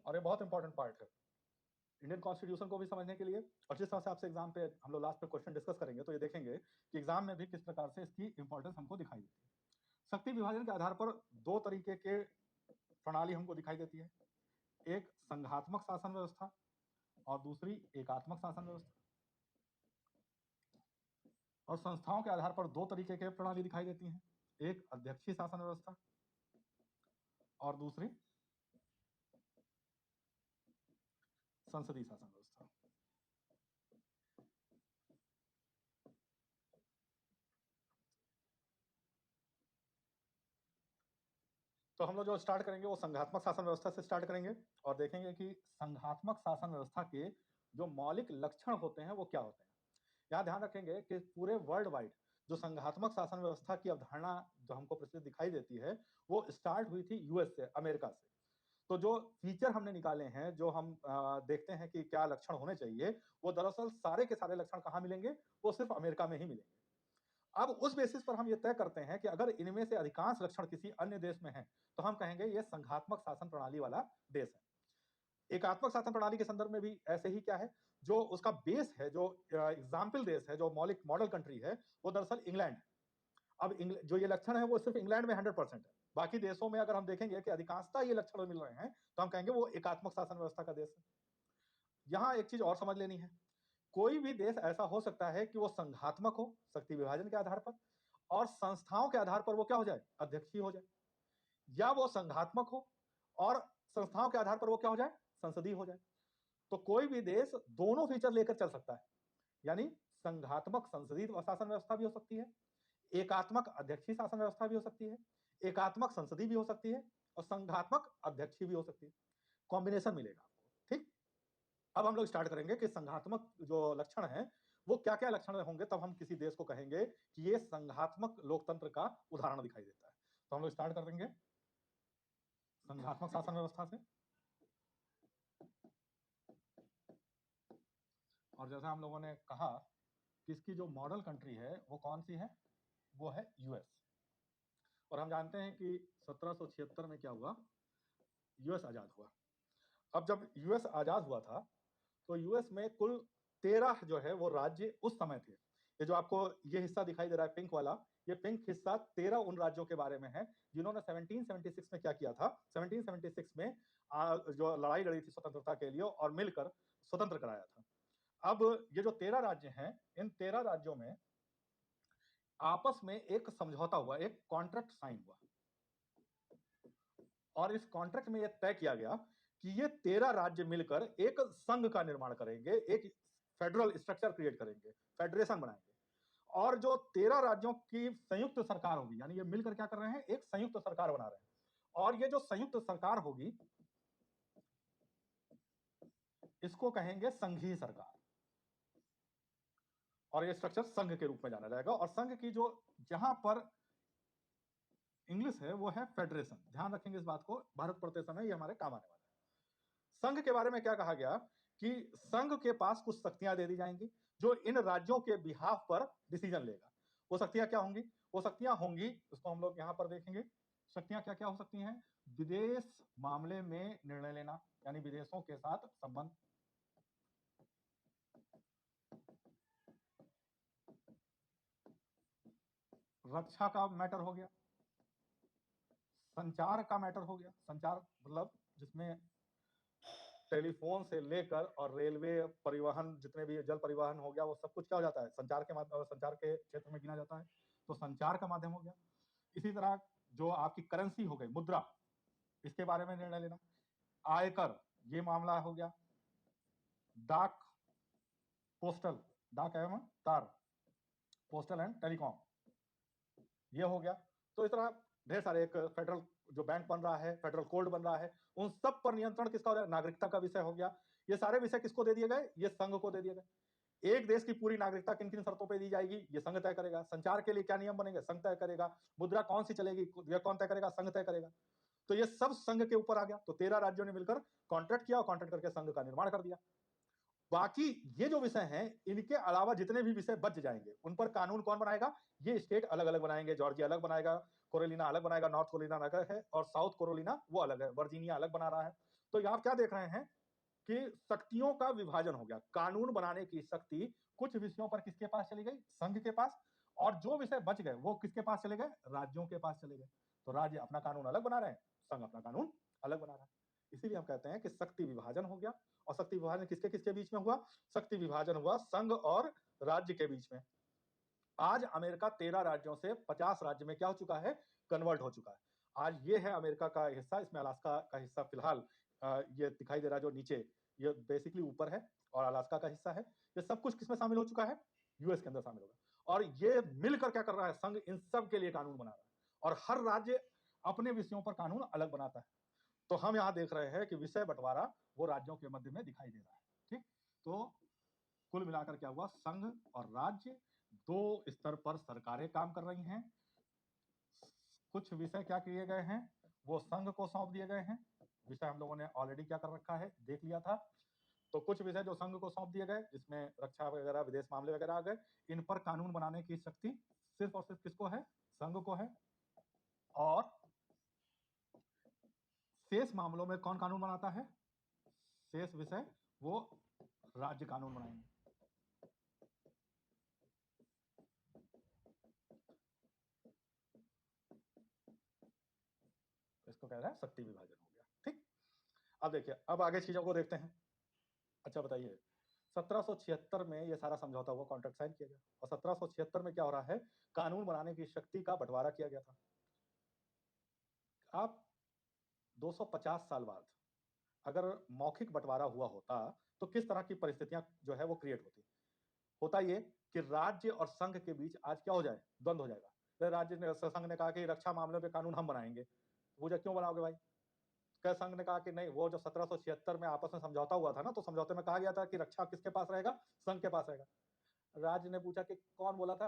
और ये बहुत इंपॉर्टेंट पार्ट है इंडियन कॉन्स्टिट्यूशन को भी समझने के लिए। और जिस तरह से आपसे एग्जाम पे हम लोग लास्ट पे क्वेश्चन डिस्कस करेंगे, तो ये देखेंगे कि एग्जाम में भी किस प्रकार से इसकी इंपॉर्टेंस हमको दिखाई देती है। शक्ति विभाजन के आधार पर 2 तरीके के प्रणाली हमको दिखाई देती है, एक संघात्मक शासन व्यवस्था और दूसरी एकात्मक शासन व्यवस्था। और संस्थाओं के आधार पर दो तरीके के प्रणाली दिखाई देती हैं, एक अध्यक्षीय शासन व्यवस्था और दूसरी संसदीय शासन व्यवस्था। तो हम लोग जो स्टार्ट करेंगे वो संघात्मक शासन व्यवस्था से स्टार्ट करेंगे और देखेंगे कि संघात्मक शासन व्यवस्था के जो मौलिक लक्षण होते हैं वो क्या होते हैं। यहाँ ध्यान रखेंगे कि पूरे वर्ल्ड वाइड जो संघात्मक शासन व्यवस्था की अवधारणा जो हमको प्रचलित दिखाई देती है वो स्टार्ट हुई थी यूएस से, अमेरिका से। तो जो फीचर हमने निकाले हैं, जो हम देखते हैं कि क्या लक्षण होने चाहिए, वो दरअसल सारे के सारे लक्षण कहाँ मिलेंगे, वो सिर्फ अमेरिका में ही मिलेंगे। अब उस बेसिस पर हम ये तय करते हैं कि अगर इनमें से अधिकांश लक्षण किसी अन्य देश में हैं, तो हम कहेंगे ये संघात्मक शासन प्रणाली वाला देश है। एकात्मक शासन प्रणाली के संदर्भ में भी ऐसे ही क्या है, जो उसका बेस है, जो एग्जाम्पल देश है, जो मौलिक मॉडल कंट्री है, वो दरअसल इंग्लैंड है। अब जो ये लक्षण है वो सिर्फ इंग्लैंड में 100% है। बाकी देशों में अगर हम देखेंगे कि अधिकांशता ये लक्षण मिल रहे हैं, तो हम कहेंगे वो एकात्मक शासन व्यवस्था का देश है। यहाँ एक चीज और समझ लेनी है, कोई भी देश ऐसा हो सकता है कि वो संघात्मक हो शक्ति विभाजन के आधार पर, और संस्थाओं के आधार पर वो क्या हो जाए, अध्यक्षीय हो जाए, या वो संघात्मक हो और संस्थाओं के आधार पर वो क्या हो जाए, संसदीय हो जाए। तो कोई भी देश दोनों फीचर लेकर चल सकता है, यानी संघात्मक संसदीय शासन व्यवस्था भी हो सकती है, एकात्मक अध्यक्षीय शासन व्यवस्था भी हो सकती है, एकात्मक संसदीय भी हो सकती है, और संघात्मक अध्यक्षीय भी हो सकती है। कॉम्बिनेशन मिलेगा आपको, ठीक। अब हम लोग स्टार्ट करेंगे कि संघात्मक जो लक्षण है वो क्या क्या लक्षण होंगे, तब हम किसी देश को कहेंगे कि ये संघात्मक लोकतंत्र का उदाहरण दिखाई देता है। तो हम लोग स्टार्ट कर देंगे संघात्मक शासन व्यवस्था से। और जैसा हम लोगों ने कहा कि इसकी जो मॉडल कंट्री है वो कौन सी है, वो है यूएस। और हम जानते हैं कि 1776 में क्या हुआ, यूएस आजाद हुआ। अब जब यूएस आजाद हुआ था तो यूएस में कुल 13 जो है वो राज्य उस समय थे। ये जो आपको ये हिस्सा दिखाई दे रहा है पिंक वाला, ये पिंक हिस्सा 13 उन राज्यों के बारे में है जिन्होंने 1776 में क्या किया था, 1776 में जो लड़ाई लड़ी थी स्वतंत्रता के लिए और मिलकर स्वतंत्र कराया था। अब ये जो 13 राज्य हैं, इन 13 राज्यों में आपस में एक समझौता हुआ, एक कॉन्ट्रैक्ट साइन हुआ, और इस कॉन्ट्रैक्ट में यह तय किया गया कि ये 13 राज्य मिलकर एक संघ का निर्माण करेंगे, एक फेडरल स्ट्रक्चर क्रिएट करेंगे, फेडरेशन बनाएंगे, और जो 13 राज्यों की संयुक्त सरकार होगी, यानी ये मिलकर क्या कर रहे हैं, एक संयुक्त सरकार बना रहे हैं। और ये जो संयुक्त सरकार होगी इसको कहेंगे संघीय सरकार, और ये स्ट्रक्चर संघ के रूप में जाना जाएगा। और संघ की जो जहां पर इंग्लिश है वो है फेडरेशन। ध्यान रखेंगे इस बात को, भारत पढ़ते समय ये हमारे काम आने वाला है। संघ के बारे में क्या कहा गया कि संघ के पास कुछ शक्तियां दे दी जाएंगी जो इन राज्यों के बिहाफ पर डिसीजन लेगा। वो शक्तियां क्या होंगी, वो शक्तियां होंगी, उसको हम लोग यहां पर देखेंगे। शक्तियां क्या क्या हो सकती हैं, विदेश मामले में निर्णय लेना, यानी विदेशों के साथ संबंध, रक्षा का मैटर हो गया, संचार का मैटर हो गया, संचार मतलब जिसमें टेलीफोन से लेकर और रेलवे परिवहन, जितने भी जल परिवहन हो गया, वो सब कुछ क्या हो जाता है, संचार के माध्यम, संचार के क्षेत्र में गिना जाता है, तो संचार का माध्यम हो गया। इसी तरह जो आपकी करेंसी हो गई, मुद्रा, इसके बारे में निर्णय लेना, आयकर, ये मामला हो गया, डाक, पोस्टल, डाक एवं तार, पोस्टल एंड टेलीकॉम, ये हो गया। तो इस तरह ढेर सारे, एक फेडरल जो बैंक बन रहा है, फेडरल कोड बन रहा है, उन सब पर नियंत्रण किसका हो रहा है, नागरिकता का विषय हो गया। ये सारे विषय किसको दे दिए गए, ये संघ को दे दिए गए। एक देश की पूरी नागरिकता किन किन शर्तों पर दी जाएगी, ये संघ तय करेगा। संचार के लिए क्या नियम बनेंगे, संघ तय करेगा। मुद्रा कौन सी चलेगी, यह कौन तय करेगा, संघ तय करेगा। तो ये सब संघ के ऊपर आ गया। तो 13 राज्यों ने मिलकर कॉन्ट्रैक्ट किया और कॉन्ट्रैक्ट करके संघ का निर्माण कर दिया। बाकी ये जो विषय हैं, इनके अलावा जितने भी विषय बच जाएंगे उन पर कानून कौन बनाएगा, ये स्टेट अलग अलग बनाएंगे। जॉर्जिया अलग बनाएगा, कैरोलिना अलग बनाएगा, नॉर्थ कैरोलिना अलग है, और साउथ कैरोलिना वो अलग है, वर्जीनिया अलग बना रहा है। तो यहाँ आप क्या देख रहे हैं कि शक्तियों का विभाजन हो गया। कानून बनाने की शक्ति कुछ विषयों पर किसके पास चली गई, संघ के पास, और जो विषय बच गए वो किसके पास चले गए, राज्यों के पास चले गए। तो राज्य अपना कानून अलग बना रहे हैं, संघ अपना कानून अलग बना रहा है। इसीलिए हम कहते हैं कि शक्ति विभाजन हो गया। और शक्ति विभाजन किसके किसके बीच में हुआ, शक्ति विभाजन हुआ संघ और राज्य के बीच में। आज अमेरिका 13 राज्यों से 50 राज्य में क्या हो चुका है, कन्वर्ट हो चुका है। आज ये है अमेरिका का हिस्सा, इसमें अलास्का का हिस्सा फिलहाल ये दिखाई दे रहा है जो नीचे, ये बेसिकली ऊपर है और अलास्का का हिस्सा है। ये सब कुछ किसमें शामिल हो चुका है, यूएस के अंदर शामिल होगा। और ये मिलकर क्या कर रहा है, संघ इन सब के लिए कानून बना रहा है और हर राज्य अपने विषयों पर कानून अलग बनाता है। तो हम यहाँ देख रहे हैं कि विषय बंटवारा वो राज्यों के मध्य में दिखाई दे रहा है। ठीक, तो कुल मिलाकर क्या हुआ, संघ और राज्य दो स्तर पर सरकारें काम कर रही हैं। कुछ विषय क्या किए गए हैं, वो संघ को सौंप दिए गए हैं। विषय हम लोगों ने ऑलरेडी क्या कर रखा है, देख लिया था। तो कुछ विषय जो संघ को सौंप दिए गए, जिसमें रक्षा वगैरह, विदेश मामले वगैरह आ गए, इन पर कानून बनाने की शक्ति सिर्फ और सिर्फ किसको है, संघ को है। और शेष मामलों में कौन कानून बनाता है, शेष विषय वो राज्य कानून बनाएंगे। इसको कह रहा है शक्ति विभाजन हो गया। ठीक, अब देखिए, अब आगे चीजों को देखते हैं। अच्छा बताइए, 1776 में ये सारा समझौता हुआ, कॉन्ट्रैक्ट साइन किया गया, और 1776 में क्या हो रहा है, कानून बनाने की शक्ति का बंटवारा किया गया था। आप 250 साल बाद अगर मौखिक बंटवारा हुआ होता तो किस तरह की परिस्थितियां जो है वो क्रिएट होती। होता ये कि राज्य और संघ के बीच आज क्या हो जाए, द्वंद्व हो जाएगा। तो राज्य ने, संघ ने कहा कि रक्षा मामले पे कानून हम बनाएंगे, पूछा क्यों बनाओगे भाई, क्या संघ ने कहा कि नहीं, वो जो 1776 में आपस में समझौता हुआ था ना, तो समझौते में कहा गया था कि रक्षा किसके पास रहेगा, संघ के पास रहेगा। राज्य ने पूछा कि कौन बोला था,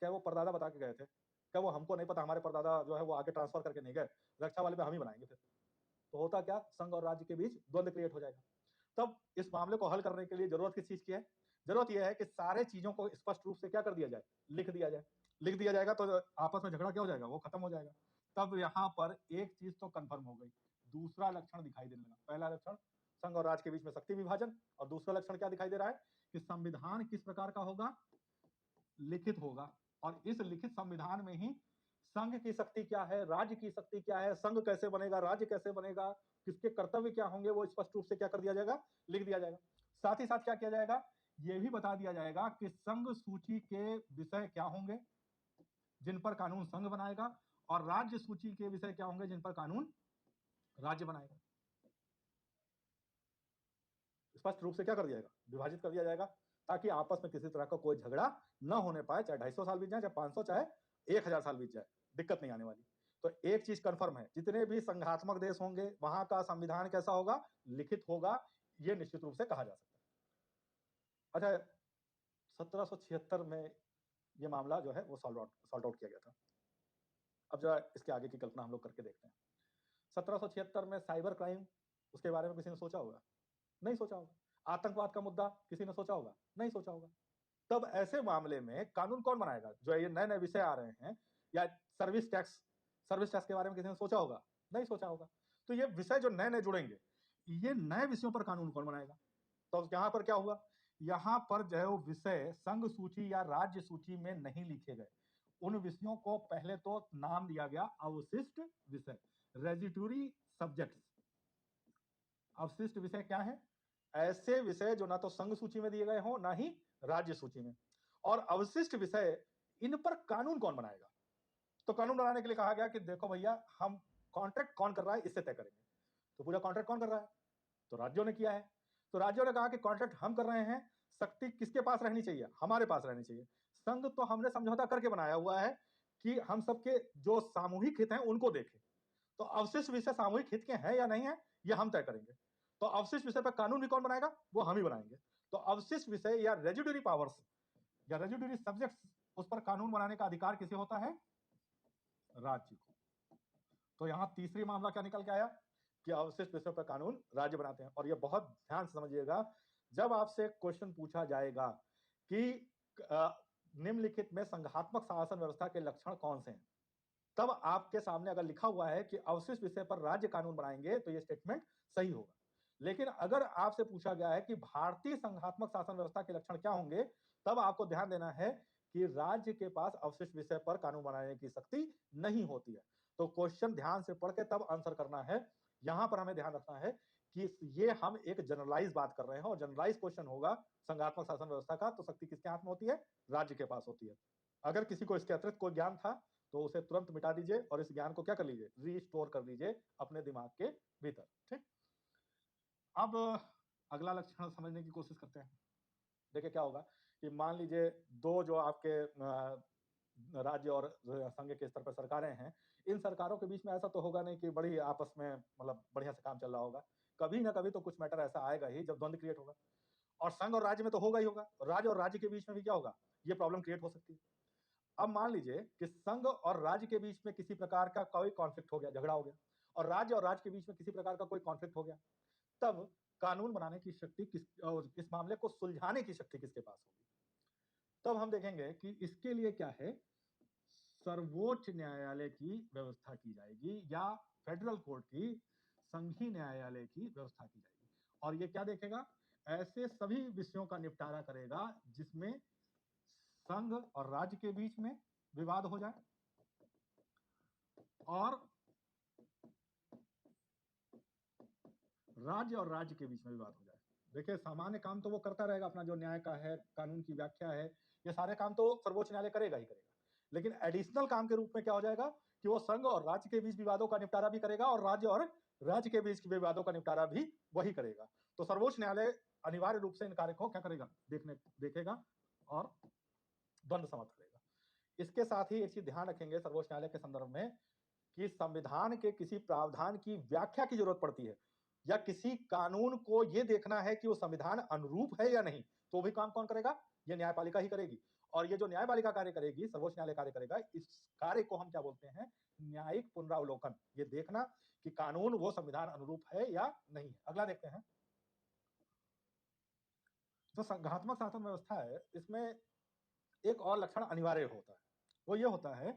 क्या वो परदादा बता के गए थे, क्या वो हमको नहीं पता, हमारे परदादा जो है वो आगे ट्रांसफर करके नहीं गए, रक्षा वाले पे हम ही बनाएंगे फिर। तो होता क्या, संघ और राज्य के बीच द्वंद्व क्रिएट हो जाएगा। तब इस मामले को हल करने के लिए जरूरत किस चीज की है, जरूरत यह है कि सारे चीजों को स्पष्ट रूप से क्या कर दिया जाए, लिख दिया जाए। लिख दिया जाएगा तो आपस में झगड़ा क्या हो जाएगा, वो खत्म हो जाएगा। तब यहाँ पर एक चीज तो कंफर्म हो गई, दूसरा लक्षण दिखाई देने लगा। पहला लक्षण संघ और राज्य के बीच में शक्ति विभाजन, और दूसरा लक्षण क्या दिखाई दे रहा है कि संविधान किस प्रकार का होगा, लिखित होगा। और इस लिखित संविधान में ही संघ की शक्ति क्या है, राज्य की शक्ति क्या है, संघ कैसे बनेगा, राज्य कैसे बनेगा, किसके कर्तव्य क्या होंगे, वो स्पष्ट रूप से क्या कर दिया जाएगा, लिख दिया जाएगा। साथ ही साथ क्या किया जाएगा, ये भी बता दिया जाएगा कि संघ सूची के विषय क्या होंगे जिन पर कानून संघ बनाएगा, और राज्य सूची के विषय क्या होंगे जिन पर कानून राज्य बनाएगा। स्पष्ट रूप से क्या कर दिया जाएगा, विभाजित कर दिया जाएगा, ताकि आपस में किसी तरह का कोई झगड़ा न होने पाए, चाहे 250 साल बीत जाए, चाहे 500, चाहे 1000 साल बीत जाए, दिक्कत नहीं आने वाली। तो एक चीज कंफर्म है, जितने भी संघात्मक देश होंगे वहां का संविधान कैसा होगा, लिखित होगा, ये निश्चित रूप से कहा जा सकता है। अच्छा, 1776 में ये मामला जो है वो सॉल्व आउट किया गया था। अब जो इसके आगे की कल्पना हम लोग करके देखते हैं। 1776 में साइबर क्राइम, उसके बारे में किसी ने सोचा होगा, नहीं सोचा होगा। आतंकवाद का मुद्दा किसी ने सोचा होगा, नहीं सोचा होगा। तब ऐसे मामले में कानून कौन बनाएगा, जो ये नए नए विषय आ रहे हैं, या सर्विस टैक्स के बारे में किसी ने सोचा होगा, नहीं सोचा होगा। तो ये विषय जो नए नए जुड़ेंगे, ये नए विषयों पर कानून कौन बनाएगा। तो यहाँ पर क्या हुआ, यहाँ पर जो है वो विषय संघ सूची या राज्य सूची में नहीं लिखे गए। उन विषयों को पहले तो नाम दिया गया अवशिष्ट विषय, रेजिटूरी सब्जेक्ट्स। अवशिष्ट विषय क्या है, ऐसे विषय जो ना तो संघ सूची में दिए गए हो ना ही राज्य सूची में। और अवशिष्ट विषय, इन पर कानून कौन बनाएगा। तो कानून बनाने के लिए कहा गया कि देखो भैया, हम कॉन्ट्रैक्ट कौन कर रहा है इससे तय करेंगे। तो पूरा कॉन्ट्रैक्ट कौन कर रहा है, तो राज्यों ने किया है। तो राज्यों ने कहा कि कॉन्ट्रैक्ट हम कर रहे हैं, शक्ति किसके पास रहनी चाहिए, हमारे पास रहनी चाहिए। संघ तो हमने समझौता करके बनाया हुआ है कि हम सबके जो सामूहिक हित हैं उनको देखें। तो अवशिष्ट विषय सामूहिक हित के हैं या नहीं है, ये हम तय करेंगे। तो अवशिष्ट विषय पर कानून भी कौन बनाएगा, वो हम ही बनाएंगे। तो अवशिष्ट विषय या रेजिडुअरी पावर्स या रेजिडुअरी सब्जेक्ट्स, उस पर कानून बनाने का अधिकार किसे होता है, राज्य को। तो यहां तीसरी मामला क्या निकल के आया कि अवशिष्ट विषयों पर कानून राज्य बनाते हैं। और ये बहुत ध्यान से समझिएगा, जब आपसे क्वेश्चन पूछा जाएगा कि निम्नलिखित में संघात्मक शासन व्यवस्था के लक्षण कौन से हैं, तब आपके सामने अगर लिखा हुआ है कि अवशिष्ट विषय पर राज्य कानून बनाएंगे, तो ये स्टेटमेंट सही होगा। लेकिन अगर आपसे पूछा गया है कि भारतीय संघात्मक शासन व्यवस्था के लक्षण क्या होंगे, तब आपको ध्यान देना है कि राज्य के पास अवशिष्ट विषय पर कानून बनाने की शक्ति नहीं होती है। तो क्वेश्चन ध्यान से पढ़ के तब आंसर करना है। यहां पर हमें ध्यान रखना है कि ये हम एक जनरलाइज बात कर रहे हैं, और जनरलाइज क्वेश्चन होगा संघात्मक शासन व्यवस्था का, तो शक्ति किसके हाथ में होती है, राज्य के पास होती है। अगर किसी को इसके अतिरिक्त कोई ज्ञान था तो उसे तुरंत मिटा दीजिए और इस ज्ञान को क्या कर लीजिए, रीस्टोर कर लीजिए अपने दिमाग के भीतर। ठीक, अब अगला लक्षण समझने की कोशिश करते हैं। देखिए क्या होगा कि मान लीजिए दो जो आपके राज्य और संघ के स्तर पर सरकारें हैं, इन सरकारों के बीच में ऐसा तो होगा नहीं कि बड़ी आपस में मतलब बढ़िया से काम चल रहा होगा। कभी ना कभी तो कुछ मैटर ऐसा आएगा ही जब द्वंद क्रिएट होगा, और संघ और राज्य में तो होगा ही होगा। राज्य और राज्य के बीच में भी क्या होगा, ये प्रॉब्लम क्रिएट हो सकती है। अब मान लीजिए कि संघ और राज्य के बीच में किसी प्रकार का कोई कॉन्फ्लिक्ट हो गया, झगड़ा हो गया, और राज्य के बीच में किसी प्रकार का कोई कॉन्फ्लिक्ट हो गया, तब कानून बनाने की शक्ति इस मामले को सुलझाने की शक्ति किसके पास होगी? तब हम देखेंगे कि इसके लिए क्या है, सर्वोच्च न्यायालय की व्यवस्था की जाएगी या फेडरल कोर्ट की, संघीय न्यायालय की व्यवस्था की जाएगी। और ये क्या देखेगा, ऐसे सभी विषयों का निपटारा करेगा जिसमें संघ और राज्य के बीच में विवाद हो जाए और राज्य और राज्य के बीच में विवाद हो जाए। देखिए सामान्य काम तो वो करता रहेगा, अपना जो न्याय का है, कानून की व्याख्या है, ये सारे काम तो सर्वोच्च न्यायालय करेगा ही करेगा, लेकिन एडिशनल काम के रूप में क्या हो जाएगा कि वो संघ और राज्य के बीच विवादों का निपटारा भी करेगा और राज्य के बीच विवादों का निपटारा भी वही करेगा। तो सर्वोच्च न्यायालय अनिवार्य रूप से इन कार्य को क्या करेगा, देखेगा और द्वंद्व समाप्त करेगा। इसके साथ ही एक चीज ध्यान रखेंगे सर्वोच्च न्यायालय के संदर्भ में कि संविधान के किसी प्रावधान की व्याख्या की जरूरत पड़ती है या किसी कानून को यह देखना है कि वो संविधान अनुरूप है या नहीं, तो भी काम कौन करेगा, ये न्यायपालिका ही करेगी। और ये जो न्यायपालिका कार्य करेगी, सर्वोच्च न्यायालय कार्य करेगा, इस कार्य को हम क्या बोलते हैं, न्यायिक पुनरावलोकन। ये देखना कि कानून वो संविधान अनुरूप है या नहीं है। अगला देखते हैं, जो संघात्मक शासन व्यवस्था है इसमें एक और लक्षण अनिवार्य होता है, वो ये होता है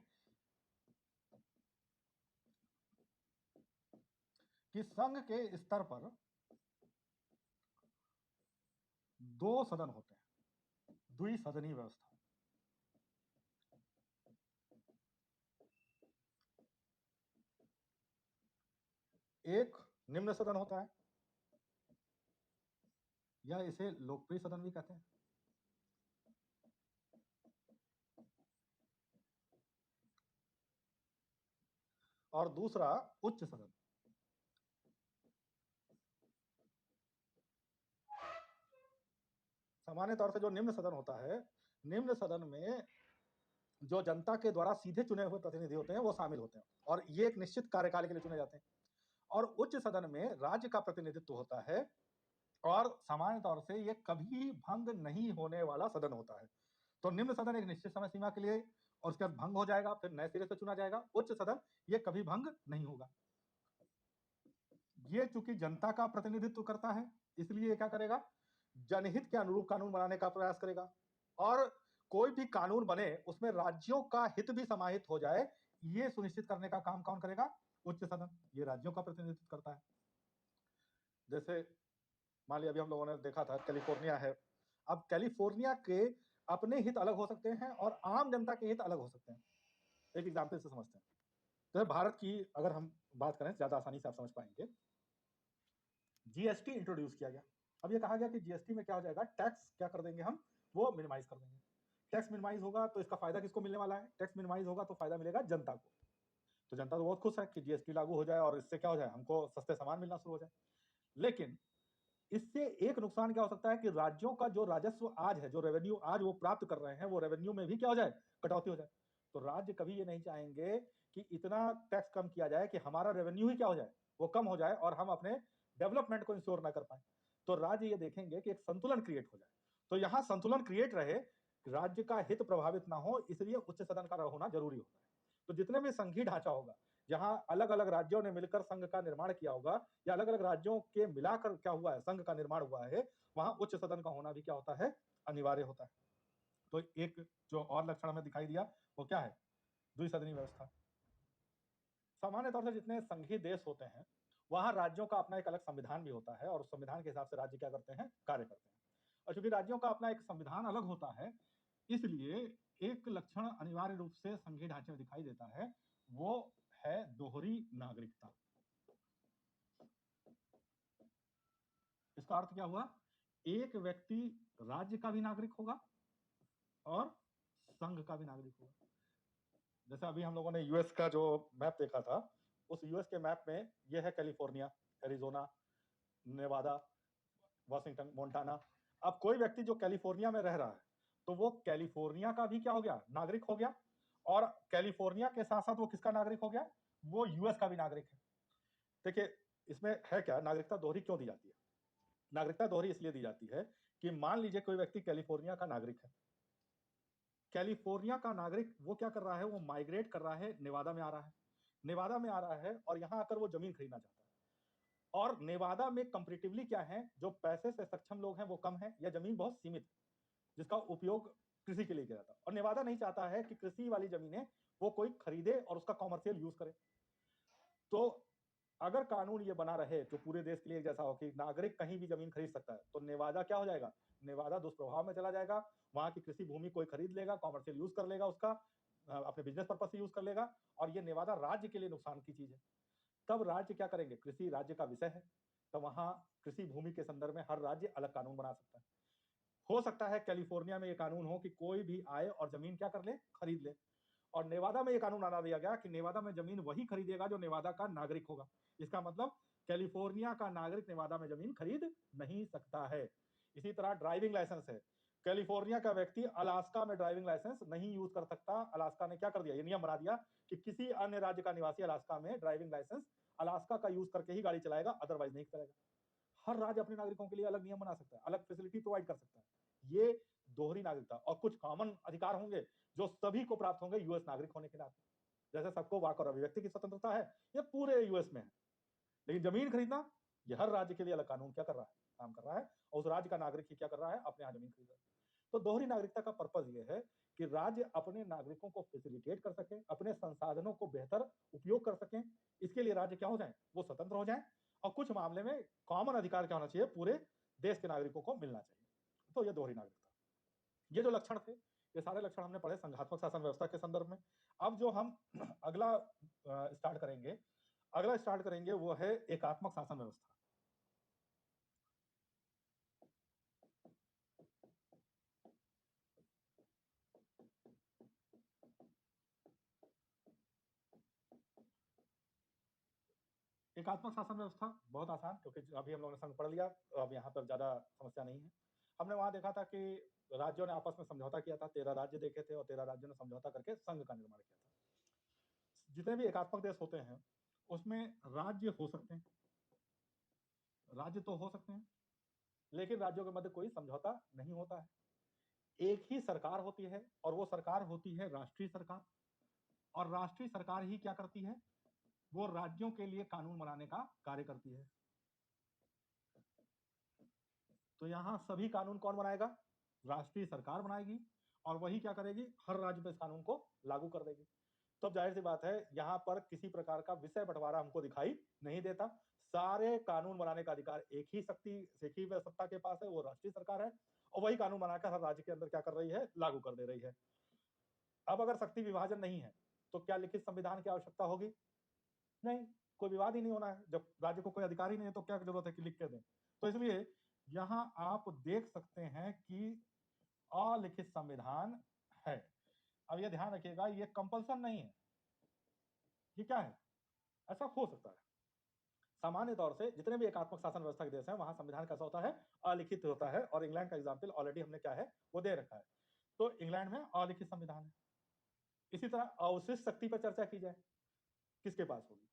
कि संघ के स्तर पर दो सदन होते हैं, द्विसदनीय व्यवस्था। एक निम्न सदन होता है या इसे लोकप्रिय सदन भी कहते हैं, और दूसरा उच्च सदन। सामान्य तौर से जो निम्न सदन होता है, निम्न सदन में जो जनता के द्वारा सीधे चुने हुए प्रतिनिधि होते हैं वो शामिल होते हैं और ये एक निश्चित कार्यकाल के लिए चुने जाते हैं। और उच्च सदन में राज्य का प्रतिनिधित्व होता है और सामान्य तौर से ये कभी भंग नहीं होने वाला सदन होता है। तो निम्न सदन एक निश्चित समय सीमा के लिए और उसके बाद भंग हो जाएगा, फिर नए सिरे से चुना जाएगा। उच्च सदन ये कभी भंग नहीं होगा। ये चूंकि जनता का प्रतिनिधित्व करता है इसलिए क्या करेगा, जनहित के अनुरूप कानून बनाने का प्रयास करेगा और कोई भी कानून बने उसमें राज्यों का हित भी समाहित हो जाए, ये सुनिश्चित करने का काम कौन करेगा, उच्च सदन। ये राज्यों का प्रतिनिधित्व करता है। जैसे मान लिया अभी हम लोगों ने देखा था कैलिफोर्निया है, अब कैलिफोर्निया के अपने हित अलग हो सकते हैं और आम जनता के हित अलग हो सकते हैं। एक एग्जाम्पल से समझते हैं, तो भारत की अगर हम बात करें ज्यादा आसानी से आप समझ पाएंगे, जीएसटी इंट्रोड्यूस किया गया। अब ये कहा गया कि जीएसटी में क्या हो जाएगा, टैक्स क्या कर देंगे हम, वो मिनिमाइज कर देंगे। टैक्स मिनिमाइज होगा तो इसका फायदा किसको मिलने वाला है, टैक्स मिनिमाइज होगा तो फायदा मिलेगा जनता को। तो जनता तो बहुत खुश है कि जीएसटी लागू हो जाए और इससे क्या हो जाए, हमको सस्ते सामान मिलना शुरू हो जाए। लेकिन इससे एक नुकसान क्या हो सकता है कि राज्यों का जो राजस्व आज है, जो रेवेन्यू आज वो प्राप्त कर रहे हैं, वो रेवेन्यू में भी क्या हो जाए, कटौती हो जाए। तो राज्य कभी ये नहीं चाहेंगे कि इतना टैक्स कम किया जाए कि हमारा रेवेन्यू ही क्या हो जाए, वो कम हो जाए और हम अपने डेवलपमेंट को इंश्योर ना कर पाए। तो राज्य ये देखेंगे कि एक संतुलन क्रिएट हो जाए। तो यहाँ संतुलन क्रिएट रहे, राज्य का हित प्रभावित ना हो, इसलिए उच्च सदन का होना जरूरी होता है। तो जितने भी संघीय ढांचा होगा, जहां अलग अलग राज्यों ने मिलकर संघ का निर्माण किया होगा या अलग अलग राज्यों के मिलाकर क्या हुआ है, संघ का निर्माण हुआ है, वहां उच्च सदन का होना भी क्या होता है, अनिवार्य होता है। तो एक जो और लक्षण हमें दिखाई दिया वो क्या है, द्विसदनीय व्यवस्था। सामान्य तौर से जितने संघीय देश होते हैं वहां राज्यों का अपना एक अलग संविधान भी होता है और उस संविधान के हिसाब से राज्य क्या करते हैं, कार्य करते हैं। और चूंकि राज्यों का अपना एक संविधान अलग होता है, इसलिए एक लक्षण अनिवार्य रूप से संघीय ढांचे में दिखाई देता है, वो है दोहरी नागरिकता। इसका अर्थ क्या हुआ, एक व्यक्ति राज्य का भी नागरिक होगा और संघ का भी नागरिक होगा। जैसे अभी हम लोगों ने यूएस का जो मैप देखा था, उस यूएस के मैप में ये है California, Arizona, Nevada, Washington, Montana. अब कोई व्यक्ति जो कैलिफोर्निया में रह रहा है, तो वो कैलिफोर्निया का भी क्या हो गया, नागरिक हो गया। और कैलिफोर्निया के साथ साथ वो किसका नागरिक हो गया, वो यूएस का भी नागरिक है। देखिए इसमें है क्या, नागरिकता दोहरी क्यों दी जाती है? नागरिकता दोहरी इसलिए दी जाती है कि मान लीजिए कोई व्यक्ति कैलिफोर्निया का नागरिक है, कैलिफोर्निया का नागरिक वो क्या कर रहा है, वो माइग्रेट कर रहा है, नेवादा में आ रहा है, नेवादा में आ रहा है और यहां आकर वो जमीन खरीदना चाहता है। और नेवादा में कंपैरेटिवली क्या है, जो पैसे से सक्षम लोग हैं वो कम है, या जमीन बहुत सीमित है जिसका उपयोग कृषि के लिए किया जाता है। और नेवादा नहीं चाहता है कि कृषि वाली जमीनें वो कोई खरीदे और उसका कॉमर्शियल यूज करे। तो अगर कानून ये बना रहे जो पूरे देश के लिए जैसा हो कि नागरिक कहीं भी जमीन खरीद सकता है, तो नेवादा क्या हो जाएगा, नेवादा दुष्प्रभाव में चला जाएगा। वहां की कृषि भूमि कोई खरीद लेगा, कॉमर्शियल यूज कर लेगा, उसका अपने बिजनेस पर्पज से यूज कर लेगा, और ये नेवादा राज्य के लिए नुकसान की चीज है। तब राज्य क्या करेंगे, कृषि राज्य का विषय है, तो वहां कृषि भूमि के संदर्भ में हर राज्य अलग कानून बना सकता है। हो सकता है कैलिफोर्निया में ये कानून हो कि कोई भी आए और जमीन क्या कर ले, खरीद ले। और नेवादा में ये कानून बना दिया गया कि नेवादा में जमीन वही खरीदेगा जो नेवादा का नागरिक होगा। इसका मतलब कैलिफोर्निया का नागरिक नेवादा में जमीन खरीद नहीं सकता है। इसी तरह ड्राइविंग लाइसेंस है, कैलिफोर्निया का व्यक्ति अलास्का में ड्राइविंग लाइसेंस नहीं यूज कर सकता। अलास्का ने क्या कर दिया, ये नियम बना दिया कि किसी अन्य राज्य का निवासी अलास्का में ड्राइविंग लाइसेंस अलास्का का यूज करके ही गाड़ी चलाएगा, अदरवाइज नहीं करेगा। हर राज्य अपने नागरिकों के लिए अलग नियम बना सकता है, अलग फैसिलिटी प्रोवाइड कर सकता है। ये दोहरी नागरिकता। और कुछ कॉमन अधिकार होंगे जो सभी को प्राप्त होंगे यूएस नागरिक होने के नाते। जैसे सबको वाक और अभिव्यक्ति की स्वतंत्रता है, ये पूरे यूएस में है। लेकिन जमीन खरीदना, ये हर राज्य के लिए अलग कानून क्या कर रहा है, काम कर रहा है, और उस राज्य का नागरिक ही क्या कर रहा है, अपने यहाँ जमीन खरीद रहा है। तो दोहरी नागरिकता का पर्पज ये है कि राज्य अपने नागरिकों को फैसिलिटेट कर सके, अपने संसाधनों को बेहतर उपयोग कर सकें। इसके लिए राज्य क्या हो जाए, वो स्वतंत्र हो जाए, और कुछ मामले में कॉमन अधिकार क्या होना चाहिए, पूरे देश के नागरिकों को मिलना चाहिए। तो ये दोहरी नागरिकता। ये जो लक्षण थे, ये सारे लक्षण हमने पढ़े संघात्मक शासन व्यवस्था के संदर्भ में। अब जो हम अगला स्टार्ट करेंगे, वो है एकात्मक शासन व्यवस्था। एकात्मक शासन व्यवस्था बहुत आसान, क्योंकि अभी हम लोगों ने संघ पढ़ लिया, तो अब यहाँ पर ज्यादा समस्या नहीं है। हमने वहां देखा था कि राज्यों ने आपस में समझौता किया था, 13 राज्य देखे थे और 13 राज्यों ने समझौता करके संघ का निर्माण किया था। जितने भी एकात्मक देश होते हैं उसमें राज्य हो सकते हैं, राज्य तो हो सकते हैं, लेकिन राज्यों के मध्य कोई समझौता नहीं होता है। एक ही सरकार होती है, और वो सरकार होती है राष्ट्रीय सरकार। और राष्ट्रीय सरकार ही क्या करती है, वो राज्यों के लिए कानून बनाने का कार्य करती है। तो यहां सभी कानून कौन बनाएगा, राष्ट्रीय सरकार बनाएगी, और वही क्या करेगी, हर राज्य पे इस कानून को लागू कर देगी। तो जाहिर सी बात है, यहाँ पर किसी प्रकार का विषय बंटवारा हमको दिखाई नहीं देता। सारे कानून बनाने का अधिकार एक ही सत्ता के पास है, वो राष्ट्रीय सरकार है, और वही कानून बनाकर हर राज्य के अंदर क्या कर रही है, लागू कर दे रही है। अब अगर शक्ति विभाजन नहीं है, तो क्या लिखित संविधान की आवश्यकता होगी? नहीं, कोई विवाद ही नहीं होना है। जब राज्य को कोई अधिकार ही नहीं है तो क्या जरूरत है कि लिख के दें। तो इसलिए यहां आप देख सकते हैं कि अलिखित संविधान है। अब ये ध्यान रखिएगा, ये कंपल्सन नहीं है। ये क्या है, ऐसा हो सकता है। सामान्य तौर से जितने भी एकात्मक शासन व्यवस्था के देश हैं, वहां संविधान कैसा होता है, अलिखित होता है। और इंग्लैंड का एग्जाम्पल ऑलरेडी हमने क्या है, वो दे रखा है। तो इंग्लैंड में अलिखित संविधान है। इसी तरह अवशिष्ट शक्ति पर चर्चा की जाए, किसके पास होगी?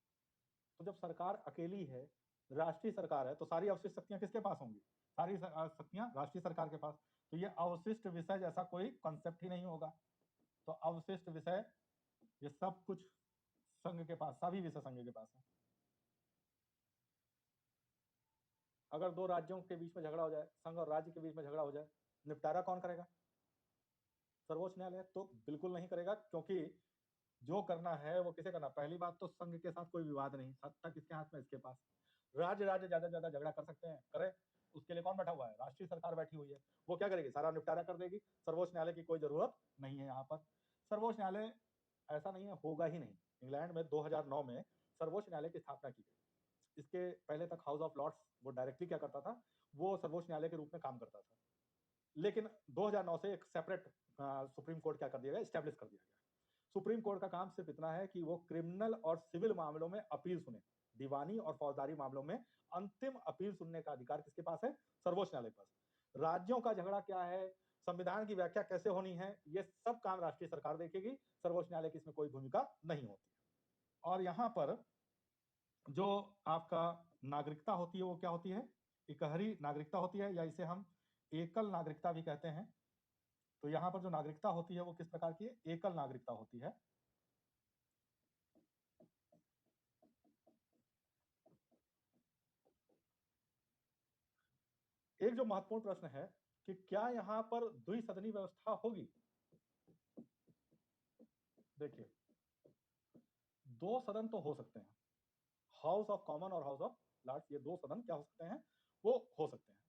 तो जब सरकार अकेली है, राष्ट्रीय सरकार है, तो सारी अवशिष्ट शक्तियां किसके पास होंगी? सारी शक्तियां राष्ट्रीय सरकार के पास। तो ये अवशिष्ट विषय जैसा कोई कॉन्सेप्ट ही नहीं होगा। तो अवशिष्ट विषय, ये सब कुछ संघ के पास, सभी विषय संघ के पास है। अगर दो राज्यों के बीच में झगड़ा हो जाए, संघ और राज्य के बीच में झगड़ा हो जाए, निपटारा कौन करेगा? सर्वोच्च न्यायालय। तो बिल्कुल नहीं करेगा, क्योंकि जो करना है वो किसे करना? पहली बात तो संघ के साथ कोई विवाद नहीं, सत्ता किसके हाथ में? इसके पास। राज्य राज्य ज्यादा ज्यादा झगड़ा कर सकते हैं, करे, उसके लिए कौन बैठा हुआ है? राष्ट्रीय सरकार बैठी हुई है। वो क्या करेगी? सारा निपटारा कर देगी। सर्वोच्च न्यायालय की कोई जरूरत नहीं है यहाँ पर। सर्वोच्च न्यायालय ऐसा नहीं है, होगा ही नहीं। इंग्लैंड में 2009 में सर्वोच्च न्यायालय की स्थापना की गई। इसके पहले तक हाउस ऑफ लॉर्ड्स वो डायरेक्टली क्या करता था, वो सर्वोच्च न्यायालय के रूप में काम करता था। लेकिन 2009 से एक सेपरेट सुप्रीम कोर्ट क्या कर दिया गया, एस्टेब्लिश कर दिया गया। सुप्रीम कोर्ट का काम सिर्फ इतना है कि वो क्रिमिनल और सिविल मामलों में अपील सुने। दीवानी और फौजदारी मामलों में अंतिम अपील सुनने का अधिकार किसके पास है? सर्वोच्च न्यायालय के पास। राज्यों का झगड़ा क्या है, संविधान की व्याख्या कैसे होनी है, ये सब काम राष्ट्रीय सरकार देखेगी, सर्वोच्च न्यायालय की इसमें कोई भूमिका नहीं होती। और यहां पर जो आपका नागरिकता होती है वो क्या होती है? इकहरी नागरिकता होती है, या इसे हम एकल नागरिकता भी कहते हैं। तो यहां पर जो नागरिकता होती है वो किस प्रकार की है? एकल नागरिकता होती है। एक जो महत्वपूर्ण प्रश्न है कि क्या यहां पर द्विसदनी व्यवस्था होगी? देखिए, दो सदन तो हो सकते हैं, हाउस ऑफ कॉमन और हाउस ऑफ लॉर्ड्स, ये दो सदन क्या हो सकते हैं? वो हो सकते हैं।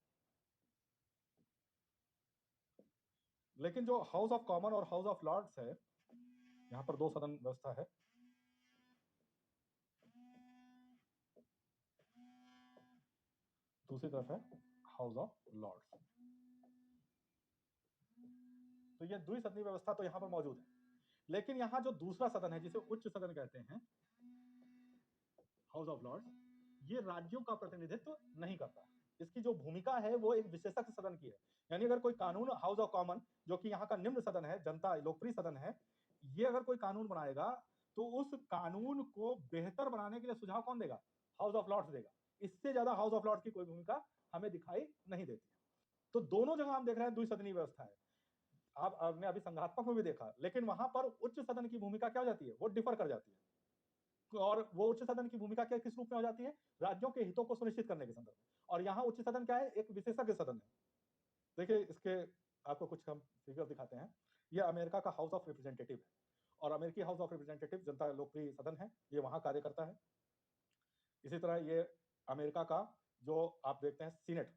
लेकिन जो हाउस ऑफ कॉमन और हाउस ऑफ लॉर्ड्स है, यहां पर दो सदन व्यवस्था है। दूसरी तरफ है हाउस ऑफ लॉर्ड्स। तो ये द्विसदनी व्यवस्था तो यहां पर मौजूद है। लेकिन यहां जो दूसरा सदन है, जिसे उच्च सदन कहते हैं, हाउस ऑफ लॉर्ड्स, ये राज्यों का प्रतिनिधित्व नहीं करता। इसकी जो भूमिका है वो एक विशेषज्ञ सदन की है। यानी अगर कोई कानून हाउस ऑफ कॉमन, जो कि यहाँ का निम्न सदन है, जनता लोकप्रिय सदन है, ये अगर कोई कानून बनाएगा तो उस कानून को बेहतर बनाने के लिए सुझाव कौन देगा? हाउस ऑफ लॉर्ड्स देगा। इससे ज्यादा हाउस ऑफ लॉर्ड्स की कोई भूमिका हमें दिखाई नहीं देती। तो दोनों जगह हम देख रहे हैं द्विसदनीय व्यवस्था है। आपने अभी संघात्मक में भी देखा, लेकिन वहां पर उच्च सदन की भूमिका क्या हो जाती है? वो डिफर कर जाती है। और वो उच्च सदन की भूमिका क्या किस रूप में हो जाती है? राज्यों के हितों को सुनिश्चित करने के संदर्भ में। और यहाँ उच्च सदन क्या है? एक विशेषज्ञ सदन है। देखिए, इसके आपको कुछ हम फिगर दिखाते हैं। ये अमेरिका का हाउस ऑफ रिप्रेजेंटेटिव है, और अमेरिकी हाउस ऑफ रिप्रेजेंटेटिव जनता लोकप्रिय सदन है, ये वहां कार्य करता है। इसी तरह ये अमेरिका का जो आप देखते हैं सीनेट,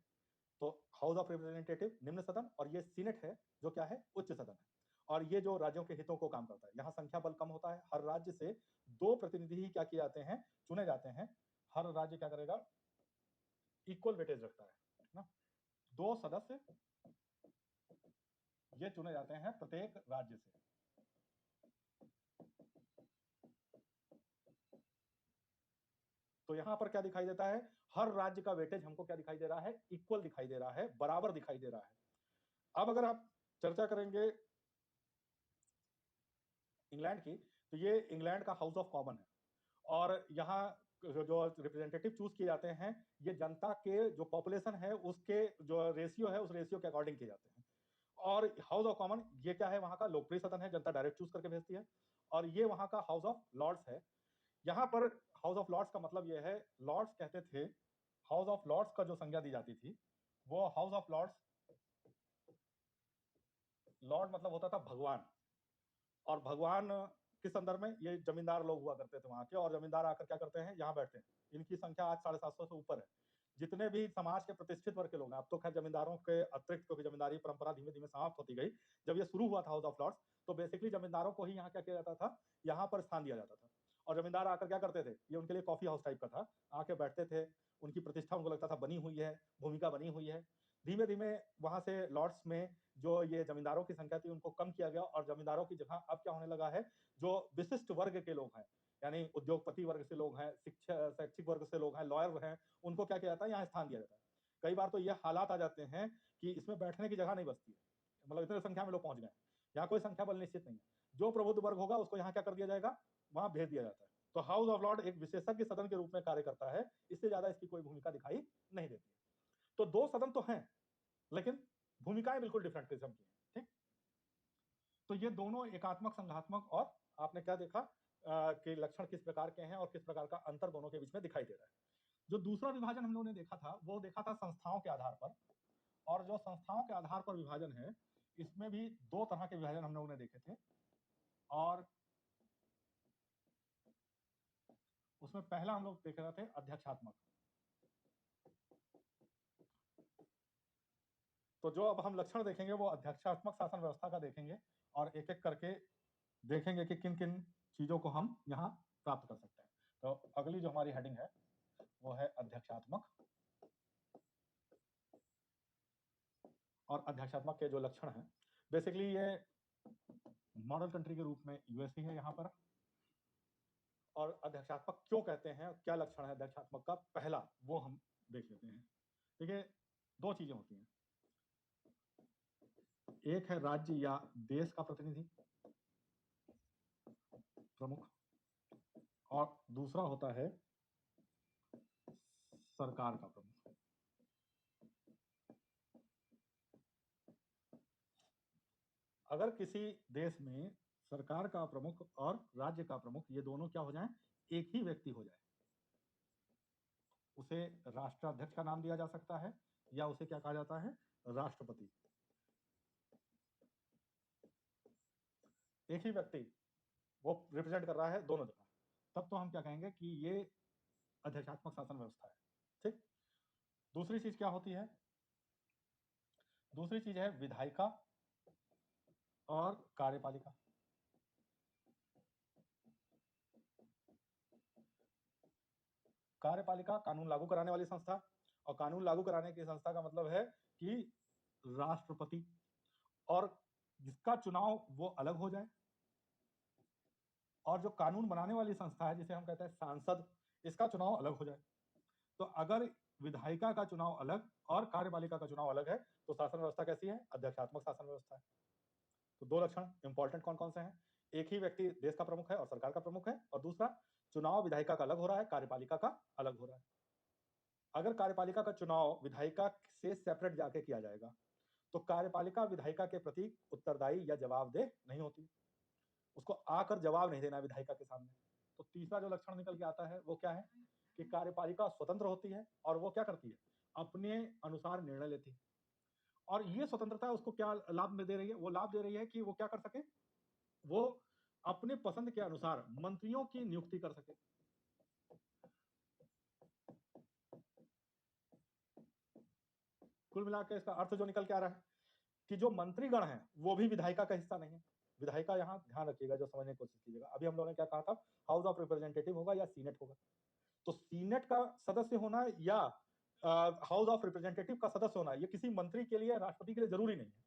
तो हाउस ऑफ रिप्रेजेंटेटिव निम्न सदन, और ये सीनेट है जो क्या है? उच्च सदन है। और ये जो राज्यों के हितों को काम करता है। यहाँ संख्या बल कम होता है, हर राज्य से दो प्रतिनिधि ही क्या किए जाते हैं? चुने जाते हैं। हर राज्य क्या करेगा? इक्वल वेटेज रखता है ना। दो सदस्य ये चुने जाते हैं प्रत्येक राज्य से। तो यहां पर क्या दिखाई देता है? हर राज्य का वेटेज हमको क्या दिखाई दे रहा है? इक्वल दिखाई दे रहा है, बराबर दिखाई दे रहा है। अब अगर आप चर्चा करेंगे इंग्लैंड की, तो ये इंग्लैंड का हाउस ऑफ कॉमन है। और यहाँ जो रिप्रेजेंटेटिव चूज किए जाते हैं, ये जनता के जो पॉपुलेशन है उसके जो रेशियो है, उस रेशियो के अकॉर्डिंग किए जाते हैं। और हाउस ऑफ कॉमन ये क्या है? वहां का लोकप्रिय सदन है, जनता डायरेक्ट चूज करके भेजती है। और ये वहां का हाउस ऑफ लॉर्ड्स है। यहाँ पर हाउस ऑफ लॉर्ड्स का मतलब ये है, लॉर्ड्स कहते थे, हाउस ऑफ लॉर्ड्स का जो संज्ञा दी जाती थी, वो हाउस ऑफ लॉर्ड्स, लॉर्ड मतलब होता था भगवान। और भगवान किस संदर्भ में? ये जमींदार लोग हुआ करते थे वहां के, और जमींदार आकर क्या करते हैं? यहाँ बैठते हैं। इनकी संख्या आज 750 से ऊपर है। जितने भी समाज के प्रतिष्ठित वर्ग के लोग हैं, अब तो खैर जमींदारों के अतिरिक्त, क्योंकि जमींदारी परंपरा धीमे धीमे समाप्त होती गई। जब ये शुरू हुआ था हाउस ऑफ लॉर्ड्स, तो बेसिकली जमींदारों को ही यहाँ क्या किया जाता था? यहाँ पर स्थान दिया जाता था। और जमींदार आकर क्या करते थे? ये उनके लिए कॉफी हाउस टाइप का था। आके बैठते थे, उनकी प्रतिष्ठा उनको लगता था बनी हुई है, भूमिका बनी हुई है। धीमे धीमे वहां से लॉर्ड्स में जो ये जमींदारों की संख्या थी उनको कम किया गया, और जमींदारों की जगह अब क्या होने लगा है? जो विशिष्ट वर्ग के लोग हैं, यानी उद्योगपति वर्ग से लोग हैं, शिक्षा शैक्षिक वर्ग से लोग हैं, लॉयर हैं, उनको क्या किया जाता है? यहाँ स्थान दिया जाता है। कई बार तो ये हालात आ जाते हैं कि इसमें बैठने की जगह नहीं बचती है, मतलब इतने संख्या में लोग पहुंच गए। यहाँ कोई संख्या बल निश्चित नहीं है, जो प्रबुद्ध वर्ग होगा उसको यहाँ क्या कर दिया जाएगा? वहां भेज दिया जाता है। तो हाउस ऑफ लॉर्ड एक विशेषज्ञ सदन के रूप में कार्य करता है, इससे ज्यादा इसकी कोई भूमिका दिखाई नहीं देती है। तो दो सदन तो हैं, लेकिन भूमिकाएं बिल्कुल डिफरेंट किस्म की हैं। ठीक, तो ये दोनों एकात्मक, संघात्मक, और आपने क्या देखा कि लक्षण किस प्रकार के हैं और किस प्रकार का अंतर दोनों के बीच में दिखाई दे रहा है। जो दूसरा विभाजन हम लोगों ने देखा था, वो देखा था संस्थाओं के आधार पर। और जो संस्थाओं के आधार पर विभाजन है, इसमें भी दो तरह के विभाजन हम लोगों ने देखे थे। और उसमें पहला हम लोग देख रहे थे अध्यक्षात्मक। तो जो अब हम लक्षण देखेंगे वो अध्यक्षात्मक शासन व्यवस्था का देखेंगे, और एक एक करके देखेंगे कि किन किन चीजों को हम यहाँ प्राप्त कर सकते हैं। तो अगली जो हमारी हेडिंग है वो है अध्यक्षात्मक और अध्यक्षात्मक के जो लक्षण हैं, बेसिकली ये मॉडल कंट्री के रूप में यूएसए है यहाँ पर। और अध्यक्षात्मक क्यों कहते हैं, क्या लक्षण है अध्यक्षात्मक का, पहला वो हम देख लेते हैं। देखिए, दो चीजें होती हैं, एक है राज्य या देश का प्रतिनिधि प्रमुख, और दूसरा होता है सरकार का प्रमुख। अगर किसी देश में सरकार का प्रमुख और राज्य का प्रमुख ये दोनों क्या हो जाएं, एक ही व्यक्ति हो जाए, उसे राष्ट्राध्यक्ष का नाम दिया जा सकता है, या उसे क्या कहा जाता है, राष्ट्रपति। एक ही व्यक्ति वो रिप्रेजेंट कर रहा है दोनों जगह, तब तो हम क्या कहेंगे कि ये अध्यक्षात्मक शासन व्यवस्था है। ठीक। दूसरी चीज क्या होती है, दूसरी चीज है विधायिका और कार्यपालिका। कार्यपालिका कानून लागू कराने वाली संस्था, और कानून लागू कराने की संस्था का मतलब है कि राष्ट्रपति, और जिसका चुनाव वो अलग हो जाए, और जो कानून बनाने वाली संस्था है जिसे हम कहते हैं सांसद, इसका चुनाव अलग हो जाए। तो अगर विधायिका का चुनाव अलग और कार्यपालिका का चुनाव अलग है तो शासन व्यवस्था कैसी है, अध्यक्षात्मक शासन व्यवस्था है। तो दो लक्षण इंपॉर्टेंट कौन कौन से हैं, एक ही व्यक्ति देश का प्रमुख है और सरकार का प्रमुख है, और दूसरा चुनाव विधायिका का अलग हो रहा है, कार्यपालिका का अलग हो रहा है। अगर कार्यपालिका का चुनाव विधायिका से सेपरेट जाके किया जाएगा तो कार्यपालिका विधायिका के प्रति उत्तरदायी या जवाबदेह नहीं होती, उसको आकर जवाब नहीं देना विधायिका के सामने। तो तीसरा जो लक्षण निकल के आता है वो क्या है कि कार्यपालिका स्वतंत्र होती है और वो क्या करती है, अपने अनुसार निर्णय लेती है। और ये स्वतंत्रता उसको क्या लाभ में दे रही है, वो लाभ दे रही है कि वो क्या कर सके, वो अपने पसंद के अनुसार मंत्रियों की नियुक्ति कर सके। कुल मिलाकर इसका अर्थ जो निकल के आ रहा है कि जो मंत्रीगण है वो भी विधायिका का हिस्सा नहीं है। विधायिका यहाँ ध्यान रखिएगा, जो समझने की कोशिश कीजिएगा, अभी हम लोगों ने क्या कहा था, हाउस ऑफ रिप्रेजेंटेटिव होगा या सीनेट होगा। तो सीनेट का सदस्य होना या हाउस ऑफ रिप्रेजेंटेटिव का सदस्य होना ये किसी मंत्री के लिए, राष्ट्रपति के लिए जरूरी नहीं है।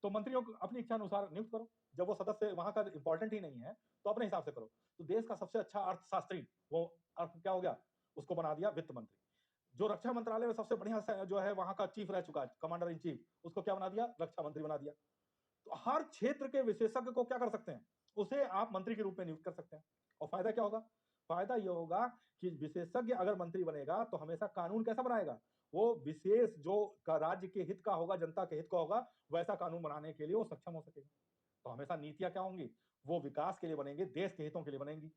तो मंत्रियों को अपनी इच्छा अनुसार नियुक्त करो, जब वो सदस्य वहां का इंपॉर्टेंट ही नहीं है तो अपने हिसाब से करो। तो देश का सबसे अच्छा अर्थशास्त्री वो अर्थ क्या हो गया, उसको बना दिया वित्त मंत्री। जो रक्षा मंत्रालय में सबसे बढ़िया जो है वहां का चीफ रह चुका है, कमांडर इन चीफ, उसको क्या बना दिया, रक्षा मंत्री बना दिया। तो हर क्षेत्र के विशेषज्ञ को क्या कर सकते हैं, उसे आप मंत्री के रूप में नियुक्त कर सकते हैं। और फायदा क्या होगा, फायदा यह होगा कि विशेषज्ञ अगर मंत्री बनेगा तो हमेशा कानून कैसा बनाएगा, वो विशेष जो राज्य के हित का होगा, जनता के हित का होगा, वैसा कानून बनाने के लिए वो सक्षम हो सकेगा। तो हमेशा नीतियां क्या होंगी, वो विकास के लिए बनेंगी, देश के हितों के लिए बनेंगी।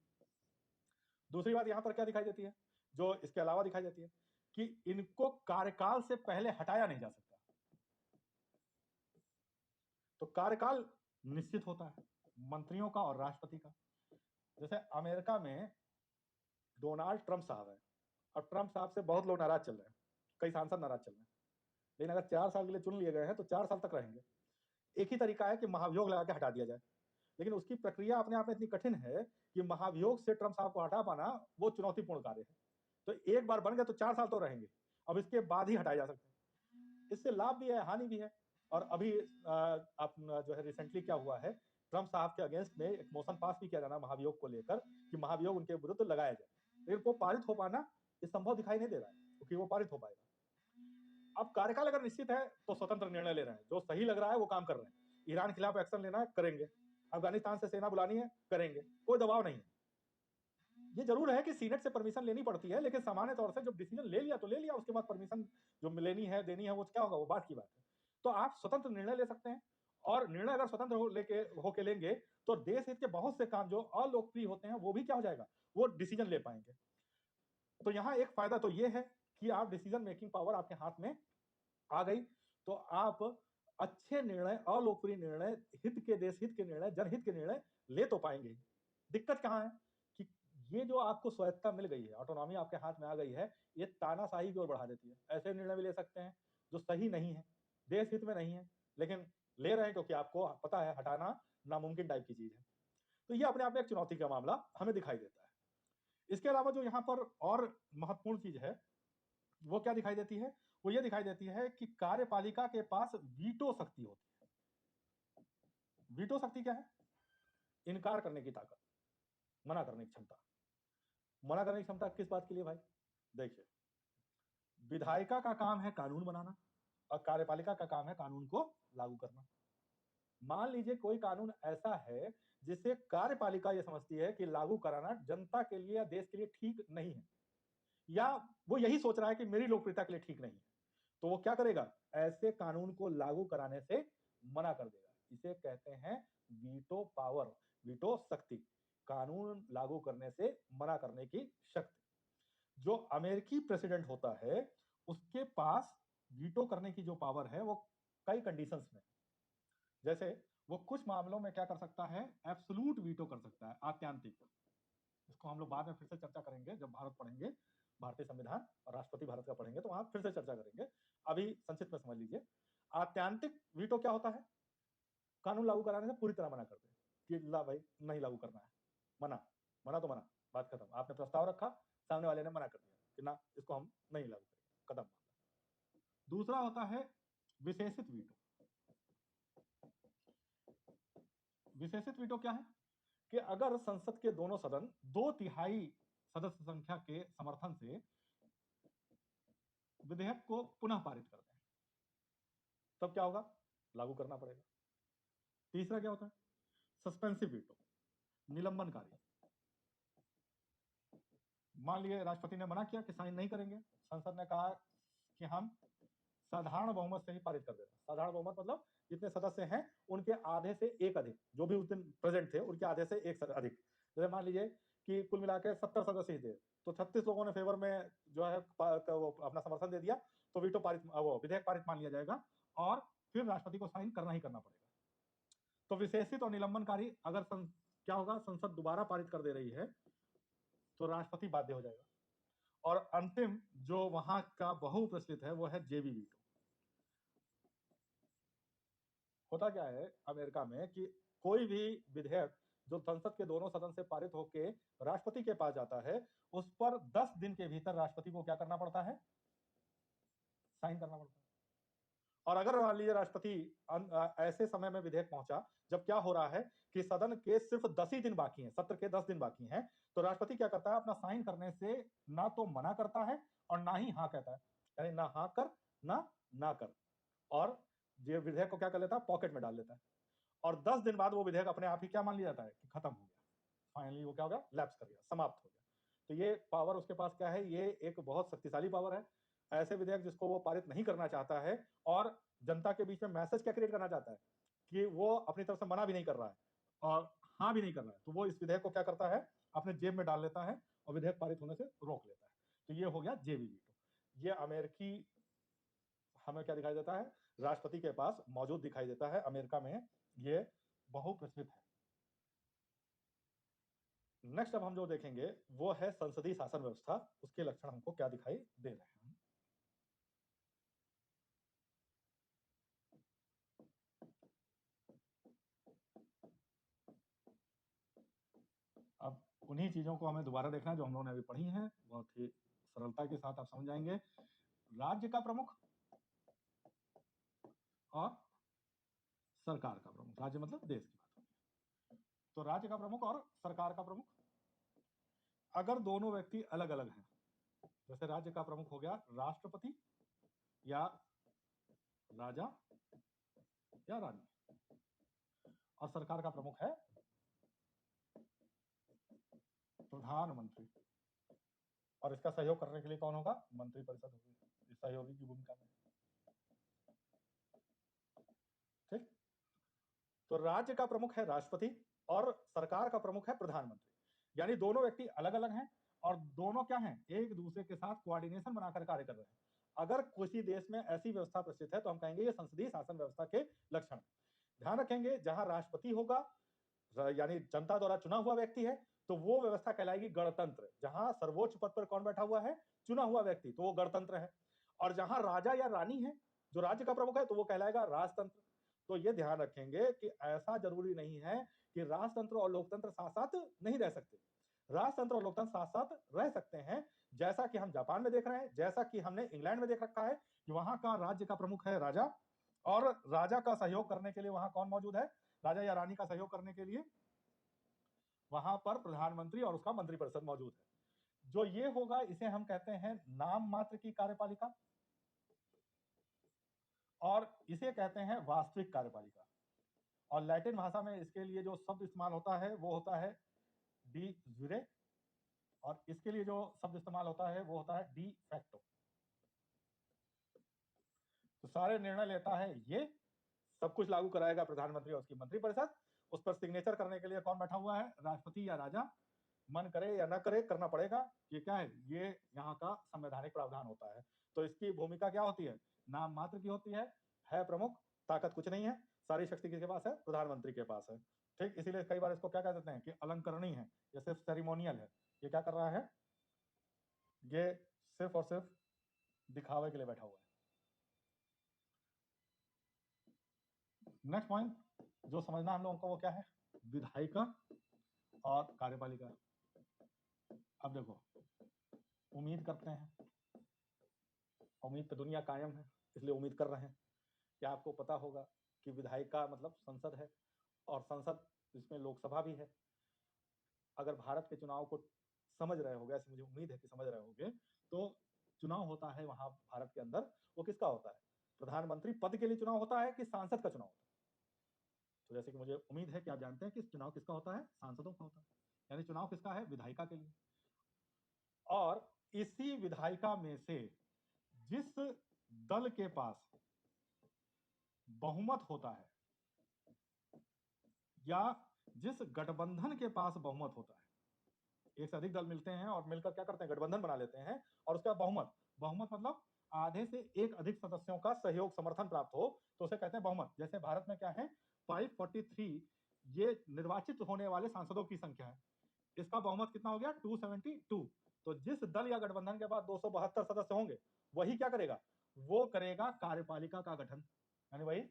दूसरी बात यहां पर क्या दिखाई देती है, जो इसके अलावा दिखाई देती है कि इनको कार्यकाल से पहले हटाया नहीं जा सकता। तो कार्यकाल निश्चित होता है मंत्रियों का और राष्ट्रपति का। जैसे अमेरिका में डोनाल्ड ट्रंप साहब है, और ट्रंप साहब से बहुत लोग नाराज चल रहे हैं, कई सांसद नाराज चल रहे हैं, लेकिन अगर 4 साल के लिए चुन लिए गए हैं तो 4 साल तक रहेंगे। एक ही तरीका है कि महाभियोग लगा के हटा दिया जाए, लेकिन उसकी प्रक्रिया अपने आप में इतनी कठिन है कि महाभियोग से ट्रंप साहब को हटा पाना वो चुनौतीपूर्ण कार्य है। तो एक बार बन गए तो 4 साल तो रहेंगे, अब इसके बाद ही हटाए जा सकते हैं। इससे लाभ भी है, हानि भी है। और अभी आप जो है रिसेंटली क्या हुआ है, ट्रंप साहब के अगेंस्ट में एक मोशन पास भी किया जाना महाभियोग को लेकर कि महाभियोग उनके विरुद्ध लगाया जाए, लेकिन वो पारित हो पाना ये संभव दिखाई नहीं दे रहा है क्योंकि वो पारित हो पाएगा। अब कार्यकाल अगर निश्चित है तो स्वतंत्र निर्णय ले रहे हैं, जो सही लग रहा है वो काम कर रहे हैं। ईरान खिलाफ एक्शन लेना है, करेंगे। अफगानिस्तान से सेना बुलानी है, करेंगे, कोई दबाव नहीं है। ये जरूर है कि सीनेट से परमिशन लेनी पड़ती है, लेकिन सामान्य तौर से जब डिसीजन ले लिया तो ले लिया, उसके बाद परमिशन जो लेनी है देनी है वो क्या होगा, वो बात की बात है। तो आप स्वतंत्र निर्णय ले सकते हैं, और निर्णय अगर स्वतंत्र होके लेंगे तो देश हित के बहुत से काम जो अलोकप्रिय होते हैं वो भी क्या हो जाएगा, वो डिसीजन ले पाएंगे। तो यहाँ एक फायदा तो ये है कि आप डिसीजन मेकिंग पावर आपके हाथ में आ गई, तो आप अच्छे निर्णय, अलोकप्रिय निर्णय, हित के, देश हित के निर्णय, जनहित के निर्णय ले तो पाएंगे। दिक्कत कहां है कि ये जो आपको स्वायत्तता मिल गई है, ऑटोनॉमी आपके हाथ में आ गई है, ये तानाशाही की ओर बढ़ा देती है। ऐसे निर्णय भी ले सकते हैं जो सही नहीं है, देश हित में नहीं है, लेकिन ले रहे हैं क्योंकि आपको पता है हटाना नामुमकिन टाइप की चीज है। तो ये अपने आप में एक चुनौती का मामला हमें दिखाई देता है। इसके अलावा जो यहाँ पर और महत्वपूर्ण चीज है वो क्या दिखाई देती है, वो ये दिखाई देती है कि कार्यपालिका के पास वीटो शक्ति होती है। वीटो शक्ति क्या है? इनकार करने की ताकत, मना करने की क्षमता। मना करने की क्षमता किस बात के लिए भाई? देखिए, विधायिका का काम है कानून बनाना और कार्यपालिका का काम है कानून को लागू करना। मान लीजिए कोई कानून ऐसा है जिसे कार्यपालिका ये समझती है कि लागू कराना जनता के लिए या देश के लिए ठीक नहीं है, या वो यही सोच रहा है कि मेरी लोकप्रियता के लिए ठीक नहीं है, तो वो क्या करेगा? ऐसे कानून को लागू कराने से मना कर देगा। इसे कहते हैं वीटो पावर, वीटो शक्ति, कानून लागू करने से मना करने की शक्ति। जो अमेरिकी प्रेसिडेंट होता है उसके पास वीटो करने की जो पावर है वो कई कंडीशंस में, जैसे वो कुछ मामलों में क्या कर सकता है? एब्सोल्यूट वीटो कर सकता है, आत्यांतिक। इसको हम लोग बाद में फिर से चर्चा करेंगे जब भारत पढ़ेंगे, भारतीय संविधान और राष्ट्रपति भारत का पढ़ेंगे तो वहां फिर से चर्चा करेंगे। अभी संक्षिप्त में समझ लीजिए, आत्यांतिक वीटो क्या होता है? कानून लागू कराने से पूरी तरह मना कर दे कि ला भाई नहीं लागू करना है, मना, मना तो मना, बात खत्म। आपने प्रस्ताव रखा, सामने वाले ने मना कर दिया कि ना इसको हम नहीं लागू करेंगे, कदम। दूसरा होता है विशेषित वीटो। विशेषित वीटो क्या है? कि अगर संसद के दोनों सदन 2/3 सदस्य संख्या के समर्थन से विधेयक को पुनः पारित कर दें, तब क्या होगा? लागू करना पड़ेगा। तीसरा क्या होता है? सस्पेंसिव वीटो, निलंबनकारी। मान लीजिए राष्ट्रपति ने मना किया कि साइन नहीं करेंगे, संसद ने कहा कि हम साधारण बहुमत से ही पारित कर देते हैं। साधारण बहुमत मतलब जितने सदस्य हैं उनके आधे से एक अधिक, जो भी उस दिन प्रेजेंट थे उनके आधे से एक अधिक। जैसे मान लीजिए कि कुल मिलाकर 70 सदस्य ही थे, तो 36 लोगों ने फेवर में जो है वो अपना समर्थन दे दिया, तो वीटो पारित, वो विधेयक पारित मान लिया जाएगा और फिर राष्ट्रपति को साइन करना ही करना पड़ेगा। तो विशेषित और निलंबनकारी, अगर क्या होगा? संसद दोबारा पारित कर दे रही है तो राष्ट्रपति बाध्य हो जाएगा। और अंतिम जो वहां का बहुप्रचलित है वो है जेबी वीटो। होता क्या है अमेरिका में कि कोई भी विधेयक जो संसद के दोनों सदन से पारित होकर राष्ट्रपति के पास जाता है, उस पर 10 दिन के भीतर राष्ट्रपति को क्या करना पड़ता है? साइन करना पड़ता है। और अगर मान लीजिए राष्ट्रपति ऐसे समय में विधेयक पहुंचा जब क्या हो रहा है कि सदन के सिर्फ 10 ही दिन बाकी हैं, सत्र के 10 दिन बाकी हैं, तो राष्ट्रपति क्या करता है? अपना साइन करने से ना तो मना करता है और ना ही हाँ कहता है, यानी ना हाँ कर ना कर, और ये विधेयक को क्या कर लेता है? पॉकेट में डाल लेता है। और 10 दिन बाद वो विधेयक अपने आप ही क्या मान लिया जाता है कि खत्म हो गया, फाइनली वो क्या हो गया? लैप्स कर गया, समाप्त हो गया। तो ये पावर उसके पास क्या है? ये एक बहुत शक्तिशाली पावर है। ऐसे विधेयक जिसको वो पारित नहीं करना चाहता है और जनता के बीच में मैसेज क्या क्रिएट करना चाहता है कि वो अपनी तरफ से मना भी नहीं कर रहा है और हाँ भी नहीं कर रहा है, तो वो इस विधेयक को क्या करता है? अपने जेब में डाल लेता है और विधेयक पारित होने से रोक लेता है। तो ये हो गया जेबी वीटो। ये अमेरिकी, हमें क्या दिखाई देता है? राष्ट्रपति के पास मौजूद दिखाई देता है अमेरिका में, ये बहुप्रचलित है। नेक्स्ट अब हम जो देखेंगे वो है संसदीय शासन व्यवस्था, उसके लक्षण हमको क्या दिखाई दे रहे हैं। अब उन्हीं चीजों को हमें दोबारा देखना है जो हम लोगों ने अभी पढ़ी हैं, बहुत ही सरलता के साथ आप समझ जाएंगे। राज्य का प्रमुख और सरकार का प्रमुख, राज्य मतलब देश की बात होगी, तो राज्य का प्रमुख और सरकार का प्रमुख, अगर दोनों व्यक्ति अलग अलग हैं, जैसे राज्य का प्रमुख हो गया राष्ट्रपति या राजा या रानी, और सरकार का प्रमुख है प्रधानमंत्री, और इसका सहयोग करने के लिए कौन होगा? मंत्रिपरिषद होगी, इस सहयोगी की भूमिका में। ठीक, तो राज्य का प्रमुख है राष्ट्रपति और सरकार का प्रमुख है प्रधानमंत्री, यानी दोनों व्यक्ति अलग अलग हैं और दोनों क्या हैं? एक दूसरे के साथ कोऑर्डिनेशन बनाकर कार्य कर रहे हैं। अगर किसी देश में ऐसी व्यवस्था प्रचलित है तो हम कहेंगे ये संसदीय शासन व्यवस्था के लक्षण। ध्यान रखेंगे, जहां राष्ट्रपति होगा यानी जनता द्वारा चुना हुआ व्यक्ति है, तो वो व्यवस्था कहलाएगी गणतंत्र। जहां सर्वोच्च पद पर कौन बैठा हुआ है? चुना हुआ व्यक्ति, तो वो गणतंत्र है। और जहां राजा या रानी है जो राज्य का प्रमुख है, तो वो कहलाएगा राजतंत्र। तो ये ध्यान रखेंगे कि ऐसा जरूरी नहीं है कि राजतंत्र और लोकतंत्र साथ साथ नहीं रह सकते। राजतंत्र और लोकतंत्र साथ साथ रह सकते हैं, जैसा कि हम जापान में देख रहे हैं, जैसा कि हमने इंग्लैंड में देख रखा है कि वहां का राज्य का प्रमुख है राजा, और राजा का सहयोग करने के लिए वहां कौन मौजूद है, राजा या रानी का सहयोग करने के लिए वहां पर प्रधानमंत्री और उसका मंत्रिपरिषद मौजूद है। जो ये होगा इसे हम कहते हैं नाम मात्र की कार्यपालिका, और इसे कहते हैं वास्तविक कार्यपालिका। और लैटिन भाषा में इसके लिए जो शब्द इस्तेमाल होता है वो होता है डी ज़ुरे, और इसके लिए जो शब्द इस्तेमाल होता है वो होता है डी फैक्टो। तो सारे निर्णय लेता है ये, सब कुछ लागू कराएगा प्रधानमंत्री और उसकी मंत्रिपरिषद। उस पर सिग्नेचर करने के लिए कौन बैठा हुआ है, राष्ट्रपति या राजा। मन करे या न करे करना पड़ेगा, ये क्या है, ये यहाँ का संवैधानिक प्रावधान होता है। तो इसकी भूमिका क्या होती है, नाम मात्र की होती है प्रमुख, ताकत कुछ नहीं है, सारी शक्ति किसके पास है, प्रधानमंत्री के पास है। ठीक, इसीलिए कई बार इसको क्या कह देते हैं कि अलंकरणीय है, ये सिर्फ सेरिमोनियल है। ये क्या कर रहा है, ये सिर्फ और सिर्फ दिखावे के लिए बैठा हुआ है। नेक्स्ट पॉइंट जो समझना हम लोगों को वो क्या है, विधायिका और कार्यपालिका। अब देखो, उम्मीद करते हैं, उम्मीद पे दुनिया कायम है, इसलिए उम्मीद कर रहे हैं कि आपको पता होगा कि विधायिका मतलब संसद है, और संसद जिसमें लोकसभा भी है। अगर भारत के चुनाव को समझ रहे होगे, ऐसी मुझे उम्मीद है कि समझ रहे होगे, तो चुनाव होता है वहां भारत के अंदर, वो किसका होता है, प्रधानमंत्री पद के लिए चुनाव होता है कि सांसद का चुनाव होता है। तो जैसे कि मुझे उम्मीद है कि आप जानते हैं कि चुनाव किसका होता है, सांसदों का होता है। यानी चुनाव किसका है, विधायिका के लिए। और इसी विधायिका में से जिस दल के पास बहुमत होता है, या जिस गठबंधन के पास बहुमत होता है, एक से अधिक दल मिलते हैं और मिलकर क्या करते हैं, गठबंधन बना लेते हैं, और उसका बहुमत, बहुमत मतलब आधे से एक अधिक सदस्यों का सहयोग समर्थन प्राप्त हो, तो उसे कहते हैं बहुमत। जैसे भारत में क्या है, 543 ये निर्वाचित होने वाले सांसदों की संख्या है, इसका बहुमत कितना हो गया, 272। तो जिस दल या गठबंधन के पास 272 सदस्य होंगे, वही क्या करेगा, वो करेगा कार्यपालिका का गठन, यानी वही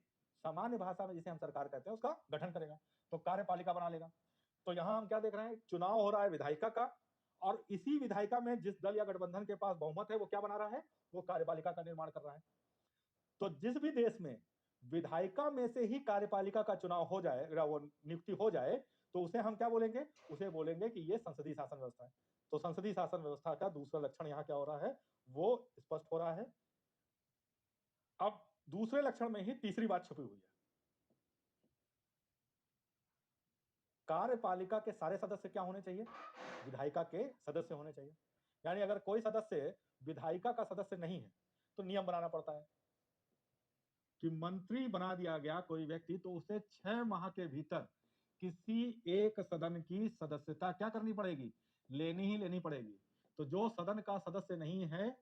सामान्य भाषा में जिसे हम सरकार कहते हैं उसका गठन करेगा, तो कार्यपालिका बना लेगा। तो यहां हम क्या देख रहे हैं, चुनाव हो रहा है विधायिका का, और इसी विधायिका में जिस दल या गठबंधन के पास बहुमत है वो क्या बना रहा है, वो कार्यपालिका का निर्माण कर रहा है। तो जिस भी देश में विधायिका में से ही कार्यपालिका का चुनाव हो जाए, वो नियुक्ति हो जाए, तो उसे हम क्या बोलेंगे, उसे बोलेंगे कि ये संसदीय शासन व्यवस्था है। तो संसदीय शासन व्यवस्था का दूसरा लक्षण यहाँ क्या हो रहा है, वो स्पष्ट हो रहा है। अब दूसरे लक्षण में ही तीसरी बात छुपी हुई है, कार्यपालिका के सारे सदस्य क्या होने चाहिए, विधायिका के सदस्य होने चाहिए। यानी अगर कोई सदस्य विधायिका का सदस्य नहीं है तो नियम बनाना पड़ता है कि मंत्री बना दिया गया कोई व्यक्ति, तो उसे 6 माह के भीतर किसी एक सदन की सदस्यता क्या करनी पड़ेगी, लेनी ही लेनी पड़ेगी। तो जो सदन का सदस्य नहीं है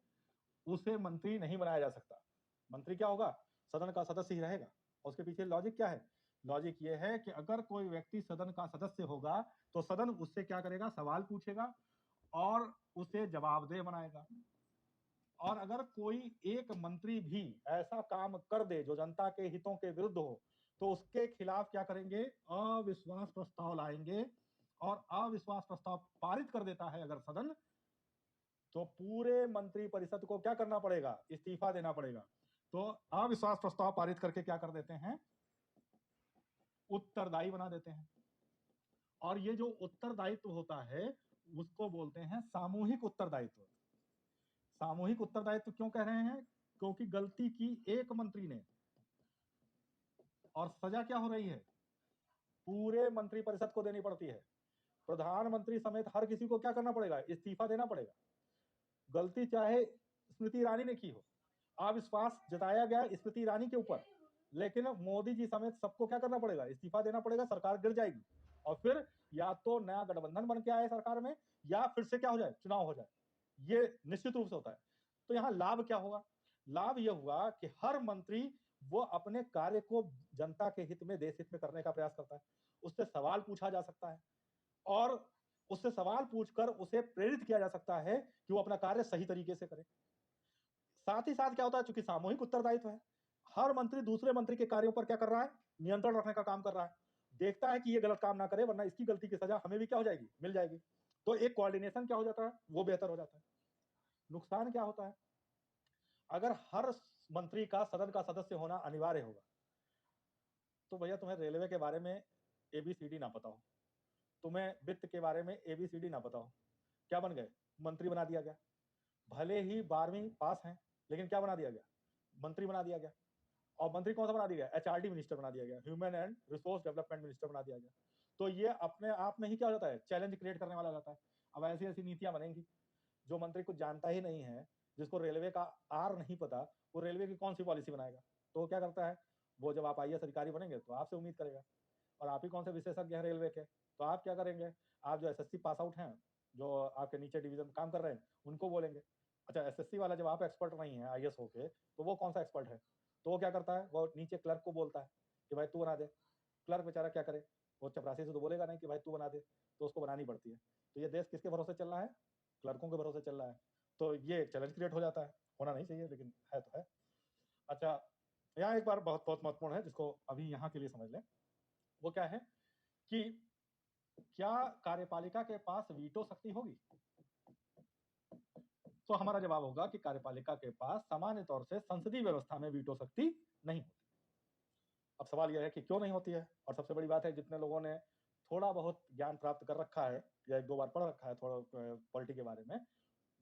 उसे मंत्री नहीं बनाया जा सकता। मंत्री क्या होगा, सदन का सदस्य ही रहेगा। उसके पीछे लॉजिक क्या है, लॉजिक ये है कि अगर कोई व्यक्ति सदन का सदस्य होगा तो सदन उससे क्या करेगा, सवाल पूछेगा और उसे जवाबदेह बनाएगा। और अगर कोई एक मंत्री भी ऐसा काम कर दे जो जनता के हितों के विरुद्ध हो, तो उसके खिलाफ क्या करेंगे, अविश्वास प्रस्ताव लाएंगे, और अविश्वास प्रस्ताव पारित कर देता है अगर सदन, तो पूरे मंत्री परिषद को क्या करना पड़ेगा, इस्तीफा देना पड़ेगा। तो अविश्वास प्रस्ताव पारित करके क्या कर देते हैं, उत्तरदायी बना देते हैं। और ये जो उत्तरदायित्व होता है उसको बोलते हैं सामूहिक उत्तरदायित्व। सामूहिक उत्तरदायित्व क्यों कह रहे हैं, क्योंकि गलती की एक मंत्री ने और सजा क्या हो रही है, पूरे मंत्रिपरिषद को देनी पड़ती है। प्रधानमंत्री समेत हर किसी को क्या करना पड़ेगा, इस्तीफा देना पड़ेगा। गलती चाहे स्मृति ईरानी ने की हो, अविश्वास जताया गया स्मृति ईरानी के ऊपर, लेकिन मोदी जी समेत सबको क्या करना पड़ेगा, इस्तीफा देना पड़ेगा, सरकार गिर जाएगी। और फिर या तो नया गठबंधन बन के आए सरकार में, या फिर से क्या हो जाए, चुनाव हो जाए। ये निश्चित रूप से होता है। तो यहाँ लाभ क्या होगा, लाभ यह हुआ कि हर मंत्री वो अपने कार्य को जनता के हित में, देश हित में करने का प्रयास करता है। उससे सवाल पूछा जा सकता है, और उससे सवाल पूछकर उसे प्रेरित किया जा सकता है कि वो अपना कार्य सही तरीके से करे। साथ ही साथ क्या होता है, चूंकि सामूहिक उत्तरदायित्व है, हर मंत्री दूसरे मंत्री के कार्यों पर क्या कर रहा है, नियंत्रण रखने का काम कर रहा है। देखता है कि ये गलत काम ना करे, वरना इसकी गलती की सजा हमें भी क्या हो जाएगी, मिल जाएगी। तो एक कोऑर्डिनेशन क्या हो जाता है, वो बेहतर हो जाता है। नुकसान क्या होता है, अगर हर मंत्री का सदन का सदस्य होना अनिवार्य होगा, तो भैया तुम्हें रेलवे के बारे में एबीसीडी ना पता हो, तुम्हें वित्त के बारे में एबीसीडी ना पता हो, क्या बन गए, मंत्री बना दिया गया। भले ही 12वीं पास हैं, लेकिन क्या बना दिया गया, मंत्री बना दिया गया। और मंत्री कौन सा बना दिया गया, एचआरडी मिनिस्टर बना दिया गया, human and resource development minister बना दिया गया। तो ये अपने आप में ही क्या हो जाता है, चैलेंज क्रिएट करने वाला जाता है। अब ऐसी ऐसी नीतियां बनेंगी, जो मंत्री कुछ जानता ही नहीं है, जिसको रेलवे का आर नहीं पता, वो रेलवे की कौन सी पॉलिसी बनाएगा। तो वो क्या करता है, वो जब आप आईएएस अधिकारी बनेंगे तो आपसे उम्मीद करेगा, और आप ही कौन से विशेषज्ञ हैं रेलवे के, तो आप क्या करेंगे, आप जो एसएससी पास आउट हैं, जो आपके नीचे डिवीजन में काम कर रहे हैं, उनको बोलेंगे। अच्छा, एसएससी वाला जब आप एक्सपर्ट नहीं है आईएएस होके, तो वो कौन सा एक्सपर्ट है, तो वो क्या करता है, वो नीचे क्लर्क को बोलता है कि भाई तू बना दे। क्लर्क बेचारा क्या करे, वो चपरासी से तो बोलेगा नहीं कि भाई तू बना दे, तो उसको बनानी पड़ती है। तो ये देश किसके भरोसे चल रहा है, क्लर्कों के भरोसे चल रहा है। तो ये चैलेंज क्रिएट हो जाता है, होना नहीं चाहिए लेकिन है तो है। अच्छा, यहाँ एक बार बहुत बहुत महत्वपूर्ण है, जिसको अभी यहाँ के लिए समझ लें, वो क्या है कि क्या कार्यपालिका के पास वीटो शक्ति होगी। तो हमारा जवाब होगा कि कार्यपालिका के पास सामान्य तौर से संसदीय व्यवस्था में वीटो शक्ति नहीं होती। अब सवाल यह है कि क्यों नहीं होती है, और सबसे बड़ी बात है, जितने लोगों ने थोड़ा बहुत ज्ञान प्राप्त कर रखा है या एक दो बार पढ़ रखा है थोड़ा पॉलिटी के बारे में,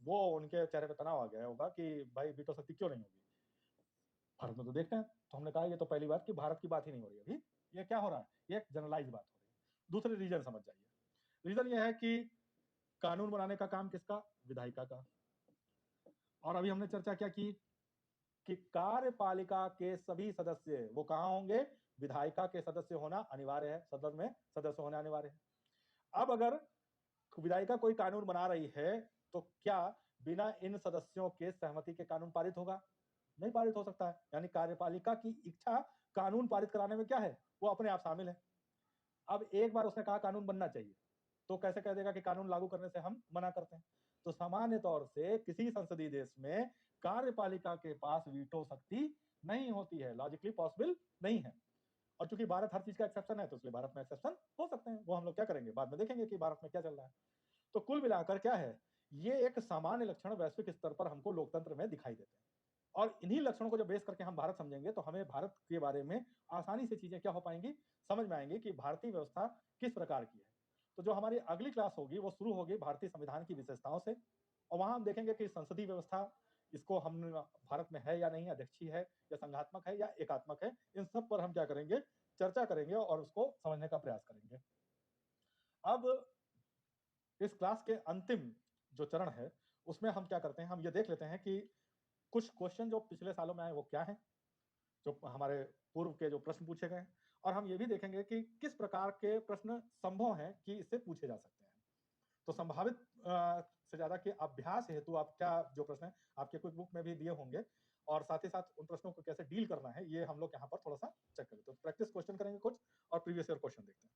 वो उनके चेहरे पे तनाव आ गया होगा कि भाई वीटो शक्ति क्यों नहीं होगी। भारत में तो देखते हैं, तो हमने कहा ये तो पहली बात कि भारत की बात ही नहीं हो रही अभी, ये क्या हो रहा है, ये एक जनरलाइज बात हो रही है। दूसरे रीजन समझ जाइए। रीजन ये है कि कानून बनाने का काम किसका, विधायिका का। और अभी हमने चर्चा क्या की कि कार्यपालिका के सभी सदस्य वो कहां होंगे, विधायिका के सदस्य होना अनिवार्य है, सदन में सदस्य होना अनिवार्य है। अब अगर विधायिका कोई कानून बना रही है, तो क्या बिना इन सदस्यों के सहमति के कानून पारित होगा, नहीं पारित हो सकता है। यानी कार्यपालिका की इच्छा कानून पारित कराने में क्या है, वो अपने आप शामिल है। अब एक बार उसने कहा कानून बनना चाहिए, तो कैसे कह देगा कि कानून लागू करने से हम मना करते हैं। तो सामान्य तौर से किसी संसदीय देश में कार्यपालिका के पास वीटो शक्ति नहीं होती है, लॉजिकली पॉसिबल नहीं है। और चूंकि भारत हर चीज का एक्सेप्शन है, तो इसलिए भारत में एक्सेप्शन हो सकते हैं, वो हम लोग क्या करेंगे बाद में देखेंगे कि भारत में क्या चल रहा है। तो कुल मिलाकर क्या है, ये एक सामान्य लक्षण वैश्विक स्तर पर हमको लोकतंत्र में दिखाई देते हैं। और इन्हीं लक्षणों को जब बेस करके हम भारत समझेंगे, तो हमें भारत के बारे में आसानी से चीजें क्या हो पाएंगी, समझ में आएंगी कि भारतीय व्यवस्था किस प्रकार की है। तो जो हमारी अगली क्लास होगी वो शुरू होगी भारतीय संविधान की विशेषताओं से, और वहां हम देखेंगे कि संसदीय व्यवस्था इसको हम भारत में है या नहीं, अध्यक्षीय है या संघात्मक है या एकात्मक है, इन सब पर हम क्या करेंगे, चर्चा करेंगे और उसको समझने का प्रयास करेंगे। अब इस क्लास के अंतिम जो चरण है, उसमें हम क्या करते हैं, हम ये देख लेते हैं कि कुछ क्वेश्चन जो पिछले सालों में आए वो क्या है, जो हमारे पूर्व के जो प्रश्न पूछे गए, और हम ये भी देखेंगे कि किस प्रकार के प्रश्न संभव हैं कि इससे पूछे जा सकते हैं। तो संभावित से ज्यादा कि अभ्यास हेतु आप क्या जो प्रश्न है आपके क्विक बुक में भी दिए होंगे, और साथ ही साथ उन प्रश्नों को कैसे डील करना है, ये हम लोग यहाँ पर थोड़ा सा चेक करें। तो प्रैक्टिस क्वेश्चन करेंगे कुछ, और प्रीवियस ईयर क्वेश्चन देखते हैं।